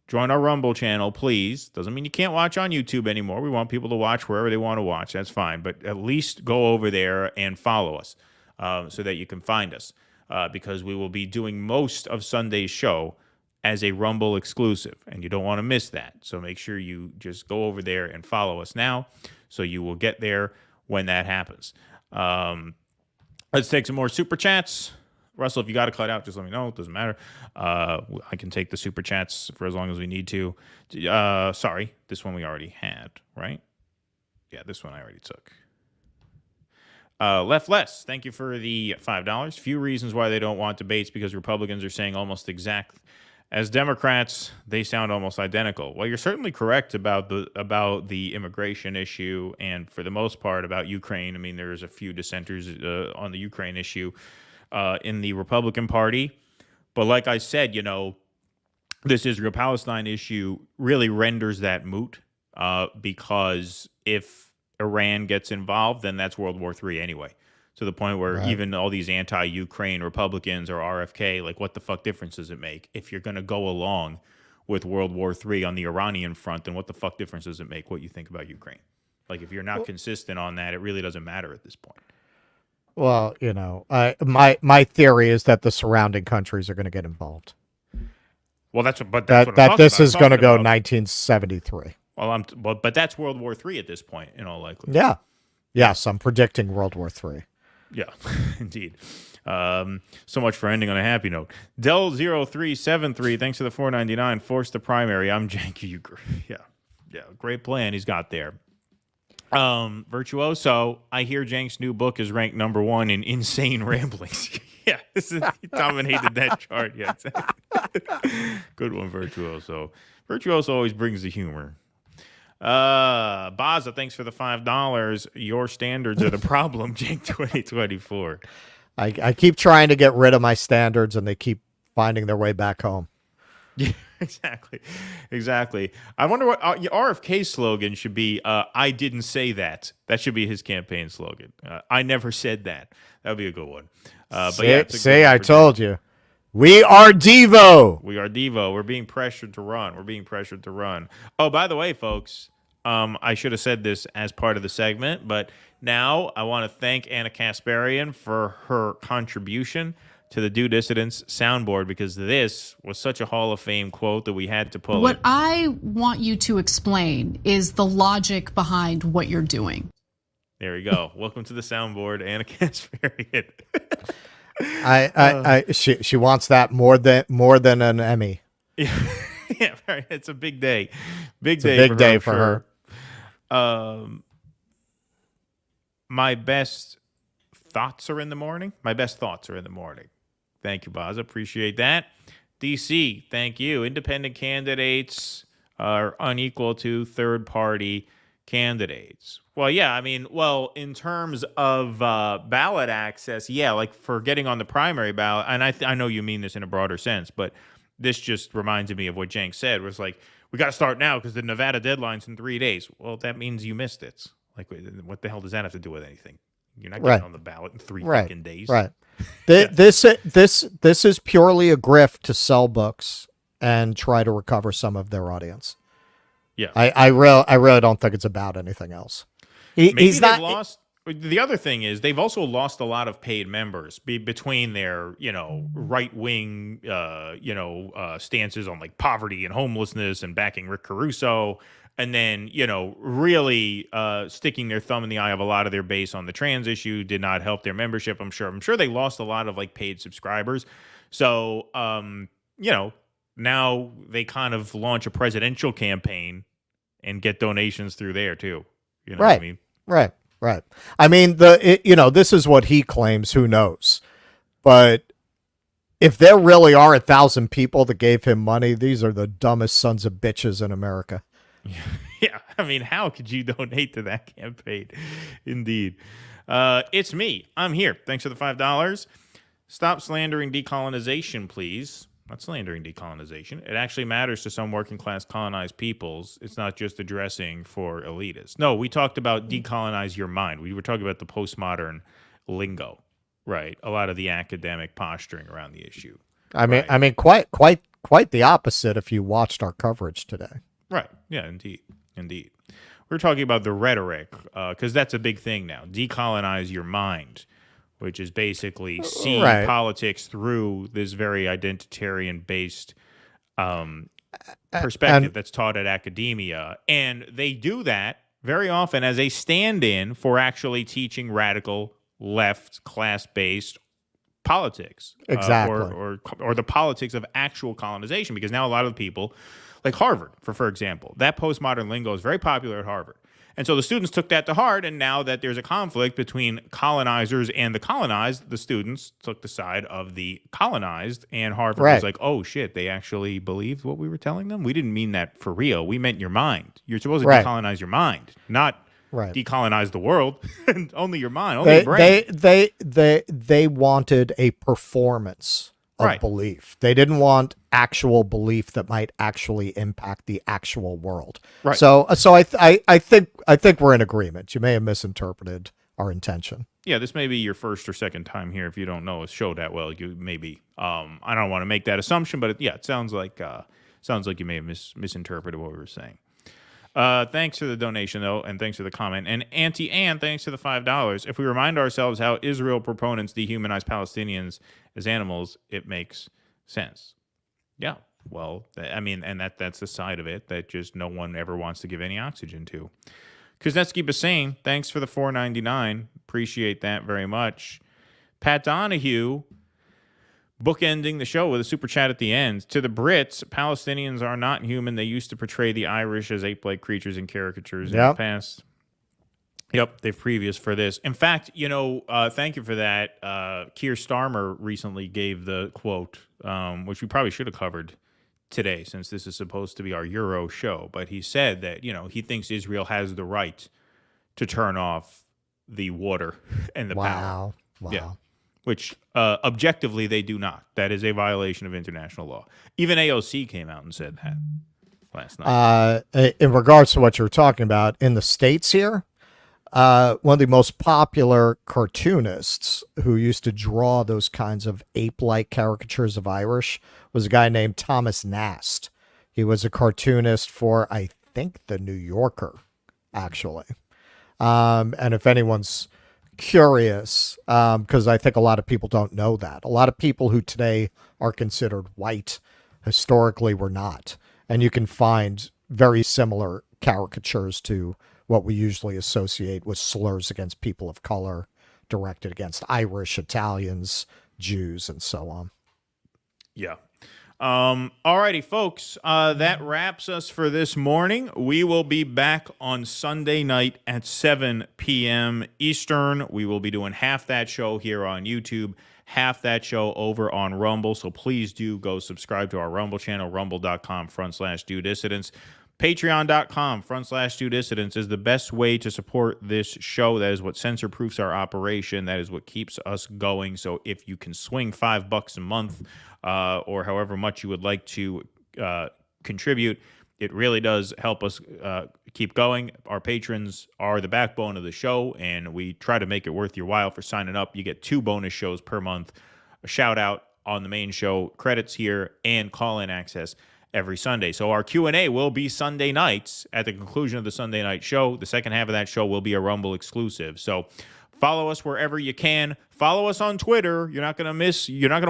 Join our Rumble channel, please. Doesn't mean you can't watch on YouTube anymore. We want people to watch wherever they want to watch. That's fine. But at least go over there and follow us so that you can find us, because we will be doing most of Sunday's show as a Rumble exclusive, and you don't want to miss that. So make sure you just go over there and follow us now so you will get there when that happens. Let's take some more super chats. Russell, if you got to cut out, just let me know. It doesn't matter. I can take the super chats for as long as we need to. Sorry, this one we already had, right? Yeah, this one I already took. Left Less, thank you for the $5. Few reasons why they don't want debates, because Republicans are saying almost exact as Democrats. They sound almost identical. Well, you're certainly correct about the immigration issue, and for the most part about Ukraine. I mean, there's a few dissenters on the Ukraine issue in the Republican Party. But like I said, this Israel-Palestine issue really renders that moot, because if Iran gets involved, then that's World War III anyway. To the point where even all these anti-Ukraine Republicans or RFK, like, what the fuck difference does it make? If you're going to go along with World War III on the Iranian front, then what the fuck difference does it make what you think about Ukraine? Like, if you're not consistent on that, it really doesn't matter at this point. Well, my theory is that the surrounding countries are going to get involved. Well, that's what this is going to go 1973. Well, but that's World War III at this point, in all likelihood. Yeah. Yes, I'm predicting World War III. Yeah, indeed. So much for ending on a happy note. Del0373, thanks for the $4.99. Force the primary. I'm Jenk Uygur. Yeah, great plan he's got there. Virtuoso, I hear Jenk's new book is ranked #1 in insane ramblings. Yeah, he dominated that chart. Yeah, good one, Virtuoso. Virtuoso always brings the humor. Baza, thanks for the $5. Your standards are the problem, Jenk 2024. I keep trying to get rid of my standards, and they keep finding their way back home. Yeah, exactly. I wonder what RFK's slogan should be. I didn't say that. That should be his campaign slogan. I never said that. That would be a good one. I told you. We are Devo. We are Devo. We're being pressured to run. Oh, by the way, folks, I should have said this as part of the segment, but now I want to thank Anna Kasparian for her contribution to the Do Dissidents soundboard, because this was such a Hall of Fame quote that we had to pull What I want you to explain is the logic behind what you're doing. There you go. Welcome to the soundboard, Anna Kasparian. She wants that more than an Emmy. Yeah, right. It's a big day. It's a big day for her. My best thoughts are in the morning. My best thoughts are in the morning. Thank you, Boz. Appreciate that. DC, thank you. Independent candidates are unequal to third-party candidates. Well, yeah, I mean, in terms of ballot access, yeah, like for getting on the primary ballot, and I know you mean this in a broader sense, but this just reminded me of what Jenk said, was like, we got to start now because the Nevada deadline's in 3 days. Well, that means you missed it. Like, what the hell does that have to do with anything? You're not getting on the ballot in 3 fucking days. Right. This is purely a grift to sell books and try to recover some of their audience. Yeah. I really don't think it's about anything else. He's not lost. The other thing is they've also lost a lot of paid members between their, right wing, stances on like poverty and homelessness and backing Rick Caruso. And then, really sticking their thumb in the eye of a lot of their base on the trans issue did not help their membership. I'm sure they lost a lot of like paid subscribers. So, now they kind of launch a presidential campaign and get donations through there too. You know what I mean? Right. I mean, this is what he claims. Who knows? But if there really are 1,000 people that gave him money, these are the dumbest sons of bitches in America. Yeah, I mean, how could you donate to that campaign? Indeed. It's me. I'm here. Thanks for the $5. Stop slandering decolonization, please. Not slandering decolonization. It actually matters to some working class colonized peoples. It's not just addressing for elitists. No, we talked about decolonize your mind. We were talking about the postmodern lingo, right? A lot of the academic posturing around the issue. I mean, quite the opposite if you watched our coverage today. Right. Yeah, indeed. We're talking about the rhetoric, because that's a big thing now. Decolonize your mind, which is basically see politics through this very identitarian-based perspective that's taught at academia. And they do that very often as a stand-in for actually teaching radical left class-based politics. Exactly. Or the politics of actual colonization, because now a lot of the people, like Harvard, for example, that postmodern lingo is very popular at Harvard. And so the students took that to heart, and now that there's a conflict between colonizers and the colonized, the students took the side of the colonized, and Harvard was like, oh, shit, they actually believed what we were telling them? We didn't mean that for real. We meant your mind. You're supposed to decolonize your mind, not decolonize the world. Only your mind, only your brain. They wanted a performance of belief. They didn't want actual belief that might actually impact the actual world. Right. So I think we're in agreement. You may have misinterpreted our intention. Yeah, this may be your first or second time here. If you don't know a show that well, you may be. I don't want to make that assumption, but it sounds like you may have misinterpreted what we were saying. Thanks for the donation, though, and thanks for the comment. And Auntie Ann, thanks for the $5. If we remind ourselves how Israel proponents dehumanize Palestinians as animals, it makes sense. Yeah, well, I mean, and that's the side of it that just no one ever wants to give any oxygen to. Kuznetsky Bassane, thanks for the $4.99. Appreciate that very much. Pat Donahue, bookending the show with a super chat at the end. To the Brits, Palestinians are not human. They used to portray the Irish as ape-like creatures in caricatures in the past. Yep, they've previous for this. In fact, thank you for that. Keir Starmer recently gave the quote, which we probably should have covered today since this is supposed to be our Euro show. But he said that, he thinks Israel has the right to turn off the water and the power. Wow. Yeah. Which objectively they do not. That is a violation of international law. Even AOC came out and said that last night. In regards to what you're talking about, in the States here, one of the most popular cartoonists who used to draw those kinds of ape-like caricatures of Irish was a guy named Thomas Nast. He was a cartoonist for, I think, The New Yorker, actually. And if anyone's curious, because I think a lot of people don't know that. A lot of people who today are considered white historically were not. And you can find very similar caricatures to what we usually associate with slurs against people of color directed against Irish, Italians, Jews and so on. Yeah. Alrighty, folks. That wraps us for this morning. We will be back on Sunday night at 7 p.m. Eastern. We will be doing half that show here on YouTube, half that show over on Rumble. So please do go subscribe to our Rumble channel, rumble.com/DoDissidents. Patreon.com/DoDissidents is the best way to support this show. That is what censor-proofs our operation. That is what keeps us going. So if you can swing $5 a month, or however much you would like to contribute, it really does help us keep going. Our patrons are the backbone of the show, and we try to make it worth your while for signing up. You get 2 bonus shows per month, a shout-out on the main show, credits here, and call-in access every Sunday. So our Q&A will be Sunday nights at the conclusion of the Sunday night show. The second half of that show will be a Rumble exclusive. So follow us wherever you can. Follow us on Twitter. You're not going to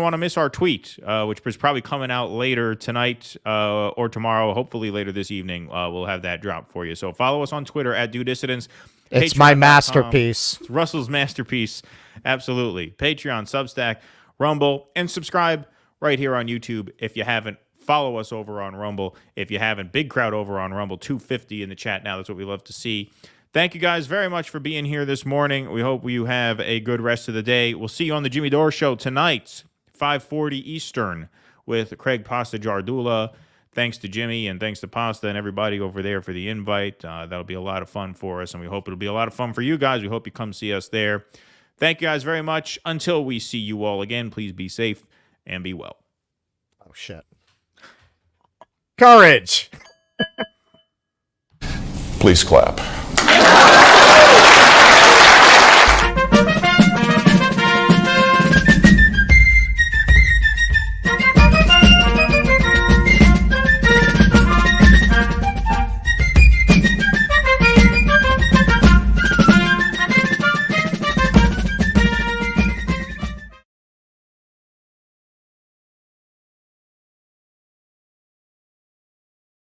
want to miss our tweet, which is probably coming out later tonight or tomorrow. Hopefully later this evening, we'll have that drop for you. So follow us on Twitter at DoDissidents. It's my masterpiece. It's Russell's masterpiece. Absolutely. Patreon, Substack, Rumble, and subscribe right here on YouTube if you haven't. Follow us over on Rumble if you haven't. Big crowd over on Rumble, 250 in the chat now. That's what we love to see. Thank you guys very much for being here this morning. We hope you have a good rest of the day. We'll see you on the Jimmy Dore Show tonight, 5:40 Eastern, with Craig Pasta Jardula. Thanks to Jimmy and thanks to Pasta and everybody over there for the invite. That'll be a lot of fun for us, and we hope it'll be a lot of fun for you guys. We hope you come see us there. Thank you guys very much. Until we see you all again, please be safe and be well. Oh, shit. Courage! Please clap.